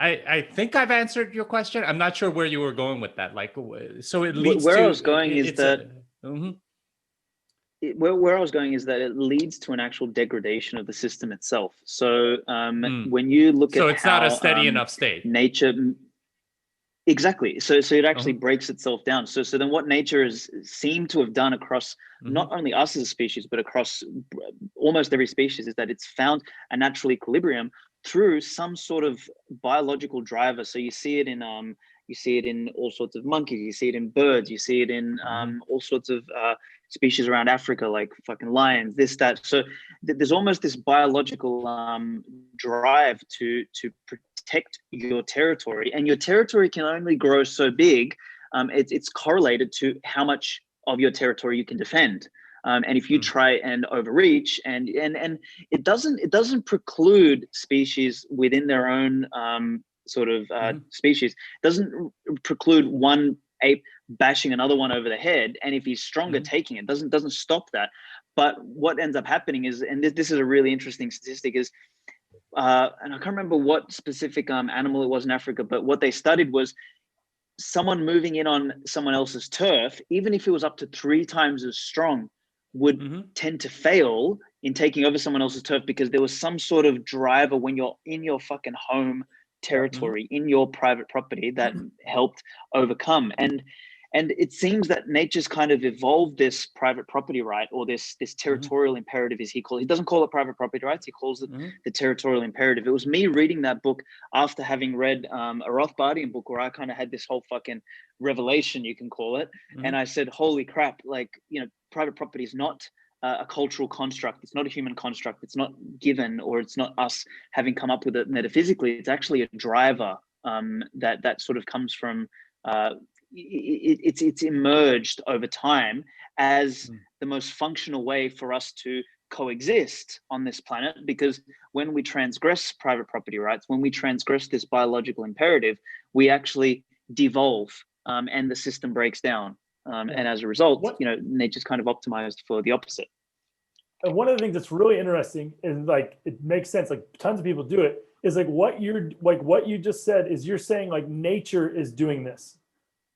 I think I've answered your question. I'm not sure where you were going with that. Like, so it leads where to, I was going is that mm-hmm. Where I was going is that it leads to an actual degradation of the system itself. So when you look at it's not a steady enough state. Nature, exactly. So it actually breaks itself down. So then what nature has seemed to have done across not only us as a species, but across almost every species, is that it's found a natural equilibrium through some sort of biological driver. So you see it in all sorts of monkeys, you see it in birds, you see it in all sorts of species around Africa, like fucking lions, this, that. So there's almost this biological drive to protect your territory, and your territory can only grow so big. It's correlated to how much of your territory you can defend. And if you try and overreach, and it doesn't preclude species within their own species, doesn't preclude one ape bashing another one over the head, and if he's stronger, taking it, doesn't stop that. But what ends up happening is, and this is a really interesting statistic, is and I can't remember what specific animal it was in Africa, but what they studied was someone moving in on someone else's turf, even if it was up to 3 times as strong, would tend to fail in taking over someone else's turf, because there was some sort of driver when you're in your fucking home territory, in your private property, that helped overcome. And it seems that nature's kind of evolved this private property right, or this territorial imperative, as he calls it. He doesn't call it private property rights, he calls it the territorial imperative. It was me reading that book after having read a Rothbardian book, where I kind of had this whole fucking revelation, you can call it. And I said, holy crap, like, private property is not a cultural construct. It's not a human construct. It's not given, or it's not us having come up with it metaphysically. It's actually a driver that sort of comes from, it's emerged over time as the most functional way for us to coexist on this planet. Because when we transgress private property rights, when we transgress this biological imperative, we actually devolve, and the system breaks down. And as a result, nature's kind of optimized for the opposite. And one of the things that's really interesting, and like it makes sense, like tons of people do it, is like what you just said is, you're saying like nature is doing this.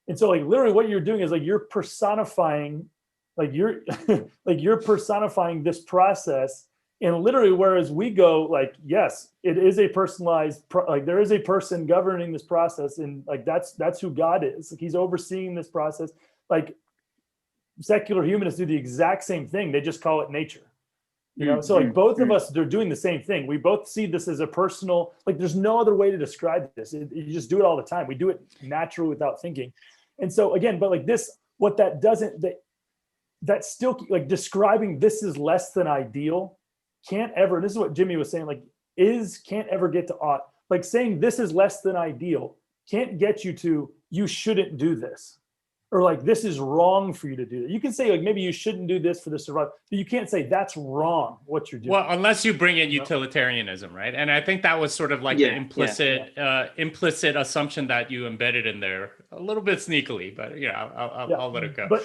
And so like literally what you're doing is like you're personifying, like you're like you're personifying this process. And literally, whereas we go like, yes, it is a personalized, like there is a person governing this process, and like that's who God is. Like he's overseeing this process. Like secular humanists do the exact same thing. They just call it nature. So like both of us, they're doing the same thing. We both see this as a personal, like there's no other way to describe this. You just do it all the time. We do it naturally without thinking. And so again, but like this, what that doesn't, that still, like describing this is less than ideal can't ever, this is what Jimmy was saying, like can't ever get to ought. Like saying this is less than ideal can't get you to, you shouldn't do this. Or like, this is wrong for you to do that. You can say like, maybe you shouldn't do this for the survival, but you can't say that's wrong what you're doing. Well, unless you bring in utilitarianism, right? And I think that was sort of like the implicit assumption that you embedded in there a little bit sneakily, but I'll let it go. But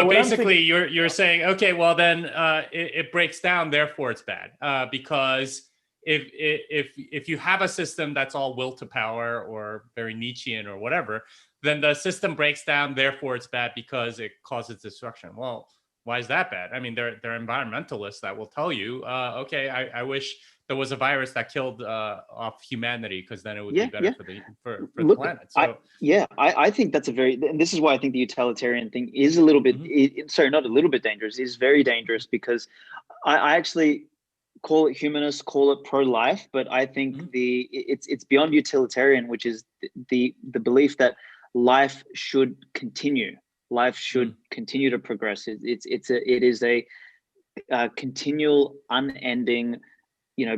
basically you're saying, okay, well then it breaks down, therefore it's bad. Because if you have a system that's all will to power or very Nietzschean or whatever, then the system breaks down, therefore it's bad because it causes destruction. Well, Why is that bad? I mean, they're environmentalists that will tell you, okay, I wish there was a virus that killed off humanity, because then it would be better for the Look, planet. So I think that's a very, and this is why I think the utilitarian thing is a little bit, sorry, not a little bit dangerous, is very dangerous, because I actually call it humanist, call it pro-life, but I think it's beyond utilitarian, which is the belief that life should continue. Life should continue to progress. It is a continual, unending,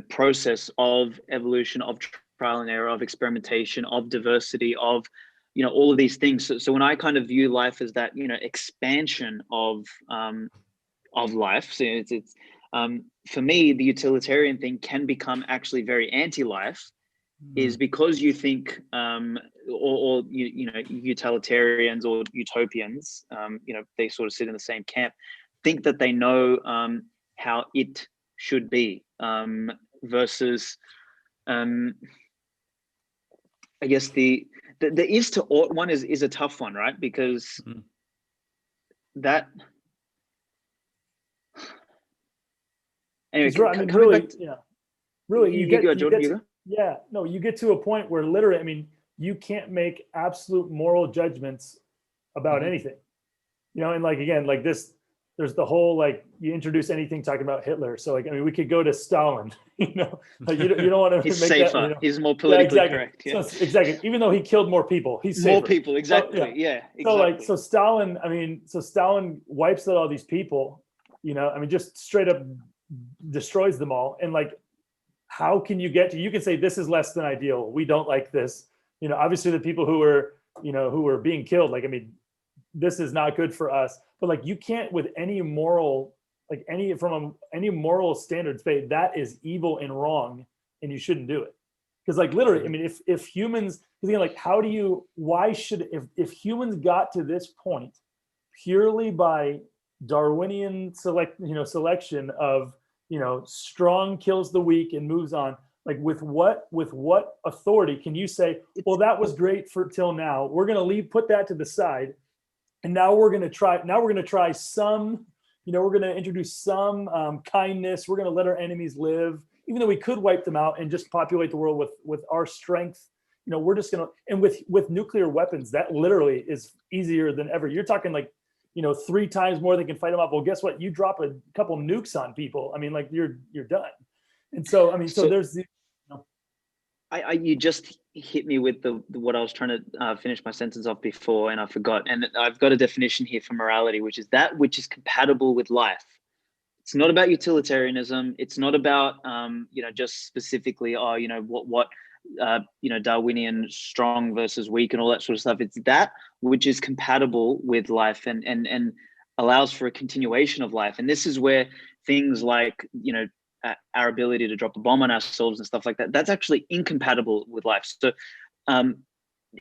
process of evolution, of trial and error, of experimentation, of diversity, of all of these things. So when I kind of view life as that expansion of life, so it's for me, the utilitarian thing can become actually very anti-life, is because you think or utilitarians or utopians, they sort of sit in the same camp, think that they know how it should be, versus I guess the is to ought one is a tough one, right? Because that anyway, I mean, really, you get to a point where literally, I mean, you can't make absolute moral judgments about anything, and like, again, like this, there's the whole, like, you introduce anything talking about Hitler. So, like, I mean, we could go to Stalin, like you don't want to he's make safer. That, he's more politically correct. Yeah. So exactly. Even though he killed more people, he's safer. More people. Exactly. So, exactly. So Stalin, I mean, Stalin wipes out all these people, I mean, just straight up destroys them all. And like, how can you can say this is less than ideal. We don't like this. Obviously the people who were being killed, like, I mean, this is not good for us. But like, you can't, with any moral, like any moral standards, say that is evil and wrong, and you shouldn't do it. Because like, literally, I mean, if humans, like, if humans got to this point purely by Darwinian selection of, strong kills the weak and moves on, like, with what authority can you say, well, that was great for till now, we're going to put that to the side, and now we're going to try some, we're going to introduce some kindness, we're going to let our enemies live, even though we could wipe them out and just populate the world with our strength. We're just going to, and with nuclear weapons, that literally is easier than ever. You're talking like, 3 times more they can fight them off. Well, guess what? You drop a couple nukes on people, I mean, like, you're done. And so, I mean, so there's the, you just hit me with the what I was trying to finish my sentence off before, and I forgot. And I've got a definition here for morality, which is that which is compatible with life. It's not about utilitarianism. It's not about just specifically what Darwinian strong versus weak and all that sort of stuff. It's that which is compatible with life and allows for a continuation of life. And this is where things like our ability to drop a bomb on ourselves and stuff like that, that's actually incompatible with life. So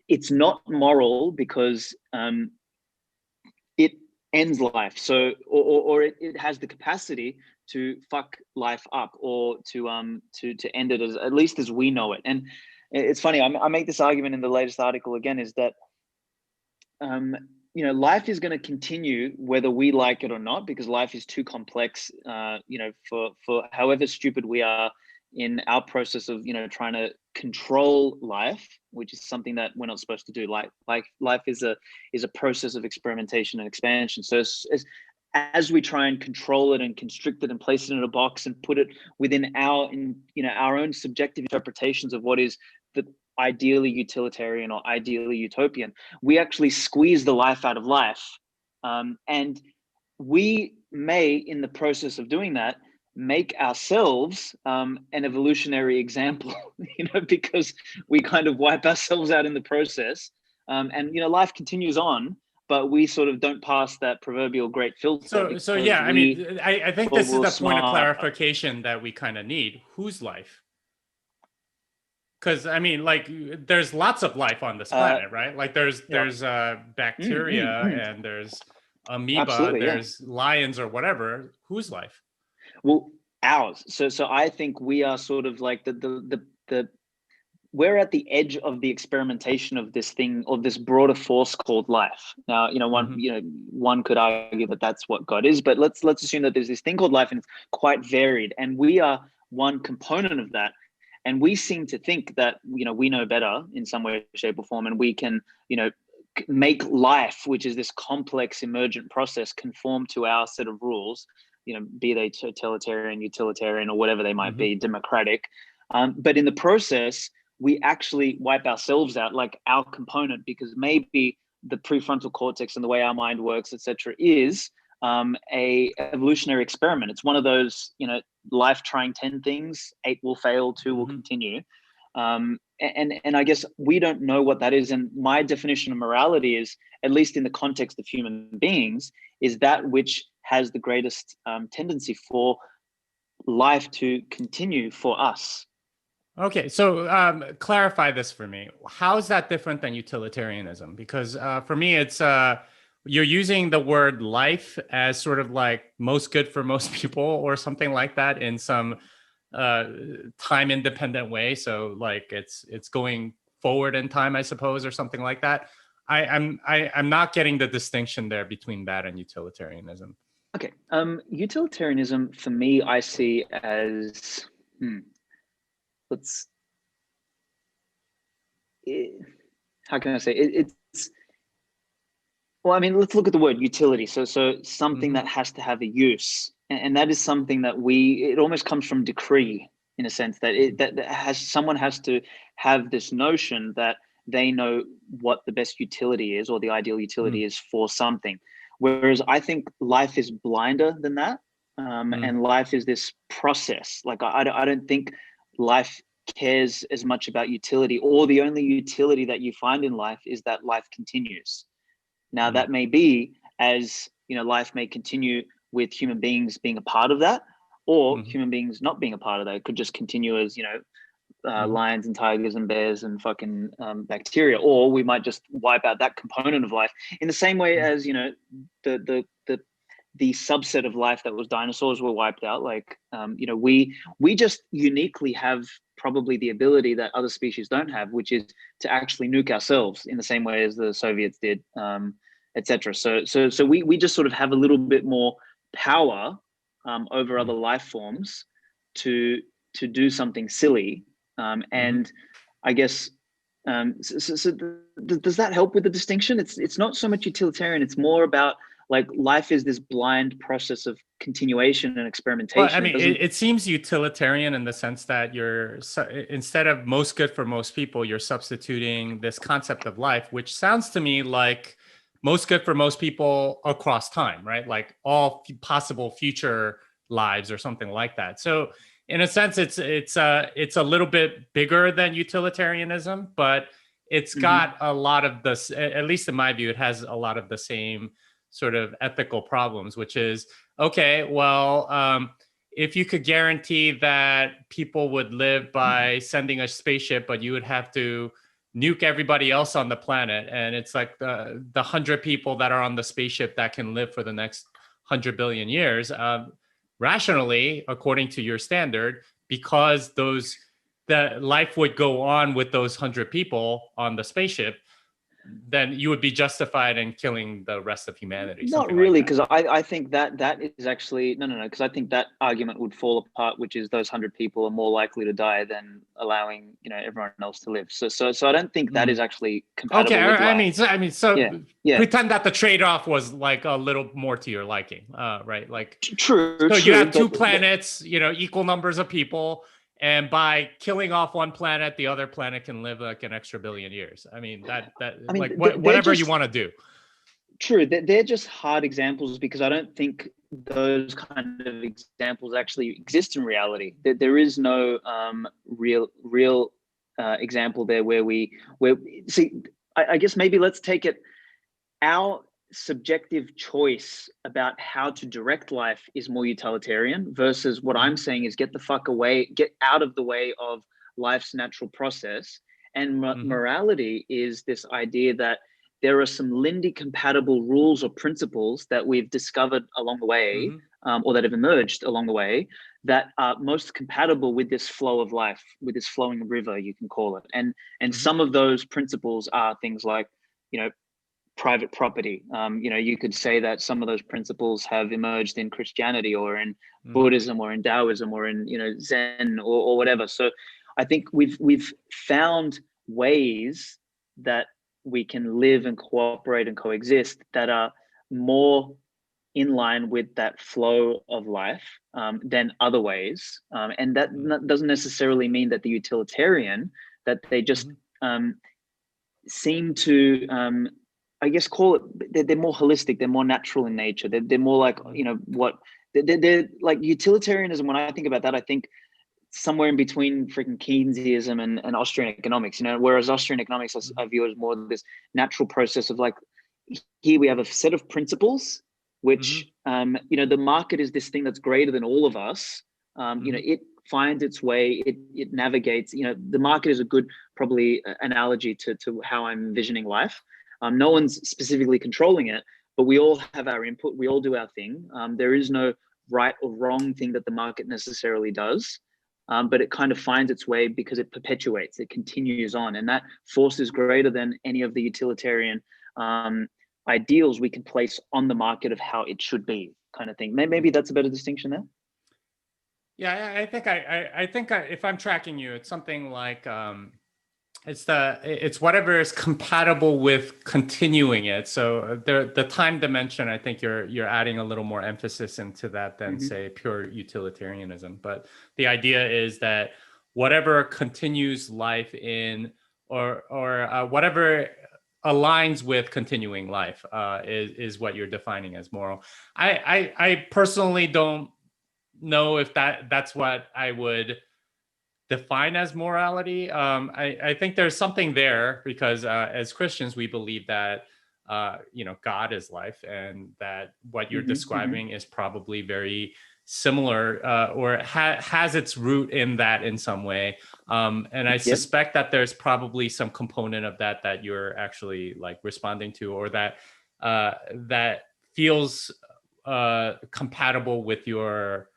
it's not moral because it ends life. So or it has the capacity to fuck life up, or to end it as, at least as we know it. And it's funny, I make this argument in the latest article again, is that life is going to continue whether we like it or not, because life is too complex, for however stupid we are in our process of, trying to control life, which is something that we're not supposed to do. Like life is a process of experimentation and expansion. So as we try and control it and constrict it and place it in a box and put it within our own subjective interpretations of what is the ideally utilitarian or ideally utopian, we actually squeeze the life out of life. And we may, in the process of doing that, make ourselves an evolutionary example, because we kind of wipe ourselves out in the process. And life continues on, but we sort of don't pass that proverbial great filter. So yeah, I mean, I think this is the point of clarification that we kind of need. Whose life? Because I mean, like, there's lots of life on this planet, right? Like, there's bacteria and there's amoeba, there's lions or whatever. Whose life? Well, ours. So I think we are sort of like the we're at the edge of the experimentation of this thing, or this broader force called life. Now, one could argue that that's what God is, but let's assume that there's this thing called life, and it's quite varied, and we are one component of that. And we seem to think that, we know better in some way, shape, or form, and we can, make life, which is this complex emergent process, conform to our set of rules, be they totalitarian, utilitarian, or whatever they might be, democratic. But in the process, we actually wipe ourselves out, like our component, because maybe the prefrontal cortex and the way our mind works, etc., is a evolutionary experiment. It's one of those, life trying 10 things, 8 will fail, 2 will continue. And I guess we don't know what that is. And my definition of morality is, at least in the context of human beings, is that which has the greatest tendency for life to continue for us. Okay, so clarify this for me. How is that different than utilitarianism? Because for me, it's you're using the word life as sort of like most good for most people or something like that in some time independent way. So like it's going forward in time, I suppose, or something like that. I'm not getting the distinction there between that and utilitarianism. Okay, utilitarianism for me, I see as how can I say it? Well, I mean, let's look at the word utility. So something that has to have a use, and that is something that it almost comes from decree, in a sense, that someone has to have this notion that they know what the best utility is, or the ideal utility is for something. Whereas I think life is blinder than that, and life is this process. Like I don't think life cares as much about utility, or the only utility that you find in life is that life continues. Now that may be, as life may continue with human beings being a part of that, or human beings not being a part of that. It could just continue as lions and tigers and bears and fucking bacteria, or we might just wipe out that component of life in the same way as the subset of life that was dinosaurs were wiped out. Like we just uniquely have probably the ability that other species don't have, which is to actually nuke ourselves in the same way as the Soviets did, etc. So we just sort of have a little bit more power over other life forms to do something silly. And I guess does that help with the distinction? It's not so much utilitarian. It's more about like life is this blind process of continuation and experimentation. Well, I mean, it seems utilitarian in the sense that instead of most good for most people, you're substituting this concept of life, which sounds to me like most good for most people across time, right? Like all possible future lives or something like that. So in a sense, it's a little bit bigger than utilitarianism, but it's got a lot of this, at least in my view, it has a lot of the same sort of ethical problems, which is, okay, well, if you could guarantee that people would live by sending a spaceship, but you would have to nuke everybody else on the planet, and it's like the 100 people that are on the spaceship that can live for the next 100 billion years, rationally, according to your standard, because the life would go on with those 100 people on the spaceship, then you would be justified in killing the rest of humanity. Not really, because I think that is actually no, because I think that argument would fall apart, which is those 100 people are more likely to die than allowing everyone else to live. So I don't think that is actually compatible. Okay, with life. Yeah. Pretend that the trade-off was like a little more to your liking, right? Like true. So you have two planets, equal numbers of people. And by killing off one planet, the other planet can live like an extra billion years. I mean, whatever you want to do. True. They're just hard examples because I don't think those kind of examples actually exist in reality. There is no real example there where I guess maybe let's take it. Our subjective choice about how to direct life is more utilitarian versus what I'm saying is get out of the way of life's natural process. And morality is this idea that there are some Lindy compatible rules or principles that we've discovered along the way or that have emerged along the way that are most compatible with this flow of life, with this flowing river, you can call it. And some of those principles are things like, private property. You could say that some of those principles have emerged in Christianity or in Buddhism or in Taoism or in Zen or whatever. So I think we've found ways that we can live and cooperate and coexist that are more in line with that flow of life than other ways. And that doesn't necessarily mean that the utilitarian, that they just seem to, I guess, call it, they're more holistic, they're more natural in nature. They're more like, they're like utilitarianism. When I think about that, I think somewhere in between freaking Keynesianism and Austrian economics, whereas Austrian economics I view as more this natural process of like, here we have a set of principles, which, the market is this thing that's greater than all of us. It finds its way, it navigates, the market is a good, probably analogy to how I'm envisioning life. No one's specifically controlling it, but we all have our input. We all do our thing. There is no right or wrong thing that the market necessarily does. But it kind of finds its way because it perpetuates, it continues on. And that force is greater than any of the utilitarian ideals we can place on the market of how it should be, kind of thing. Maybe that's a better distinction there. Yeah, I think if I'm tracking you, it's something like it's whatever is compatible with continuing it. So the time dimension, I think you're adding a little more emphasis into that than say pure utilitarianism. But the idea is that whatever continues life in, or whatever aligns with continuing life is what you're defining as moral. I personally don't know if that's what I would define as morality. I think there's something there because as Christians, we believe that God is life, and that what you're describing is probably very similar or has its root in that in some way. And I suspect that there's probably some component of that you're actually like responding to, or that feels compatible with your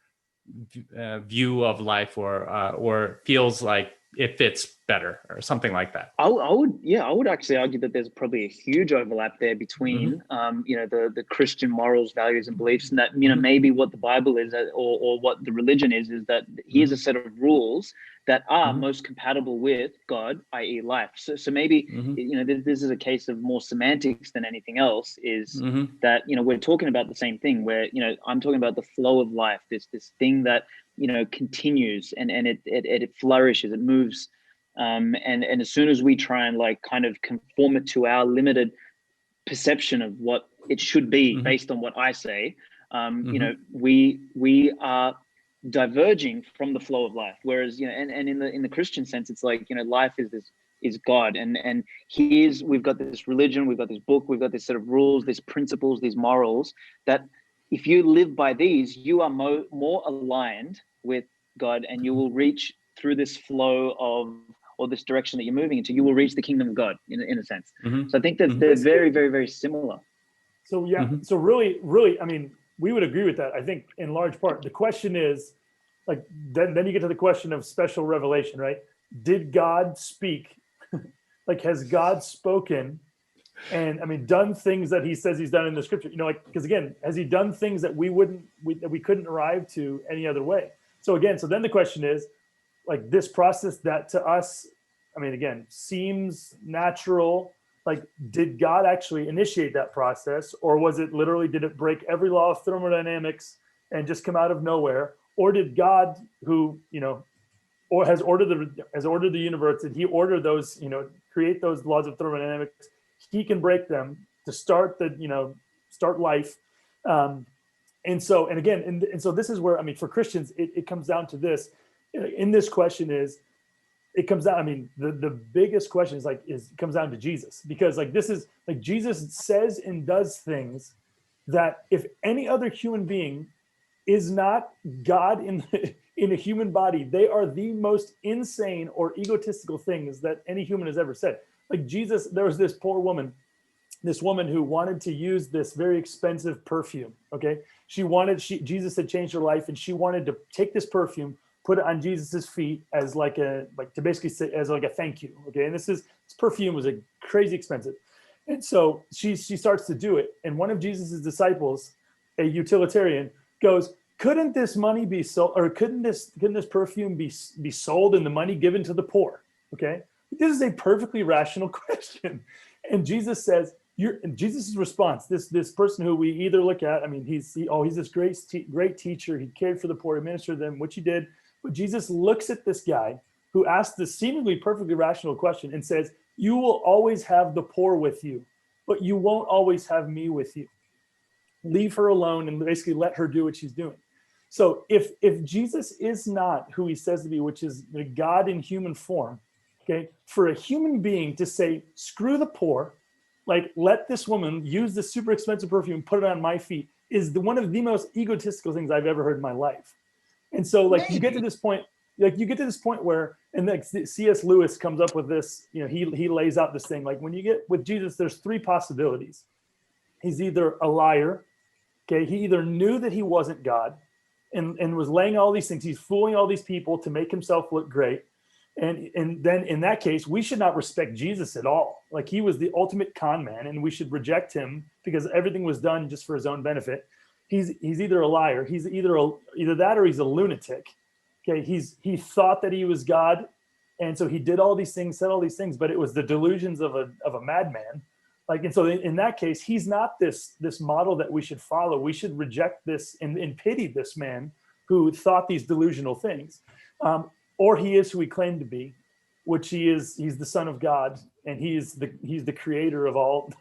view of life, or feels like it fits better or something like that. I would actually argue that there's probably a huge overlap there between the Christian morals, values, and beliefs, and that maybe what the Bible is or what the religion is that here's a set of rules that are most compatible with God, i.e. life. So maybe this is a case of more semantics than anything else, is that we're talking about the same thing, where I'm talking about the flow of life, this thing that continues and it flourishes, it moves, and as soon as we try and like kind of conform it to our limited perception of what it should be based on what I say, we are diverging from the flow of life. Whereas and in the Christian sense, it's like life is God, and we've got this religion, we've got this book, we've got this set of rules, these principles, these morals that if you live by these, you are more aligned with God, and you will reach through this flow of, or this direction that you're moving into, you will reach the kingdom of God in a sense. So I think that they're very, very, very similar. So so really, I mean, we would agree with that. I think in large part, the question is like, then you get to the question of special revelation, right? Did God speak? Like, has God spoken? And I mean, done things that he says he's done in the scripture, because again, has he done things that we couldn't arrive to any other way? So then the question is, like, this process that to us, I mean, again, seems natural. Like, did God actually initiate that process, or was it literally, did it break every law of thermodynamics and just come out of nowhere? Or did God, who, or has ordered the universe, did he order those, create those laws of thermodynamics? He can break them to start start life. And so this is where, I mean, for Christians, it comes down to this. In this question it comes down, I mean, the biggest question is comes down to Jesus, because like this is like Jesus says and does things that if any other human being is not God in a human body, they are the most insane or egotistical things that any human has ever said. Like Jesus, there was this poor woman this woman who wanted to use this very expensive perfume. Okay. Jesus had changed her life, and she wanted to take this perfume, put it on Jesus's feet as to basically say, as like a thank you. Okay. And this perfume was a crazy expensive. And so she starts to do it. And one of Jesus's disciples, a utilitarian, goes, couldn't this money be sold, or couldn't this perfume be sold and the money given to the poor? Okay. This is a perfectly rational question. And Jesus says, Jesus' response, this person who we either look at, I mean, he's this great teacher. He cared for the poor, he ministered to them, which he did. But Jesus looks at this guy who asked this seemingly perfectly rational question and says, you will always have the poor with you, but you won't always have me with you. Leave her alone and basically let her do what she's doing. So if Jesus is not who he says to be, which is the God in human form, okay, for a human being to say, screw the poor, like let this woman use this super expensive perfume, put it on my feet, is one of the most egotistical things I've ever heard in my life. And so like you get to this point where, and like C.S. Lewis comes up with this, he lays out this thing, like when you get with Jesus, there's three possibilities. He's either a liar, okay, he either knew that he wasn't God and was laying all these things, he's fooling all these people to make himself look great. And then in that case, we should not respect Jesus at all. Like he was the ultimate con man, and we should reject him because everything was done just for his own benefit. He's either a liar, he's either that or he's a lunatic. Okay, he thought that he was God, and so he did all these things, said all these things, but it was the delusions of a madman. Like, and so in that case, he's not this model that we should follow. We should reject this and pity this man who thought these delusional things. Or he is who he claimed to be, which he's the Son of God, and he's the creator of all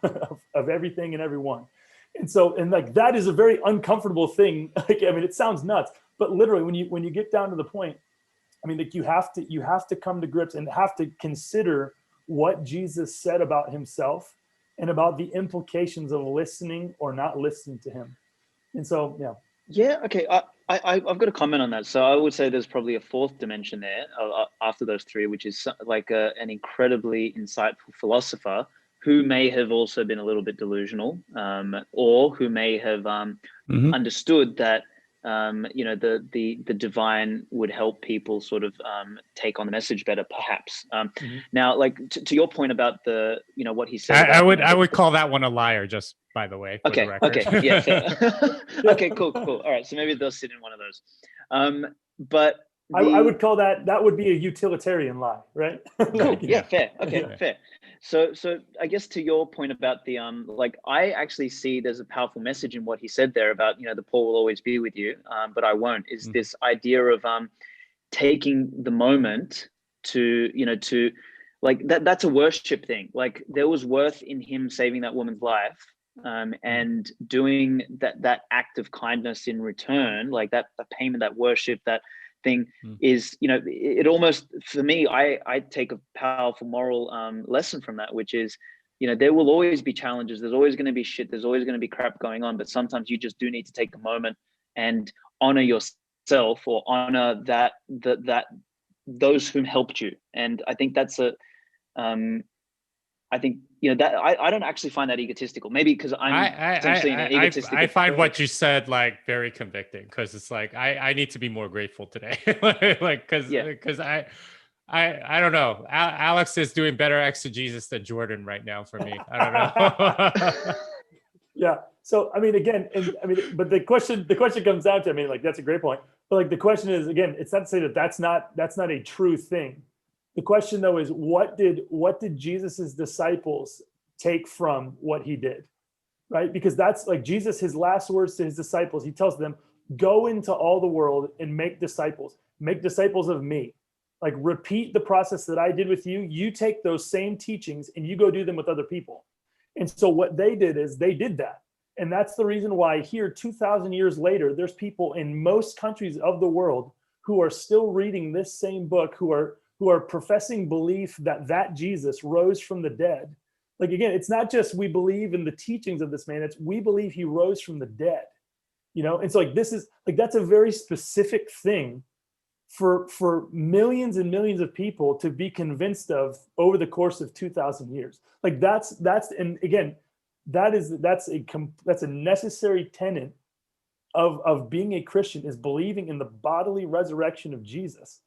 of everything and everyone. And so, and like that is a very uncomfortable thing. Like, I mean, it sounds nuts, but literally when you get down to the point, I mean, like you have to come to grips and have to consider what Jesus said about himself and about the implications of listening or not listening to him. And so, yeah. Yeah. Okay. I've got a comment on that. So I would say there's probably a fourth dimension there after those three, which is like an incredibly insightful philosopher who may have also been a little bit delusional, or who may have understood that the divine would help people sort of take on the message better, perhaps. Now, like to your point about what he said. I would call that one a liar, just by the way. Okay. Okay. Yeah. Fair. Okay. Cool. All right. So maybe they'll sit in one of those. But I would call that would be a utilitarian lie, right? Cool. Yeah. Fair. Okay. Fair. So I guess to your point about the like I actually see there's a powerful message in what he said there about the poor will always be with you, but I won't. Is this idea of taking the moment to like that's a worship thing. Like there was worth in him saving that woman's life, and doing that act of kindness in return, like that payment, that worship, that thing is, it almost, for me, I take a powerful moral lesson from that, which is, there will always be challenges. There's always going to be shit. There's always going to be crap going on. But sometimes you just do need to take a moment and honor yourself, or honor that those whom helped you. And I think that's I think that I don't actually find that egotistical. Maybe because I'm essentially an egotistical. I find what you said like very convicting, because it's like I need to be more grateful today, like because I don't know. Aleks is doing better exegesis than Jordan right now for me. I don't know. Yeah. So I mean, again, but the question comes down to, I mean, like that's a great point. But like the question is, again, it's not to say that that's not a true thing. The question though is, what did Jesus's disciples take from what he did, right? Because that's like Jesus, his last words to his disciples. He tells them, "Go into all the world and make disciples of me." Like repeat the process that I did with you. You take those same teachings and you go do them with other people. And so what they did is they did that. And that's the reason why here, 2,000 years later, there's people in most countries of the world who are still reading this same book, who are professing belief that Jesus rose from the dead. Like, again, it's not just we believe in the teachings of this man, it's we believe he rose from the dead, And so like, this is like, that's a very specific thing for millions and millions of people to be convinced of over the course of 2,000 years. Like that's, and again, that's a necessary tenet of being a Christian, is believing in the bodily resurrection of Jesus.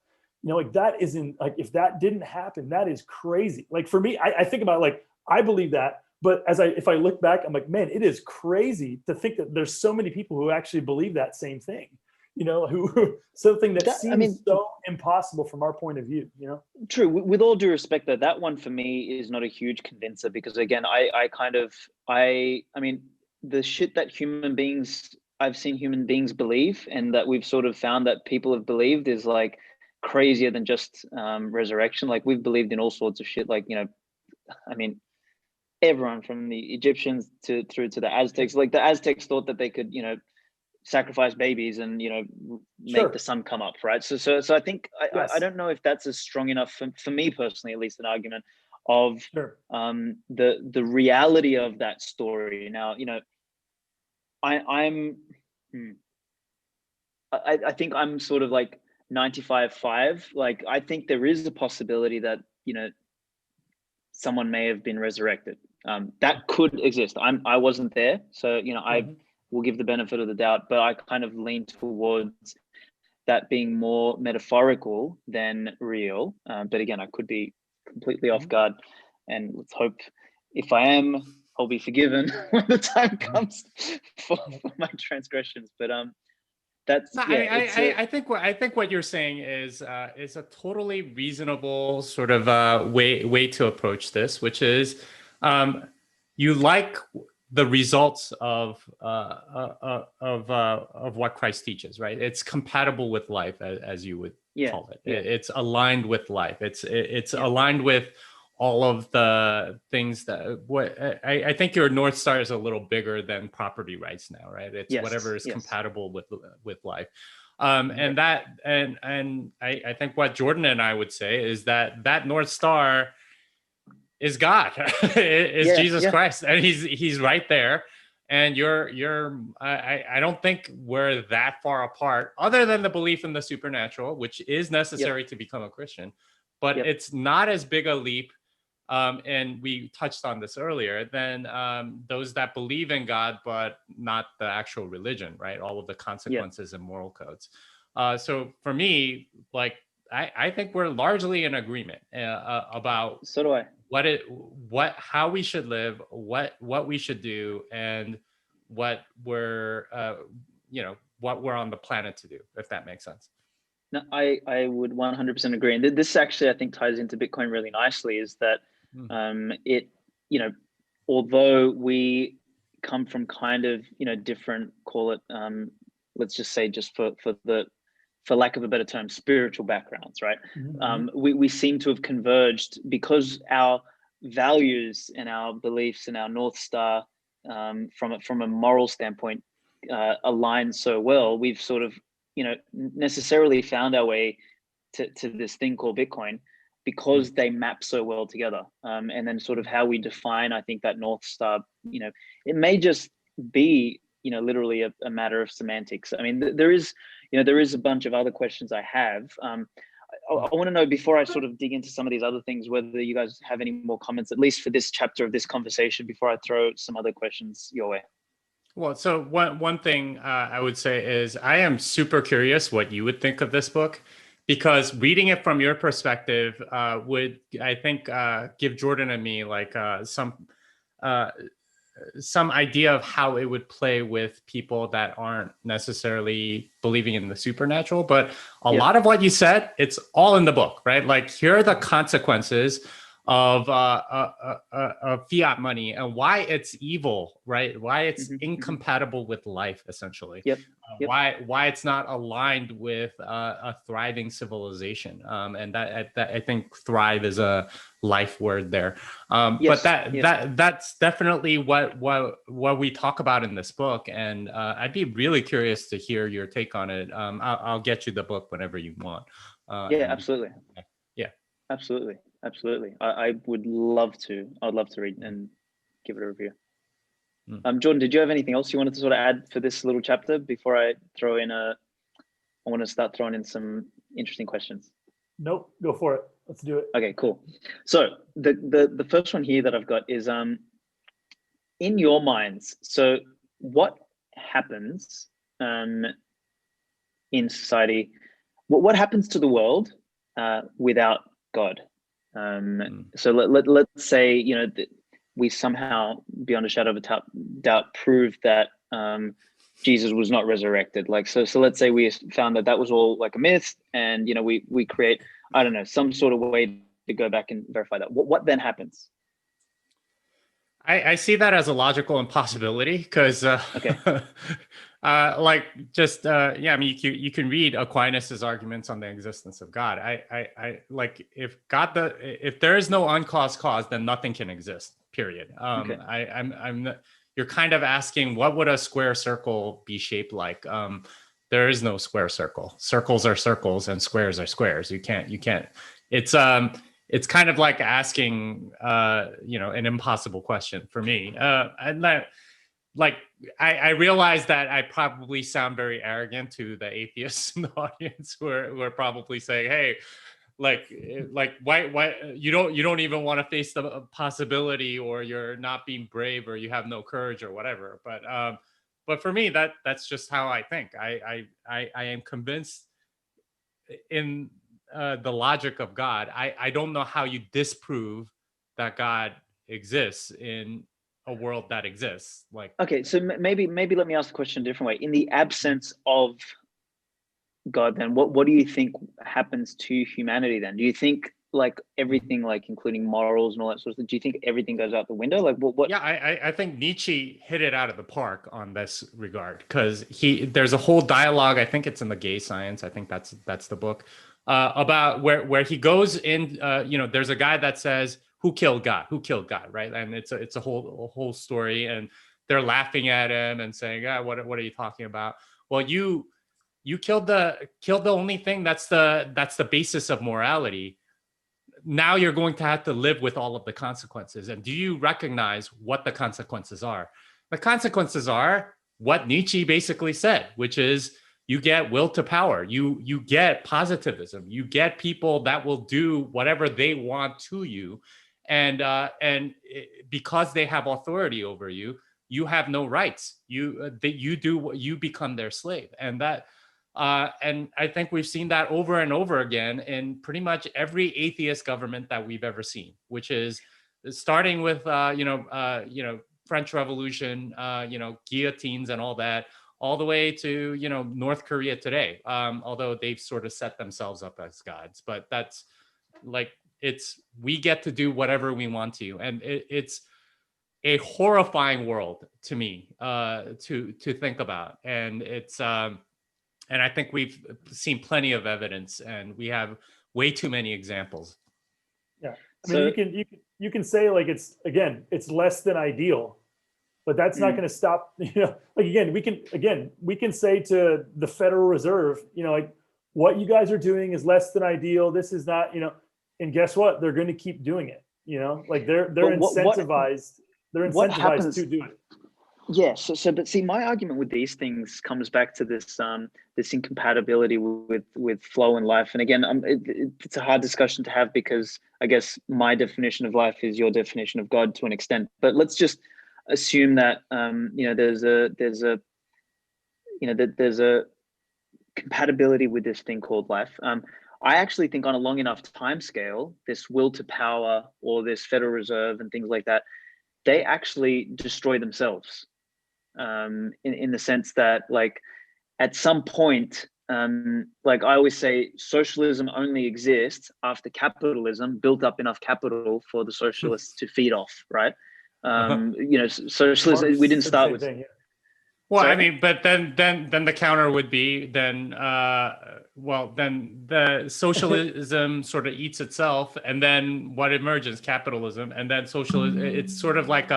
You know, like that isn't, like, if that didn't happen, that is crazy. Like for me, I think about, like, I believe that, but if I look back, I'm like, man, it is crazy to think that there's so many people who actually believe that same thing, you know, who something that seems so impossible from our point of view, you know? True. With all due respect, though, that one for me is not a huge convincer, because again, I mean, the shit that I've seen human beings believe, and that we've sort of found that people have believed, is like crazier than just resurrection. Like, we've believed in all sorts of shit. Like, you know, I mean, everyone from the Egyptians through to the Aztecs. Like, the Aztecs thought that they could, you know, sacrifice babies and, you know, make the sun come up, right? So I think I don't know if that's a strong enough for me personally, at least, an argument of the reality of that story. Now, you know, I think I'm sort of like 95-5. Like, I think there is a possibility that, you know, someone may have been resurrected. That could exist. I wasn't there, so, you know, I will give the benefit of the doubt, but I kind of lean towards that being more metaphorical than real. But again, I could be completely off guard, and let's hope, if I am, I'll be forgiven when the time comes for my transgressions. But that's I think what you're saying is a totally reasonable sort of way to approach this, which is you like the results of what Christ teaches, right? It's compatible with life, as you would call it. It's aligned with life. It's aligned with all of the things that I think your North Star is a little bigger than property rights now, right? It's whatever is compatible with life. And I think what Jordan and I would say is that North Star is God, is Jesus Christ, and he's right there. And I don't think we're that far apart, other than the belief in the supernatural, which is necessary to become a Christian, but it's not as big a leap. And we touched on this earlier, than those that believe in God, but not the actual religion, right? All of the consequences and moral codes. So for me, like, I think we're largely in agreement about so do I. How we should live, what we should do, and what we're what we're on the planet to do, if that makes sense. No, I would 100% agree. And this actually, I think, ties into Bitcoin really nicely, is that it, you know, although we come from kind of, you know, different, call it, let's just say, just for lack of a better term, spiritual backgrounds, right? We seem to have converged because our values and our beliefs and our North Star, from a moral standpoint, align so well. We've sort of, you know, necessarily found our way to this thing called Bitcoin, because they map so well together. And then sort of how we define, I think, that North Star, you know, it may just be, you know, literally a matter of semantics. I mean, there is a bunch of other questions I have. I want to know, before I sort of dig into some of these other things, whether you guys have any more comments, at least for this chapter of this conversation, before I throw some other questions your way. Well, so one thing I would say is I am super curious what you would think of this book, because reading it from your perspective would, I think, give Jordan and me like some idea of how it would play with people that aren't necessarily believing in the supernatural. But a lot of what you said, it's all in the book, right? Like, here are the consequences of fiat money and why it's evil, right? Why it's incompatible with life, essentially. Why it's not aligned with a thriving civilization. And that I think thrive is a life word there. But that's definitely what we talk about in this book. And I'd be really curious to hear your take on it. I'll get you the book whenever you want. Absolutely. Yeah, absolutely. I would love to. I'd love to read and give it a review. Jordan, did you have anything else you wanted to sort of add for this little chapter before I throw in I want to start throwing in some interesting questions? Nope, go for it. Let's do it. Okay, cool. So the first one here that I've got is in your minds, so what happens in society? What happens to the world without God? So let's say, you know, that we somehow, beyond a shadow of a doubt, prove that Jesus was not resurrected. Like, so let's say we found that that was all like a myth, and, you know, we create, I don't know, some sort of way to go back and verify that. What then happens? I see that as a logical impossibility because, Okay. like, just yeah, I mean, you can read Aquinas's arguments on the existence of God. I like, if there is no uncaused cause, then nothing can exist. Period. Okay. You're kind of asking, what would a square circle be shaped like? There is no square circle. Circles are circles, and squares are squares. You can't. It's kind of like asking, you know, an impossible question for me. And that, like, I realize that I probably sound very arrogant to the atheists in the audience who are probably saying, "Hey, like why you don't even want to face the possibility, or you're not being brave, or you have no courage, or whatever." But for me, that's just how I think. I am convinced in the logic of God. I don't know how you disprove that God exists in a world that exists. Like, Okay, so maybe let me ask the question a different way. In the absence of God, then what do you think happens to humanity then? Do you think like everything, like including morals and all that sort of stuff, do you think everything goes out the window? Like what? Yeah, I think Nietzsche hit it out of the park on this regard, because there's a whole dialogue. I think it's in the Gay Science. I think that's the book about where he goes in. You know, there's a guy that says, "Who killed God? Who killed God?" Right, and it's a whole story, and they're laughing at him and saying, "Ah, what are you talking about?" Well, you killed the only thing that's the basis of morality. Now you're going to have to live with all of the consequences. And do you recognize what the consequences are? The consequences are what Nietzsche basically said, which is you get will to power. You get positivism. You get people that will do whatever they want to you. And because they have authority over you, you have no rights. You become their slave. And I think we've seen that over and over again in pretty much every atheist government that we've ever seen, which is starting with French Revolution, guillotines and all that, all the way to North Korea today. Although they've sort of set themselves up as gods, but that's like we get to do whatever we want to, and it's a horrifying world to me to think about, and it's. And I think we've seen plenty of evidence, and we have way too many examples. Yeah, I mean, you can say, like, it's less than ideal, but that's not going to stop. You know, like, we can say to the Federal Reserve, you know, like, what you guys are doing is less than ideal. This is not, you know, and guess what? They're going to keep doing it. You know, like they're incentivized. They're incentivized to do it. Yes. So, but see, my argument with these things comes back to this this incompatibility with flow in life. And again, it's a hard discussion to have, because I guess my definition of life is your definition of God to an extent. But let's just assume that there's a compatibility with this thing called life. I actually think on a long enough time scale, this will to power or this Federal Reserve and things like that, they actually destroy themselves. In the sense that, like, at some point, like I always say, socialism only exists after capitalism built up enough capital for the socialists to feed off, right? Socialism, we didn't start with. Thing, yeah. Well, sorry? I mean, but then the counter would be then the socialism sort of eats itself, and then what emerges? Capitalism, and then socialism. It's sort of like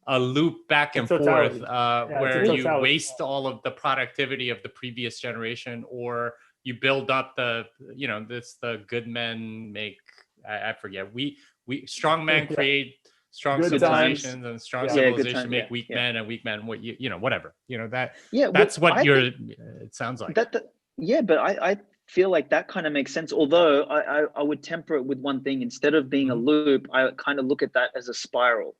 a loop back and forth where you waste all of the productivity of the previous generation, or you build up the good men make, I forget, we strong men create strong good civilizations times. And strong civilization make weak men, and weak men whatever that's what it sounds like that. But I feel like that kind of makes sense, although I would temper it with one thing. Instead of being a loop, I kind of look at that as a spiral.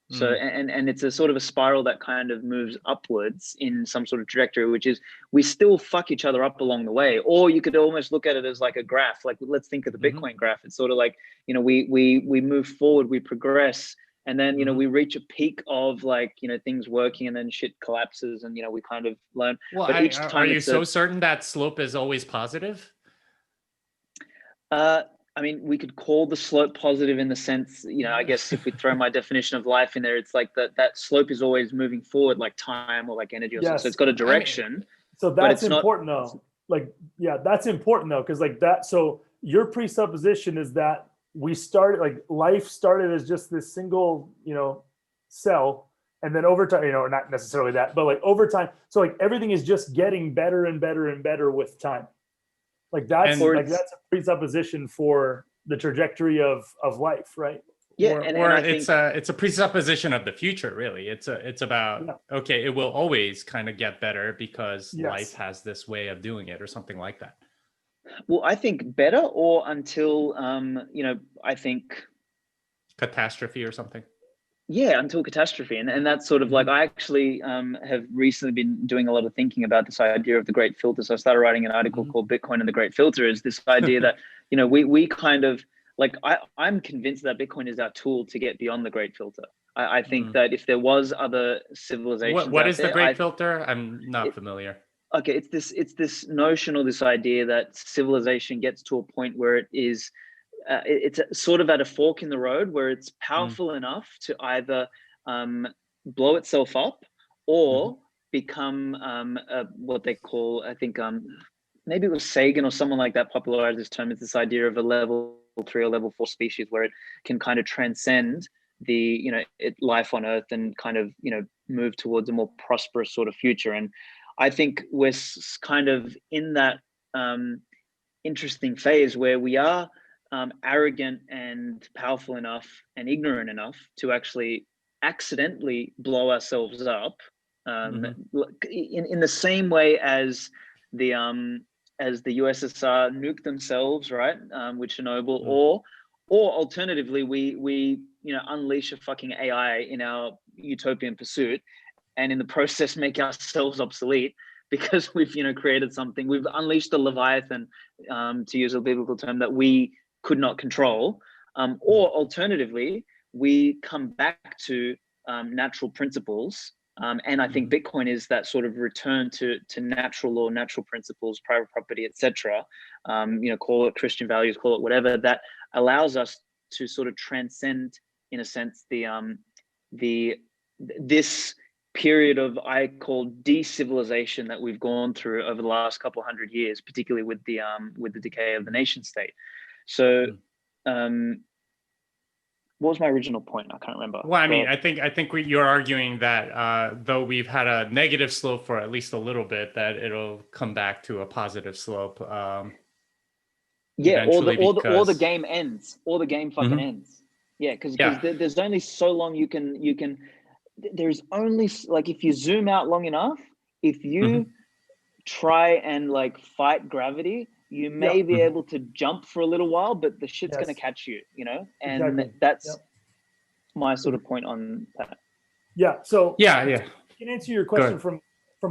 So, and it's a sort of a spiral that kind of moves upwards in some sort of trajectory, which is we still fuck each other up along the way. Or you could almost look at it as like a graph. Like, let's think of the Bitcoin graph. It's sort of like, you know, we move forward, we progress, and then, you know, we reach a peak of like, you know, things working, and then shit collapses, and, you know, we kind of learn. Well, but each time are you so certain that slope is always positive? I mean, we could call the slope positive in the sense, you know, I guess if we throw my definition of life in there, it's like that slope is always moving forward, like time or like energy or something. So it's got a direction. So that's important though. Like, yeah, that's important though. Cause like that, so your presupposition is that we started, like life started as just this single, you know, cell. And then over time, you know, not necessarily that, but like over time. So like everything is just getting better and better and better with time. Like that's a presupposition for the trajectory of life, right? Yeah, or it's a presupposition of the future, really. It's about okay, it will always kind of get better because life has this way of doing it, or something like that. Well, I think better, or until you know, I think catastrophe or something. Yeah, until catastrophe. And that's sort of like, I actually have recently been doing a lot of thinking about this idea of the great filter. So I started writing an article called Bitcoin and the Great Filter, is this idea that, you know, we kind of like, I'm convinced that Bitcoin is our tool to get beyond the great filter. I think that if there was other civilizations, what is the great filter? I'm not familiar. Okay, it's this notion or this idea that civilization gets to a point where it is it's sort of at a fork in the road where it's powerful enough to either blow itself up or become what they call, I think maybe it was Sagan or someone like that popularized this term. It's this idea of a level 3 or level 4 species where it can kind of transcend the, you know, life on Earth and kind of, you know, move towards a more prosperous sort of future. And I think we're kind of in that interesting phase where we are arrogant and powerful enough and ignorant enough to actually accidentally blow ourselves up in the same way as the USSR nuked themselves, right, with Chernobyl, or alternatively we you know, unleash a fucking AI in our utopian pursuit, and in the process make ourselves obsolete because we've, you know, created something. We've unleashed the Leviathan, to use a biblical term, that we could not control, or alternatively we come back to natural principles, and I think Bitcoin is that sort of return to natural law, natural principles, private property, etc. You know, call it Christian values, call it whatever, that allows us to sort of transcend, in a sense, this period of, I call, de-civilization that we've gone through over the last couple hundred years, particularly with the decay of the nation state. So what was my original point? I can't remember. Well, I mean, I think you're arguing that though we've had a negative slope for at least a little bit, that it'll come back to a positive slope. Yeah, or the game ends, or the game fucking ends. Yeah, because there's only so long you can. There's only, like, if you zoom out long enough, if you try and like fight gravity, you may be able to jump for a little while, but the shit's gonna catch you, you know. And that's my sort of point on that. Yeah. So you can answer your question from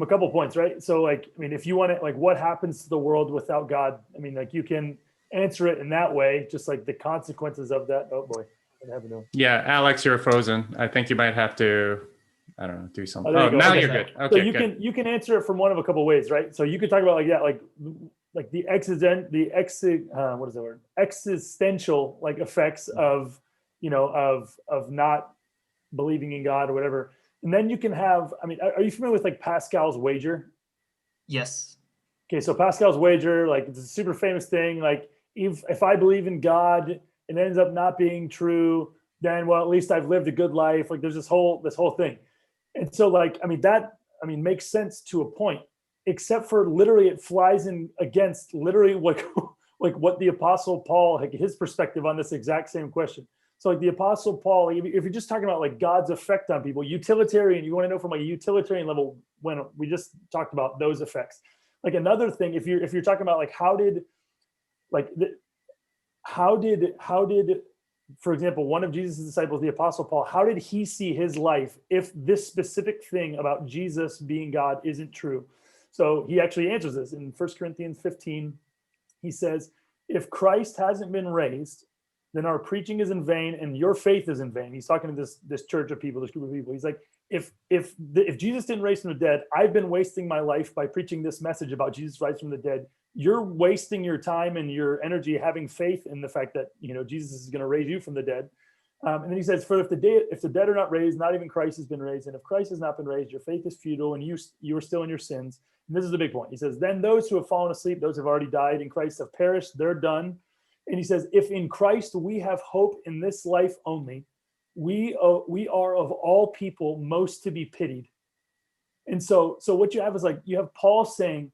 a couple points, right? So like, I mean, if you want to, like, what happens to the world without God? I mean, like, you can answer it in that way, just like the consequences of that. Oh boy. Yeah, Alex, you're frozen. I think you might have to, I don't know, do something. Oh, now you're good. Okay, so you can answer it from one of a couple of ways, right? So you could talk about like the existential like effects of, you know, of not believing in God or whatever. And then you can have, I mean, are you familiar with like Pascal's wager? Yes. Okay, so Pascal's wager, like, it's a super famous thing. Like, if I believe in God, it ends up not being true, then, well, at least I've lived a good life. Like, there's this whole thing. And so, like, I mean, that makes sense to a point, except for literally it flies in against literally like what the Apostle Paul, like, his perspective on this exact same question. So like the Apostle Paul, if you're just talking about like God's effect on people, utilitarian, you want to know from a utilitarian level, when we just talked about those effects. Like, another thing, if you're talking about like how did for example, one of Jesus' disciples, the Apostle Paul, how did he see his life if this specific thing about Jesus being God isn't true? So he actually answers this in 1 Corinthians 15. He says, if Christ hasn't been raised, then our preaching is in vain and your faith is in vain. He's talking to this church of people, this group of people. He's like, if Jesus didn't rise from the dead, I've been wasting my life by preaching this message about Jesus rise from the dead. You're wasting your time and your energy having faith in the fact that, you know, Jesus is going to raise you from the dead. And then he says, for if the dead are not raised, not even Christ has been raised. And if Christ has not been raised, your faith is futile and you are still in your sins. And this is the big point. He says, then those who have fallen asleep, those who have already died in Christ have perished, they're done. And he says, if in Christ we have hope in this life only, we are of all people most to be pitied. And so what you have is like, you have Paul saying,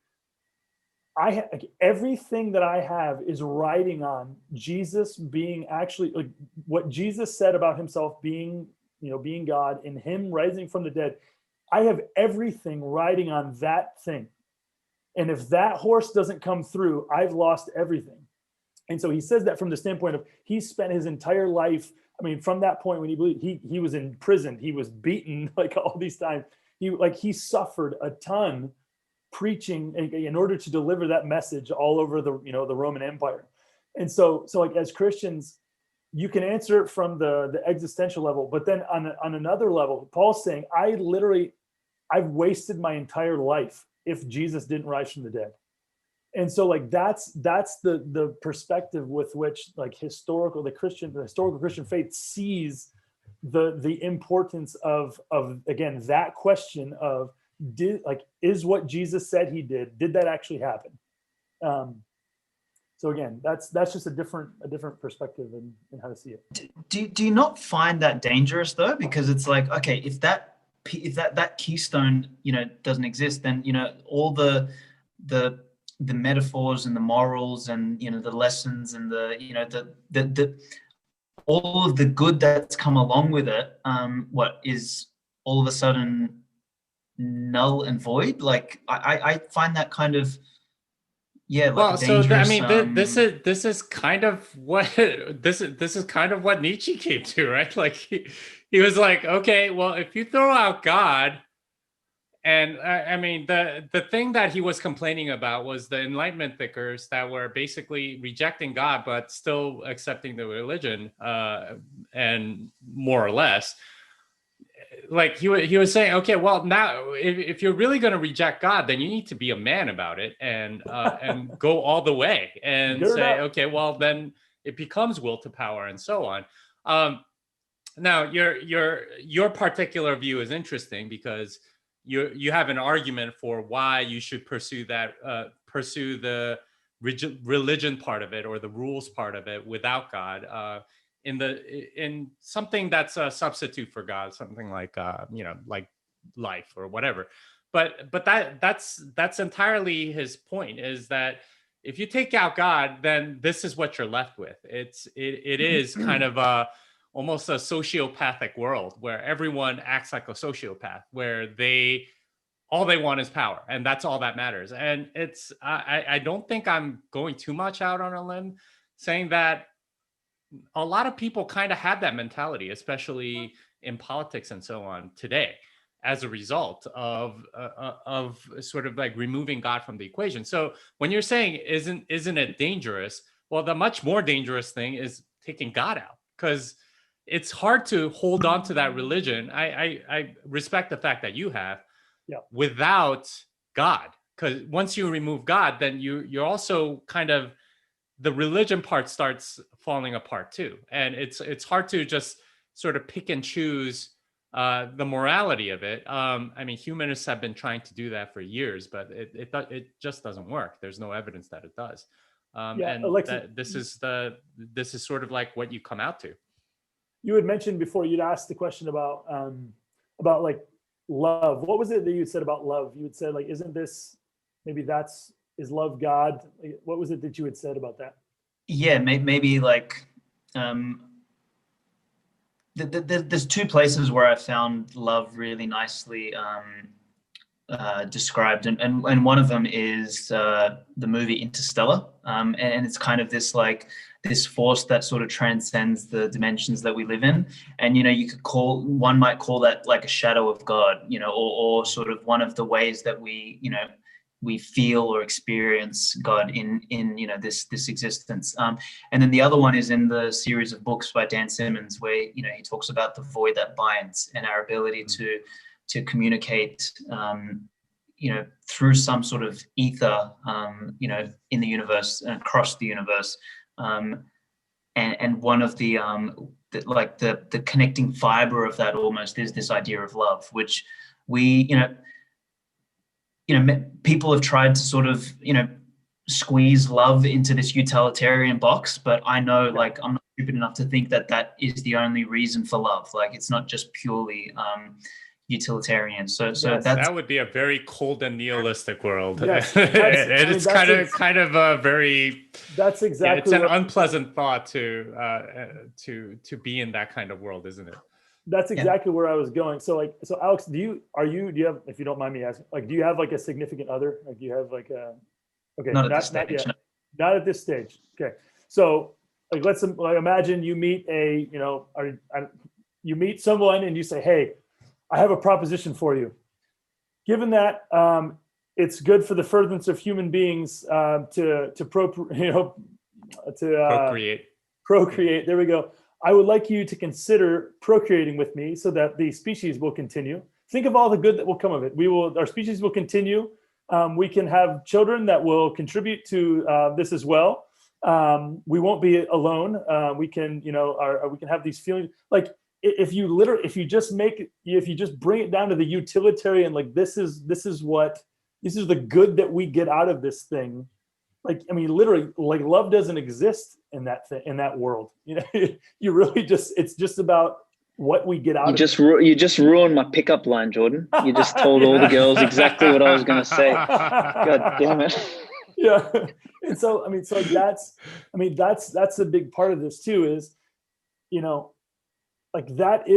everything that I have is riding on Jesus being actually, like what Jesus said about himself being, you know, being God, and him rising from the dead. I have everything riding on that thing. And if that horse doesn't come through, I've lost everything. And so he says that from the standpoint of, he spent his entire life, I mean, from that point when he believed, he was in prison, he was beaten like all these times. He suffered a ton preaching in order to deliver that message all over the Roman Empire. And so like as Christians, you can answer it from the existential level, but then on another level, Paul's saying, I've wasted my entire life if Jesus didn't rise from the dead. And so like that's the perspective with which like the historical Christian faith sees the importance of again that question of, is what Jesus said he did that actually happen? So again, that's just a different perspective in how to see it. Do you not find that dangerous though? Because it's like, okay, if that keystone, you know, doesn't exist, then, you know, all the metaphors and the morals and, you know, the lessons and the, you know, the all of the good that's come along with it, what is all of a sudden null and void? Like I find that kind of, yeah, like well, so I mean, this is kind of what this is kind of what Nietzsche came to, right? Like he was like, okay, well, if you throw out God, and I mean, the thing that he was complaining about was the Enlightenment thinkers that were basically rejecting God but still accepting the religion, and more or less. Like he was saying, okay, well, now if you're really going to reject God, then you need to be a man about it and go all the way and say, okay, well, then it becomes will to power and so on. Now your particular view is interesting because you have an argument for why you should pursue the religion part of it or the rules part of it without God. In something that's a substitute for God, something like you know, like life or whatever. But that's entirely his point, is that if you take out God, then this is what you're left with. It is kind of almost a sociopathic world where everyone acts like a sociopath, where all they want is power, and that's all that matters. And it's I don't think I'm going too much out on a limb saying that a lot of people kind of have that mentality, especially in politics and so on today, as a result of sort of like removing God from the equation. So when you're saying isn't it dangerous? Well, the much more dangerous thing is taking God out, because it's hard to hold on to that religion. I respect the fact that you have, without God, because once you remove God, then you're also kind of, the religion part starts falling apart too. And it's hard to just sort of pick and choose the morality of it. I mean, humanists have been trying to do that for years, but it just doesn't work. There's no evidence that it does. And Aleks, this is sort of like what you come out to. You had mentioned before, you'd asked the question about like love. What was it that you said about love? You had said like, isn't this, maybe is love God? What was it that you had said about that? Yeah, maybe like there's two places where I found love really nicely described, and one of them is the movie Interstellar, and it's kind of this like this force that sort of transcends the dimensions that we live in. And, one might call that like a shadow of God, or sort of one of the ways that we feel or experience God in this existence. And then the other one is in the series of books by Dan Simmons, where he talks about the void that binds and our ability to communicate through some sort of ether in the universe and across the universe. And one of the connecting fiber of that almost is this idea of love, which we people have tried to sort of squeeze love into this utilitarian box, but I know, like, I'm not stupid enough to think that is the only reason for love. Like, it's not just purely utilitarian. So Yes, that would be a very cold and nihilistic world. Yes, it's kind of a very, that's exactly, it's an unpleasant thought to be in that kind of world, isn't it? That's exactly where I was going. So Aleks, do you have, if you don't mind me asking, like, do you have like a significant other? Like, do you have like a, okay, not at this stage. Not yet. Not at this stage. Okay. So like, let's imagine you meet you meet someone and you say, hey, I have a proposition for you. Given that it's good for the furtherance of human beings to procreate. There we go. I would like you to consider procreating with me so that the species will continue. Think of all the good that will come of it. Our species will continue. We can have children that will contribute to this as well. We won't be alone. We can have these feelings. Like, if you just bring it down to the utilitarian, like, this is the good that we get out of this thing. Like, I mean, literally, like, love doesn't exist in that world. You really it's just about what we get out of it. You just ruined my pickup line, Jordan. You just told all the girls exactly what I was going to say. God damn it. Yeah. And so, that's a big part of this too, is, like, that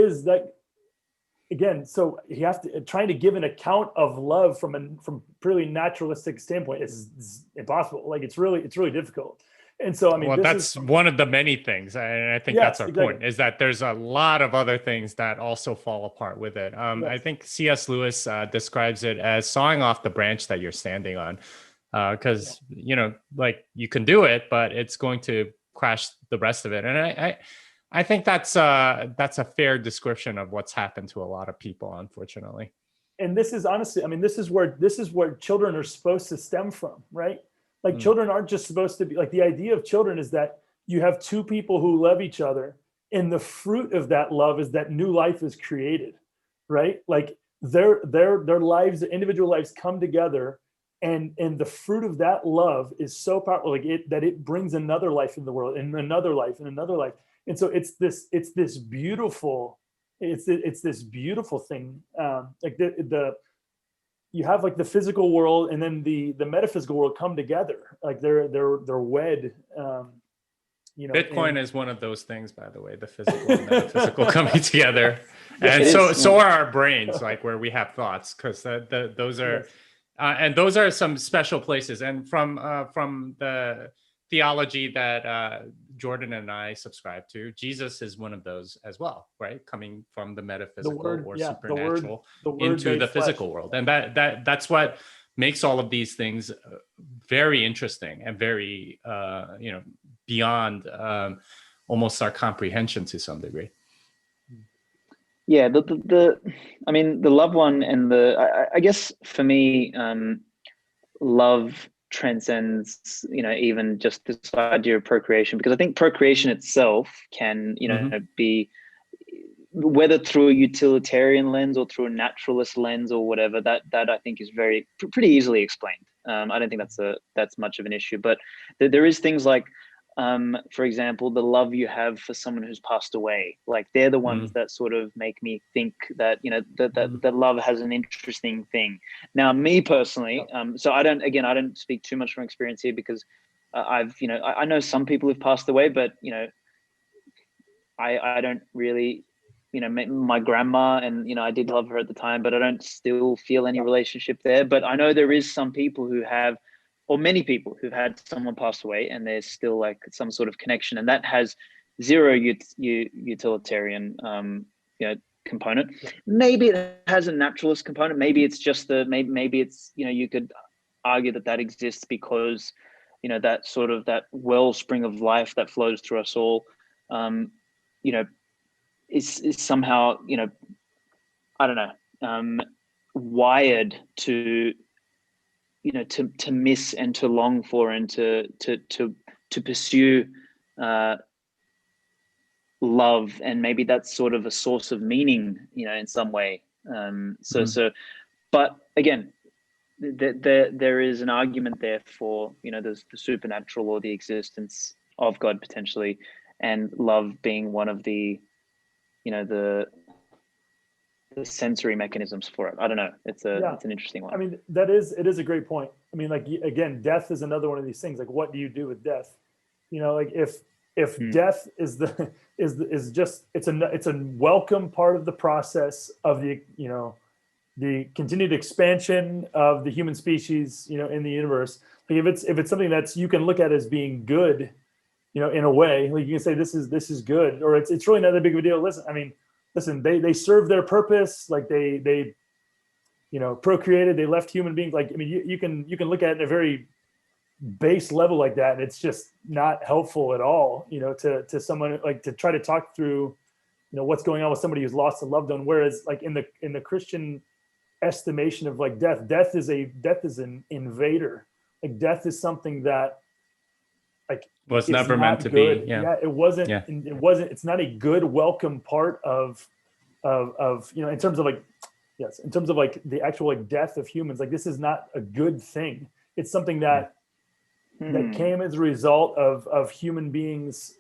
again, so you have to trying to give an account of love from purely naturalistic standpoint is impossible. Like, it's really difficult. And so, that's one of the many things, and I think that's our point, is that there's a lot of other things that also fall apart with it. I think C.S. Lewis describes it as sawing off the branch that you're standing on, because like, you can do it, but it's going to crash the rest of it. And I think that's a fair description of what's happened to a lot of people, unfortunately. And this is honestly, this is where children are supposed to stem from, right? Like, children aren't just supposed to be, like, the idea of children is that you have two people who love each other, and the fruit of that love is that new life is created, right? Like, their lives, their individual lives come together, and the fruit of that love is so powerful, like, that it brings another life in the world, and another life, and another life. And so it's this beautiful thing. Like, you have, like, the physical world and then the metaphysical world come together. Like, they're wed. Bitcoin is one of those things, by the way, the physical and metaphysical coming together. And so are our brains, like, where we have thoughts, because those are, and those are some special places. And from the theology that Jordan and I subscribe to, Jesus is one of those as well, right? Coming from the metaphysical or supernatural into the physical world. And that's what makes all of these things very interesting and very, beyond almost our comprehension to some degree. Yeah, the love one, and I guess for me, love transcends even just this idea of procreation, because I think procreation itself can be, whether through a utilitarian lens or through a naturalist lens or whatever, that I think is pretty easily explained. I don't think that's much of an issue, but there is things like, for example, the love you have for someone who's passed away. Like, they're the ones that sort of make me think that that love has an interesting thing. Now, me personally, so I don't speak too much from experience here, because I know some people who've passed away, but I don't really, my grandma, and I did love her at the time, but I don't still feel any relationship there. But I know there is some people who have or many people who've had someone pass away, and there's still like some sort of connection, and that has zero utilitarian component. Maybe it has a naturalist component. Maybe it's just maybe it's, you could argue that exists because, that sort of that wellspring of life that flows through us all, is somehow, I don't know, wired to, to miss and to long for and to pursue love, and maybe that's sort of a source of meaning, in some way. But again, there is an argument there for, the supernatural or the existence of God potentially, and love being one of the, the sensory mechanisms for it. I don't know. It's an interesting one. I mean, it is a great point. I mean, like, again, death is another one of these things. Like, what do you do with death? Like if death is just, it's a welcome part of the process of the, the continued expansion of the human species, in the universe. Like if it's something that's, you can look at as being good, in a way, like you can say this is good, or it's really not that big of a deal. Listen, they serve their purpose. Like they procreated, they left human beings. Like, I mean, you can look at it in a very base level like that, and it's just not helpful at all, to someone, like, to try to talk through, what's going on with somebody who's lost a loved one. Whereas, like, in the Christian estimation of, like, death is an invader. Like, death is something that, like, was never meant to good. be. Yeah. It wasn't. Yeah. It's not a good, welcome part of in terms of, like, yes, in terms of, like, the actual, like, death of humans. Like, this is not a good thing. It's something that came as a result of human beings,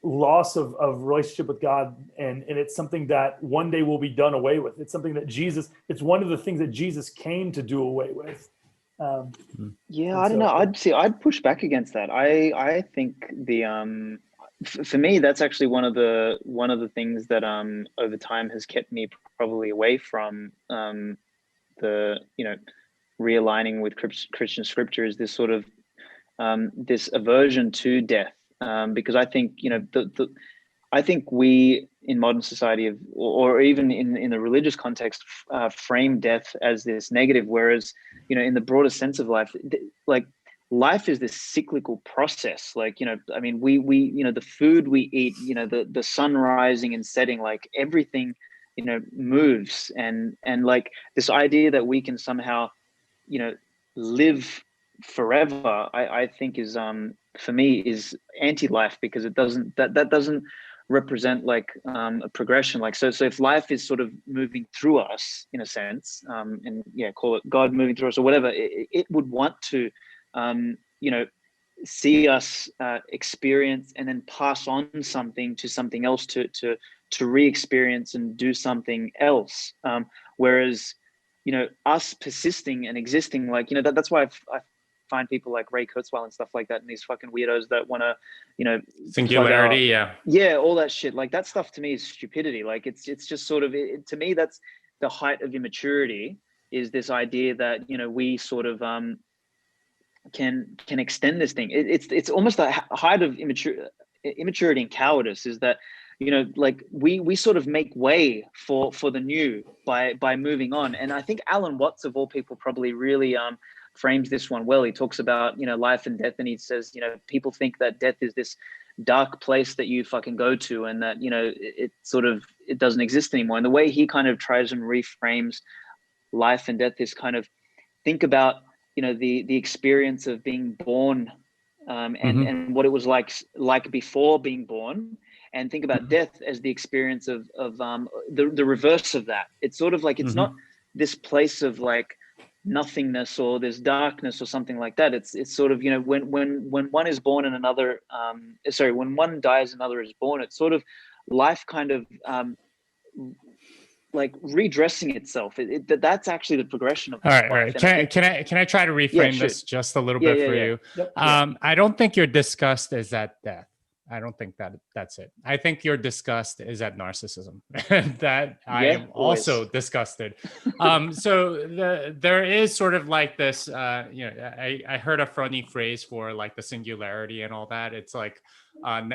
loss of relationship with God, and it's something that one day will be done away with. It's something that it's one of the things that Jesus came to do away with. I don't know. I'd push back against that. I think for me, that's actually one of the things that over time has kept me probably away from the realigning with Christian scripture, is this sort of this aversion to death, because I think I think we in modern society or even in the religious context frame death as this negative, whereas in the broader sense of life, like, life is this cyclical process. Like, I mean, we the food we eat, the sun rising and setting, like, everything moves, and like, this idea that we can somehow live forever, I think is for me is anti-life, because it doesn't that doesn't represent, like, a progression. Like, so if life is sort of moving through us in a sense, and call it God moving through us or whatever, it would want to see us experience and then pass on something to something else to re-experience and do something else, whereas us persisting and existing, like, that's why I find people like Ray Kurzweil and stuff like that, and these fucking weirdos that want to, singularity, all that shit. Like, that stuff to me is stupidity. Like, it's just sort of, to me, that's the height of immaturity, is this idea that we sort of can extend this thing. It's almost the height of immaturity and cowardice, is that like, we sort of make way for the new by moving on. And I think Alan Watts, of all people, probably really frames this one well. He talks about life and death, and he says people think that death is this dark place that you fucking go to, and that it doesn't exist anymore. And the way he kind of tries and reframes life and death is kind of, think about the experience of being born, and what it was like before being born, and think about death as the experience of the reverse of that. It's sort of like, it's not this place of, like, nothingness or this darkness or something like that. It's sort of, when one is born and another when one dies, another is born. It's sort of life kind of like redressing itself. That's actually the progression of life. All right. Can I try to reframe this just a little bit for you? Yep. I don't think your disgust is at death. I don't think that's it. I think your disgust is at narcissism, and that I am also disgusted. So there is sort of like this, I heard a funny phrase for like the singularity and all that. It's like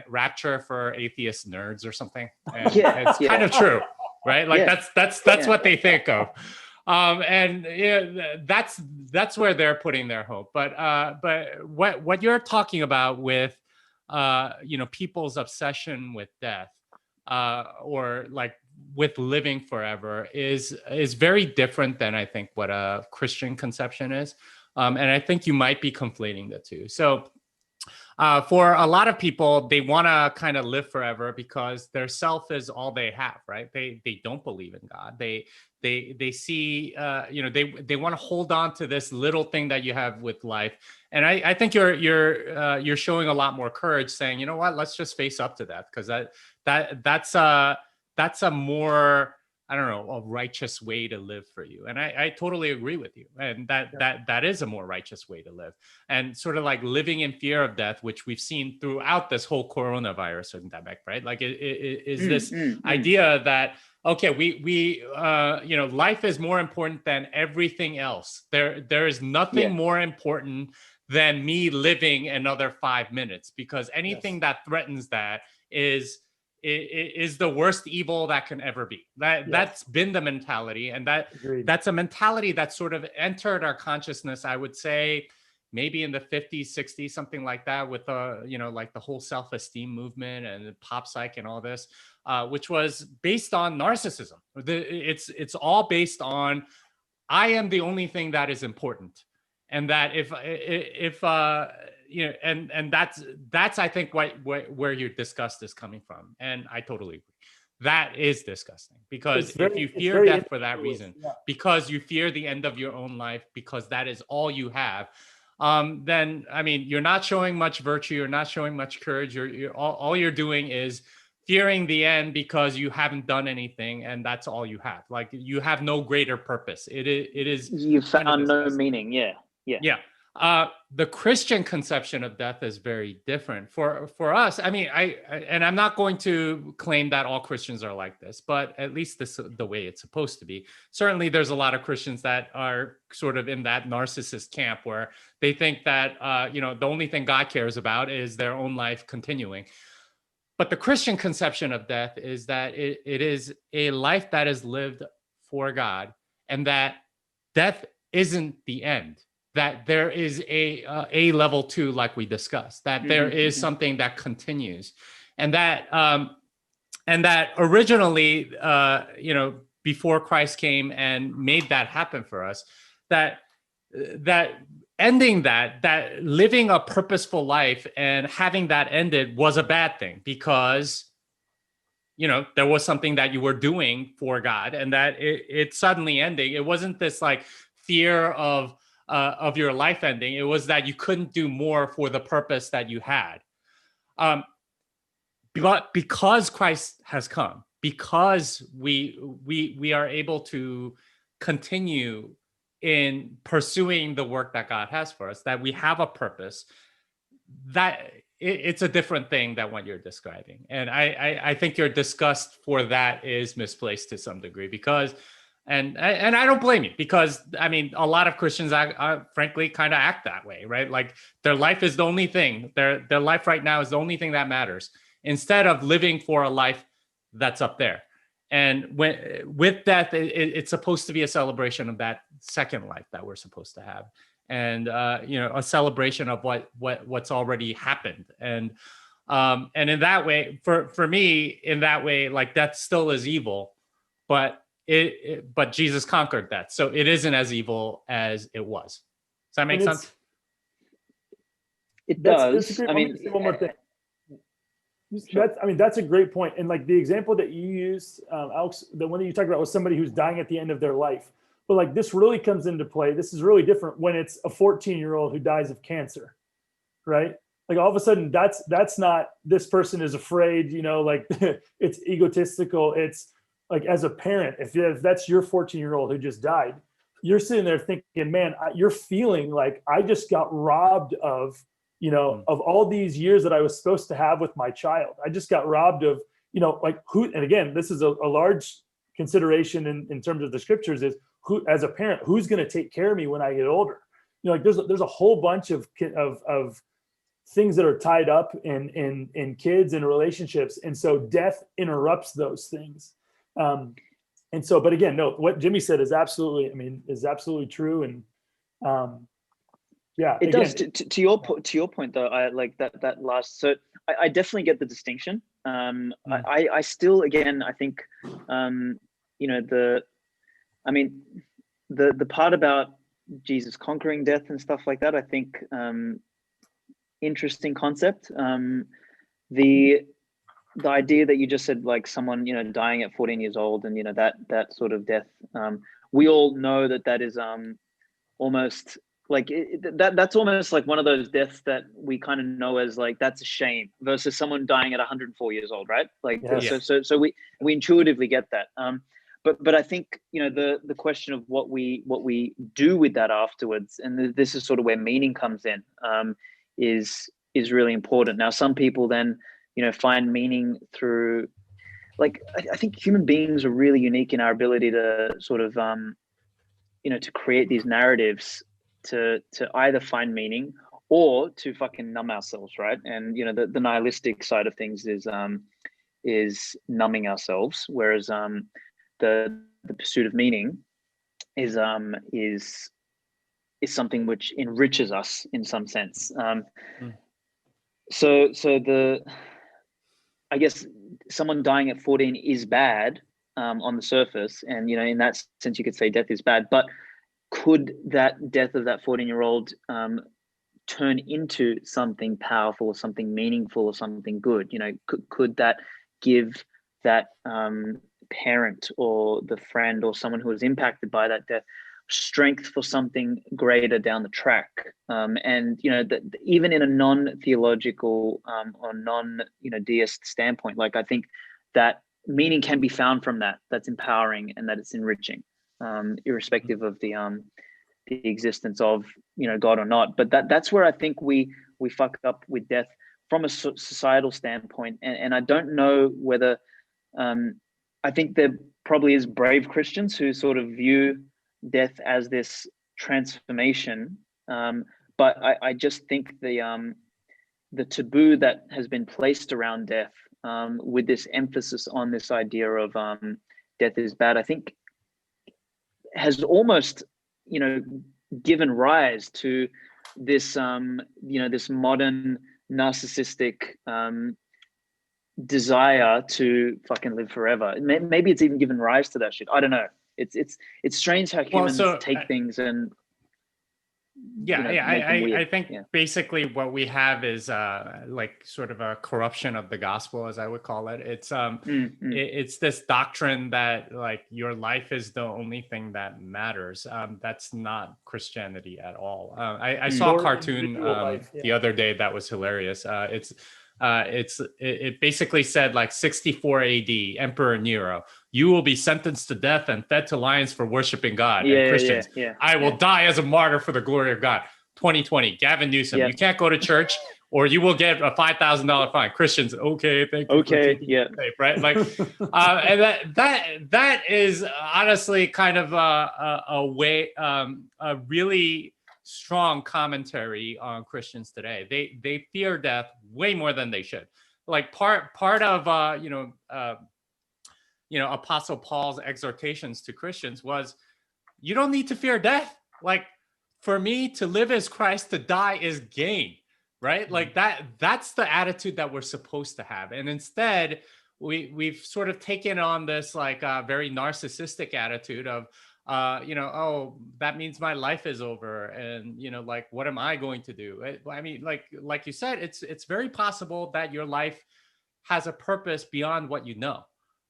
rapture for atheist nerds or something. And it's kind of true, right? Like that's what they think of. And that's where they're putting their hope. But what you're talking about with people's obsession with death, or like with living forever, is very different than I think what a Christian conception is. And I think you might be conflating the two. So for a lot of people, they want to kind of live forever because their self is all they have, right? They don't believe in God. They see, they want to hold on to this little thing that you have with life. And I think you're showing a lot more courage, saying, you know what, let's just face up to that, because that's a more, I don't know, a righteous way to live for you. And I totally agree with you. And that is a more righteous way to live. And sort of like living in fear of death, which we've seen throughout this whole coronavirus pandemic, right? Like it is this idea that, okay, we life is more important than everything else. There is nothing more important than me living another 5 minutes, because anything that threatens that is the worst evil that can ever be. That's been the mentality, and that's a mentality that sort of entered our consciousness, I would say, maybe in the 50s, 60s, something like that, with like the whole self-esteem movement and pop psych and all this, which was based on narcissism. It's all based on, I am the only thing that is important, and that if and that's I think where your disgust is coming from, and I totally agree. That is disgusting, because if you fear death for that reason, because you fear the end of your own life, because that is all you have, then I mean, you're not showing much virtue, you're not showing much courage. All you're doing is fearing the end because you haven't done anything, and that's all you have. Like, you have no greater purpose. It is you found no meaning. Yeah. The Christian conception of death is very different. For us, I mean, and I'm not going to claim that all Christians are like this, but at least this the way it's supposed to be. Certainly, there's a lot of Christians that are sort of in that narcissist camp, where they think that the only thing God cares about is their own life continuing. But the Christian conception of death is that it is a life that is lived for God, and that death isn't the end. That there is a level 2, like we discussed, that there is something that continues, and that originally, before Christ came and made that happen for us, that ending that living a purposeful life and having that ended was a bad thing, because there was something that you were doing for God, and that it suddenly ending. It wasn't this like fear of your life ending. It was that you couldn't do more for the purpose that you had. But because Christ has come, because we are able to continue in pursuing the work that God has for us, that we have a purpose, that it's a different thing than what you're describing. And I think your disgust for that is misplaced to some degree, because and I don't blame you, because I mean, a lot of Christians frankly kind of act that way, right? Like, their life is the only thing, their life right now is the only thing that matters, instead of living for a life that's up there. And with death, it's supposed to be a celebration of that second life that we're supposed to have, and a celebration of what's already happened. And in that way, for me, in that way, like, death still is evil, but but Jesus conquered that, so it isn't as evil as it was. Does that make sense? It does. I mean, one more thing. Sure. That's a great point. And like the example that you used, Aleks, the one that you talked about was somebody who's dying at the end of their life. But like, this really comes into play. This is really different when it's a 14-year-old who dies of cancer, right? Like, all of a sudden, that's not, this person is afraid, like it's egotistical. It's like, as a parent, if that's your 14-year-old who just died, you're sitting there thinking, man, you're feeling like I just got robbed of of all these years that I was supposed to have with my child. I just got robbed of, like who, and again, this is a large consideration in terms of the scriptures, is who, as a parent, who's going to take care of me when I get older? Like there's a whole bunch of things that are tied up in kids and relationships. And so death interrupts those things. And so, but again, no, what Jimmy said is absolutely true. And yeah, it again, does. To your point though, I like that last. So I definitely get the distinction. I still, again, I think, the part about Jesus conquering death and stuff like that, I think, interesting concept. The idea that you just said, like someone, dying at 14 years old, and that sort of death, we all know that is almost like that's almost like one of those deaths that we kind of know as like, that's a shame, versus someone dying at 104 years old, right? Like, yes. so we intuitively get that. But I think, the question of what we do with that afterwards, and this is sort of where meaning comes in, is really important. Now, some people then, find meaning through, like, I think human beings are really unique in our ability to sort of, to create these narratives to either find meaning or to fucking numb ourselves, right? And the nihilistic side of things is numbing ourselves, whereas the pursuit of meaning is something which enriches us in some sense. So I guess someone dying at 14 is bad on the surface, and in that sense you could say death is bad, but could that death of that 14-year-old turn into something powerful or something meaningful or something good? Could that give that parent or the friend or someone who was impacted by that death strength for something greater down the track? And even in a non-theological or non-deist standpoint, like, I think that meaning can be found from that's empowering and that it's enriching, irrespective of the existence of God or not. But that's where I think we fuck up with death from a societal standpoint. And I don't know whether I think there probably is brave Christians who sort of view death as this transformation, but I just think the taboo that has been placed around death, with this emphasis on this idea of death is bad, I think has almost given rise to this this modern narcissistic desire to fucking live forever. Maybe it's even given rise to that shit. I don't know. It's strange how humans take things and I think basically what we have is like sort of a corruption of the gospel, as I would call it. It's it's this doctrine that like your life is the only thing that matters. That's not Christianity at all. I saw a cartoon the other day that was hilarious. It basically said, like, 64 AD, Emperor Nero, you will be sentenced to death and fed to lions for worshiping God. And Christians, I will die as a martyr for the glory of God. 2020, Gavin Newsom, you can't go to church or you will get a $5,000 fine. Christians, okay, thank you. Okay, safe, right? Like, and that is honestly kind of a way, a really strong commentary on Christians today. They fear death way more than they should. Like part of Apostle Paul's exhortations to Christians was, you don't need to fear death. Like, for me, to live is Christ, to die is gain, right? Like that's the attitude that we're supposed to have. And instead, we've sort of taken on this like very narcissistic attitude of, oh, that means my life is over, and like, what am I going to do? I mean, like you said, it's very possible that your life has a purpose beyond what you know,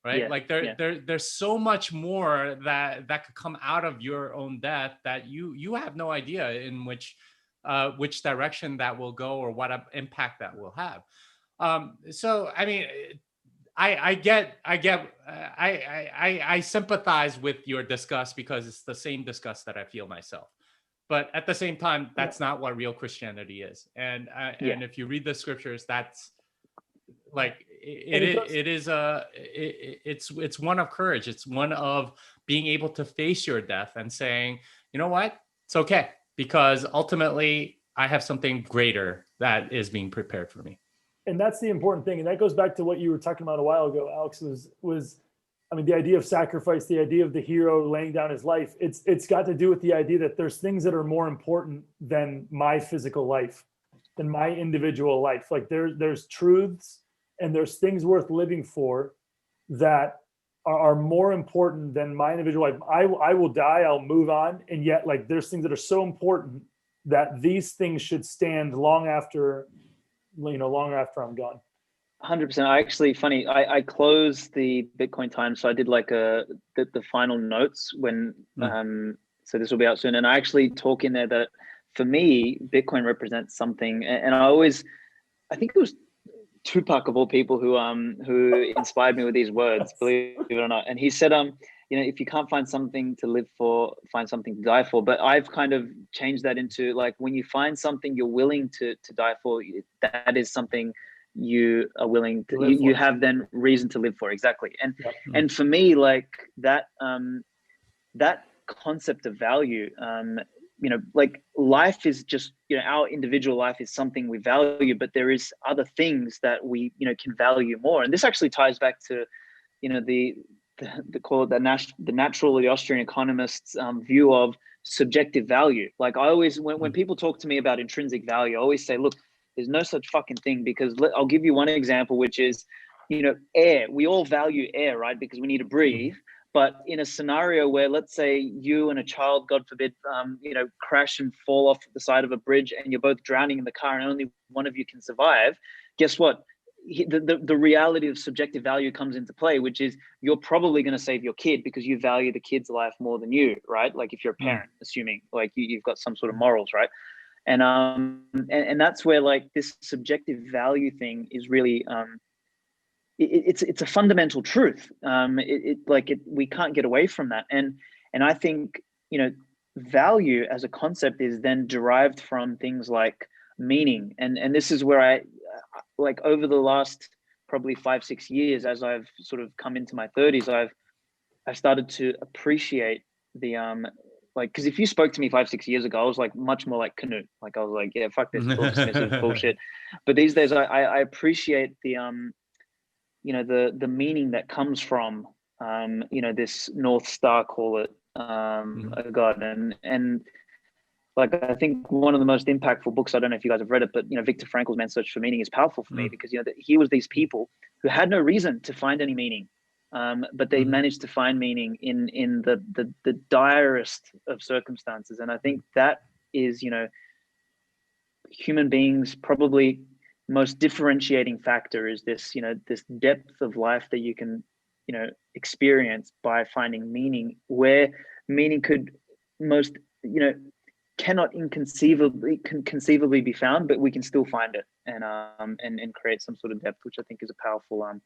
right? Like there's so much more that could come out of your own death that you have no idea in which direction that will go or what impact that will have. So I mean, I sympathize with your disgust, because it's the same disgust that I feel myself. but at the same time, that's not what real Christianity is. And if you read the scriptures, that's like it's one of courage. It's one of being able to face your death and saying, you know what, it's okay, because ultimately I have something greater that is being prepared for me. And that's the important thing. And that goes back to what you were talking about a while ago, Alex, was I mean, the idea of sacrifice, the idea of the hero laying down his life, it's got to do with the idea that there's things that are more important than my physical life, than my individual life. Like there's truths and there's things worth living for that are more important than my individual life. I will die, I'll move on. And yet, like, there's things that are so important that these things should stand long after, long after I'm gone. 100%. I closed the Bitcoin Times, so I did like the final notes when so this will be out soon, and I actually talk in there that for me Bitcoin represents something, and I think it was Tupac of all people who inspired me with these words, believe it or not. And he said, if you can't find something to live for, find something to die for. But I've kind of changed that into, like, when you find something you're willing to die for, that is something you are willing to, you have then reason to live for. Exactly. And for me, like that concept of value, like life is just, our individual life is something we value, but there is other things that we, can value more. And this actually ties back to, the call it the natural or the Austrian economists' view of subjective value. Like I always, when people talk to me about intrinsic value, I always say, look, there's no such fucking thing, because I'll give you one example, which is, air. We all value air, right? Because we need to breathe. But in a scenario where, let's say, you and a child, God forbid, crash and fall off the side of a bridge, and you're both drowning in the car, and only one of you can survive. Guess what? The reality of subjective value comes into play, which is you're probably going to save your kid because you value the kid's life more than you, right? Like if you're a parent, assuming like you've got some sort of morals, right? And that's where like this subjective value thing is really it's a fundamental truth. We can't get away from that. And I think, value as a concept is then derived from things like meaning. And this is where I, like, over the last probably 5-6 years, as I've sort of come into my 30s, I've started to appreciate the, because if you spoke to me 5-6 years ago, I was like much more like Canute. Like I was like, yeah, fuck this dismissive bullshit. But these days I appreciate the, the meaning that comes from, this North Star, call it, a God. And like, I think one of the most impactful books, I don't know if you guys have read it, but, Viktor Frankl's Man's Search for Meaning is powerful for me because, he was these people who had no reason to find any meaning. But they managed to find meaning in the direst of circumstances. And I think that is, human beings probably most differentiating factor is this, this depth of life that you can, experience by finding meaning, where meaning could most, cannot conceivably be found, but we can still find it and create some sort of depth, which I think is a powerful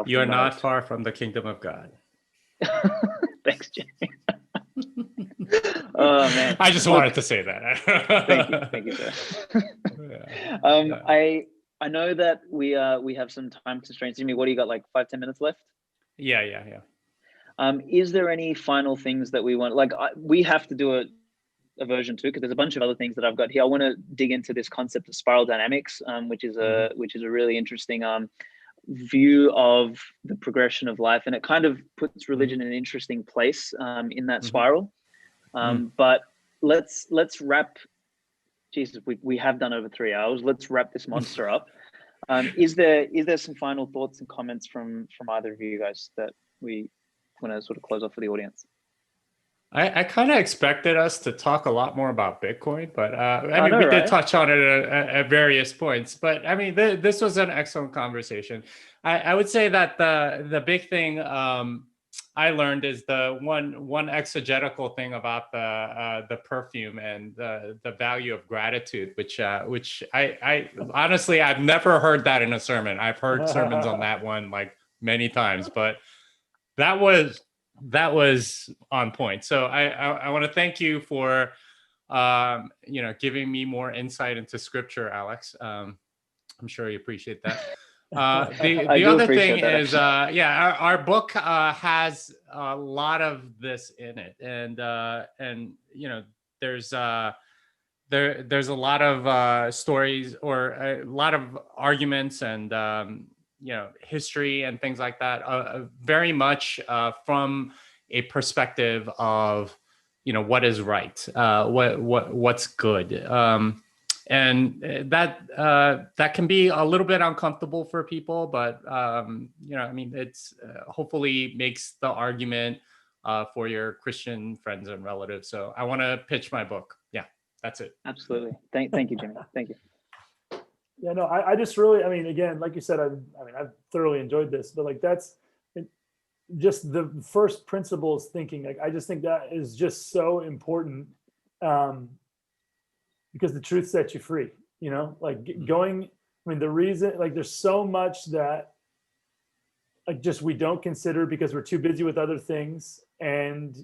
You are not far from the kingdom of God. Thanks, Jamie. Oh man, I just wanted to say that. Thank you, sir. I know that we have some time constraints. Jimmy, what do you got? Like 5-10 minutes left? Yeah. Is there any final things that we want? Like we have to do a version 2 because there's a bunch of other things that I've got here. I want to dig into this concept of spiral dynamics, which is a really interesting view of the progression of life, and it kind of puts religion in an interesting place in that spiral. But let's wrap. Jesus, we have done over 3 hours. Let's wrap this monster up. Is there some final thoughts and comments from either of you guys that we want to sort of close off for the audience? I kind of expected us to talk a lot more about Bitcoin, but we did touch on it at various points. But I mean, this was an excellent conversation. I would say that the big thing I learned is the one exegetical thing about the perfume and the value of gratitude, which I honestly, I've never heard that in a sermon. I've heard sermons on that one like many times, but that was that was on point. So I want to thank you for giving me more insight into scripture, Alex. I'm sure you appreciate that. The other thing is, our book has a lot of this in it, and there's a lot of stories or a lot of arguments and history and things like that, very much from a perspective of what is right, what's good. And that can be a little bit uncomfortable for people, but it's hopefully makes the argument for your Christian friends and relatives. So I want to pitch my book. Yeah, that's it. Absolutely. Thank you, Jimmy. Thank you. Yeah, no, I just really, again, like you said, I've thoroughly enjoyed this, but like that's just the first principles thinking. Like I just think that is just so important. Because the truth sets you free, going, the reason, like there's so much that like just we don't consider because we're too busy with other things. And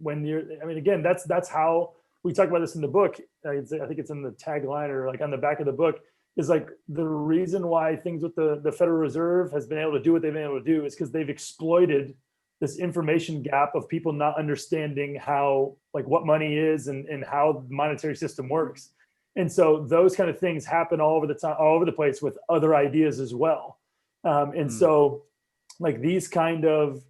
when you're, again, that's how we talk about this in the book. I think it's in the tagline or like on the back of the book, is like the reason why things with the Federal Reserve has been able to do what they've been able to do is because they've exploited this information gap of people not understanding how, like what money is and how the monetary system works. And so those kind of things happen all over the place with other ideas as well. So like these kind of,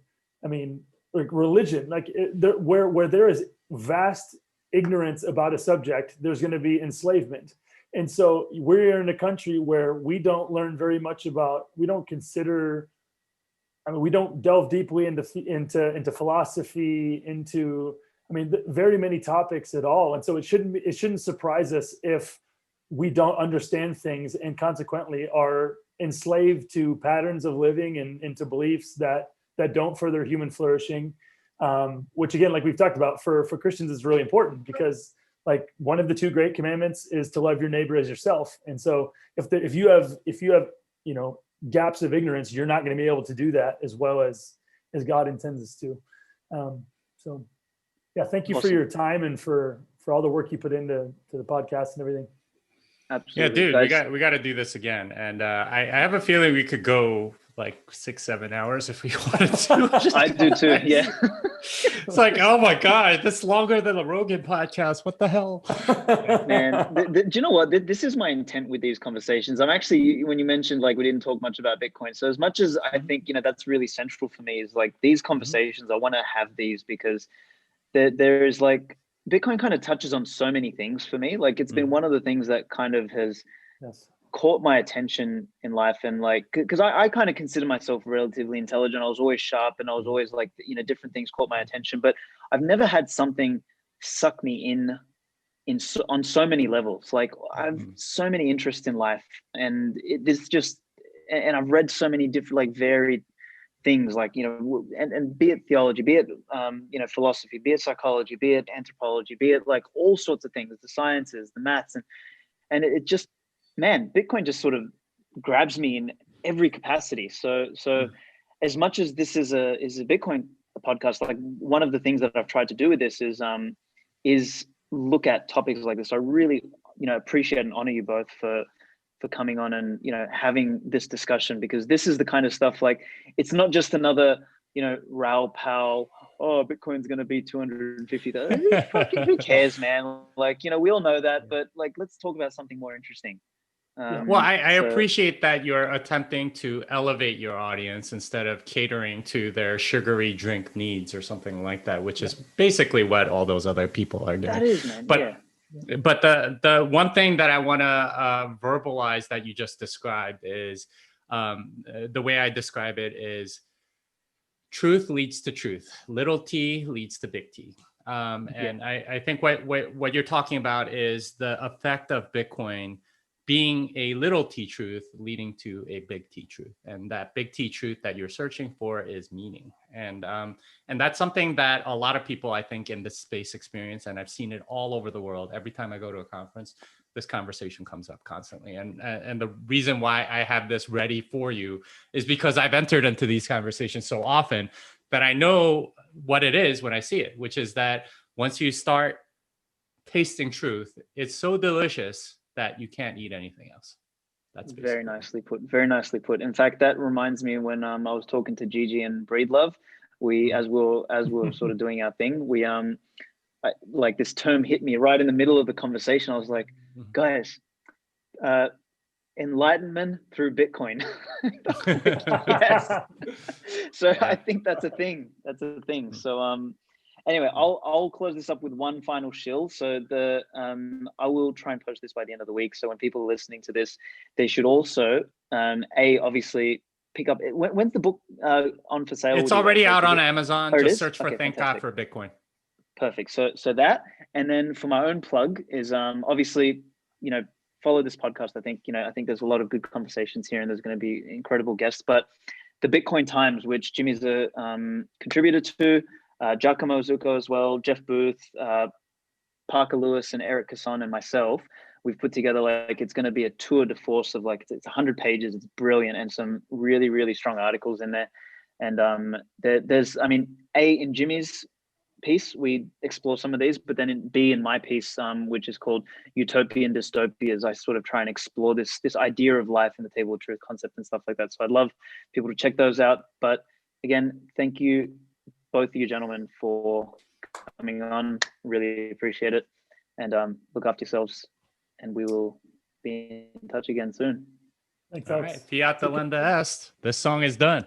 like religion, like where there is vast ignorance about a subject, there's going to be enslavement. And so we're in a country where we don't learn very much about, we don't consider, we don't delve deeply into philosophy, into very many topics at all. And so it shouldn't surprise us if we don't understand things and consequently are enslaved to patterns of living and to beliefs that don't further human flourishing. Which again, like we've talked about, for Christians is really important because like one of the two great commandments is to love your neighbor as yourself. And so if you have gaps of ignorance, you're not going to be able to do that as well as God intends us to. So yeah, thank you for your time and for all the work you put into the podcast and everything. Absolutely. Yeah, dude, we got to do this again. And I have a feeling we could go like 6-7 hours if we wanted to. I do too. Yeah. It's like, oh my God, that's longer than the Rogan podcast. What the hell? Man, do you know what? This is my intent with these conversations. I'm actually, when you mentioned like we didn't talk much about Bitcoin. So as much as I think, that's really central for me is like these conversations, I want to have these because there is like, Bitcoin kind of touches on so many things for me. Like it's been one of the things that kind of has caught my attention in life. And like, because I kind of consider myself relatively intelligent. I was always sharp and I was always like, different things caught my attention, but I've never had something suck me on so many levels. Like I've so many interests in life and and I've read so many different, like varied things, like, and be it theology, be it, philosophy, be it psychology, be it anthropology, be it like all sorts of things, the sciences, the maths, and it just, man, Bitcoin just sort of grabs me in every capacity. So as much as this is a Bitcoin podcast, like one of the things that I've tried to do with this is look at topics like this. I really, appreciate and honor you both for coming on and, having this discussion, because this is the kind of stuff, like, it's not just another, Raoul Pal, oh, Bitcoin's going to be 250,000. Who cares, man? Like, we all know that, but like, let's talk about something more interesting. Well, I appreciate that you're attempting to elevate your audience instead of catering to their sugary drink needs or something like that, which is basically what all those other people are doing. That is, man. But the one thing that I want to verbalize that you just described is the way I describe it is truth leads to truth. Little t leads to big T. And I think what you're talking about is the effect of Bitcoin being a little t truth leading to a big T truth. And that big T truth that you're searching for is meaning. And that's something that a lot of people, I think, in this space experience, and I've seen it all over the world. Every time I go to a conference, this conversation comes up constantly. And the reason why I have this ready for you is because I've entered into these conversations so often, that I know what it is when I see it, which is that once you start tasting truth, it's so delicious that you can't eat anything else. That's very nicely put. Very nicely put. In fact, that reminds me when I was talking to Gigi and Breedlove, we as we're sort of doing our thing, we like this term hit me right in the middle of the conversation. I was like, guys, enlightenment through Bitcoin. Yes. So I think that's a thing. That's a thing. So anyway, I'll close this up with one final shill. So I will try and post this by the end of the week. So when people are listening to this, they should also obviously pick up. When's the book on for sale? It's already out on Amazon. Just search for Thank God for Bitcoin. Perfect. So that, and then for my own plug is obviously, follow this podcast. I think there's a lot of good conversations here, and there's going to be incredible guests. But the Bitcoin Times, which Jimmy's a contributor to, Giacomo Zucco as well, Jeff Booth, Parker Lewis, and Eric Casson, and myself, we've put together it's going to be a tour de force of it's 100 pages. It's brilliant, and some really, really strong articles in there. And there's, in Jimmy's piece we explore some of these, but then in my piece, which is called Utopian Dystopias, I sort of try and explore this idea of life and the table of truth concept and stuff like that. So I'd love people to check those out. But again, thank you both of you gentlemen for coming on. Really appreciate it, and look after yourselves, and we will be in touch again soon. Thanks, All Alex. right. Fiat delenda est. This song is done.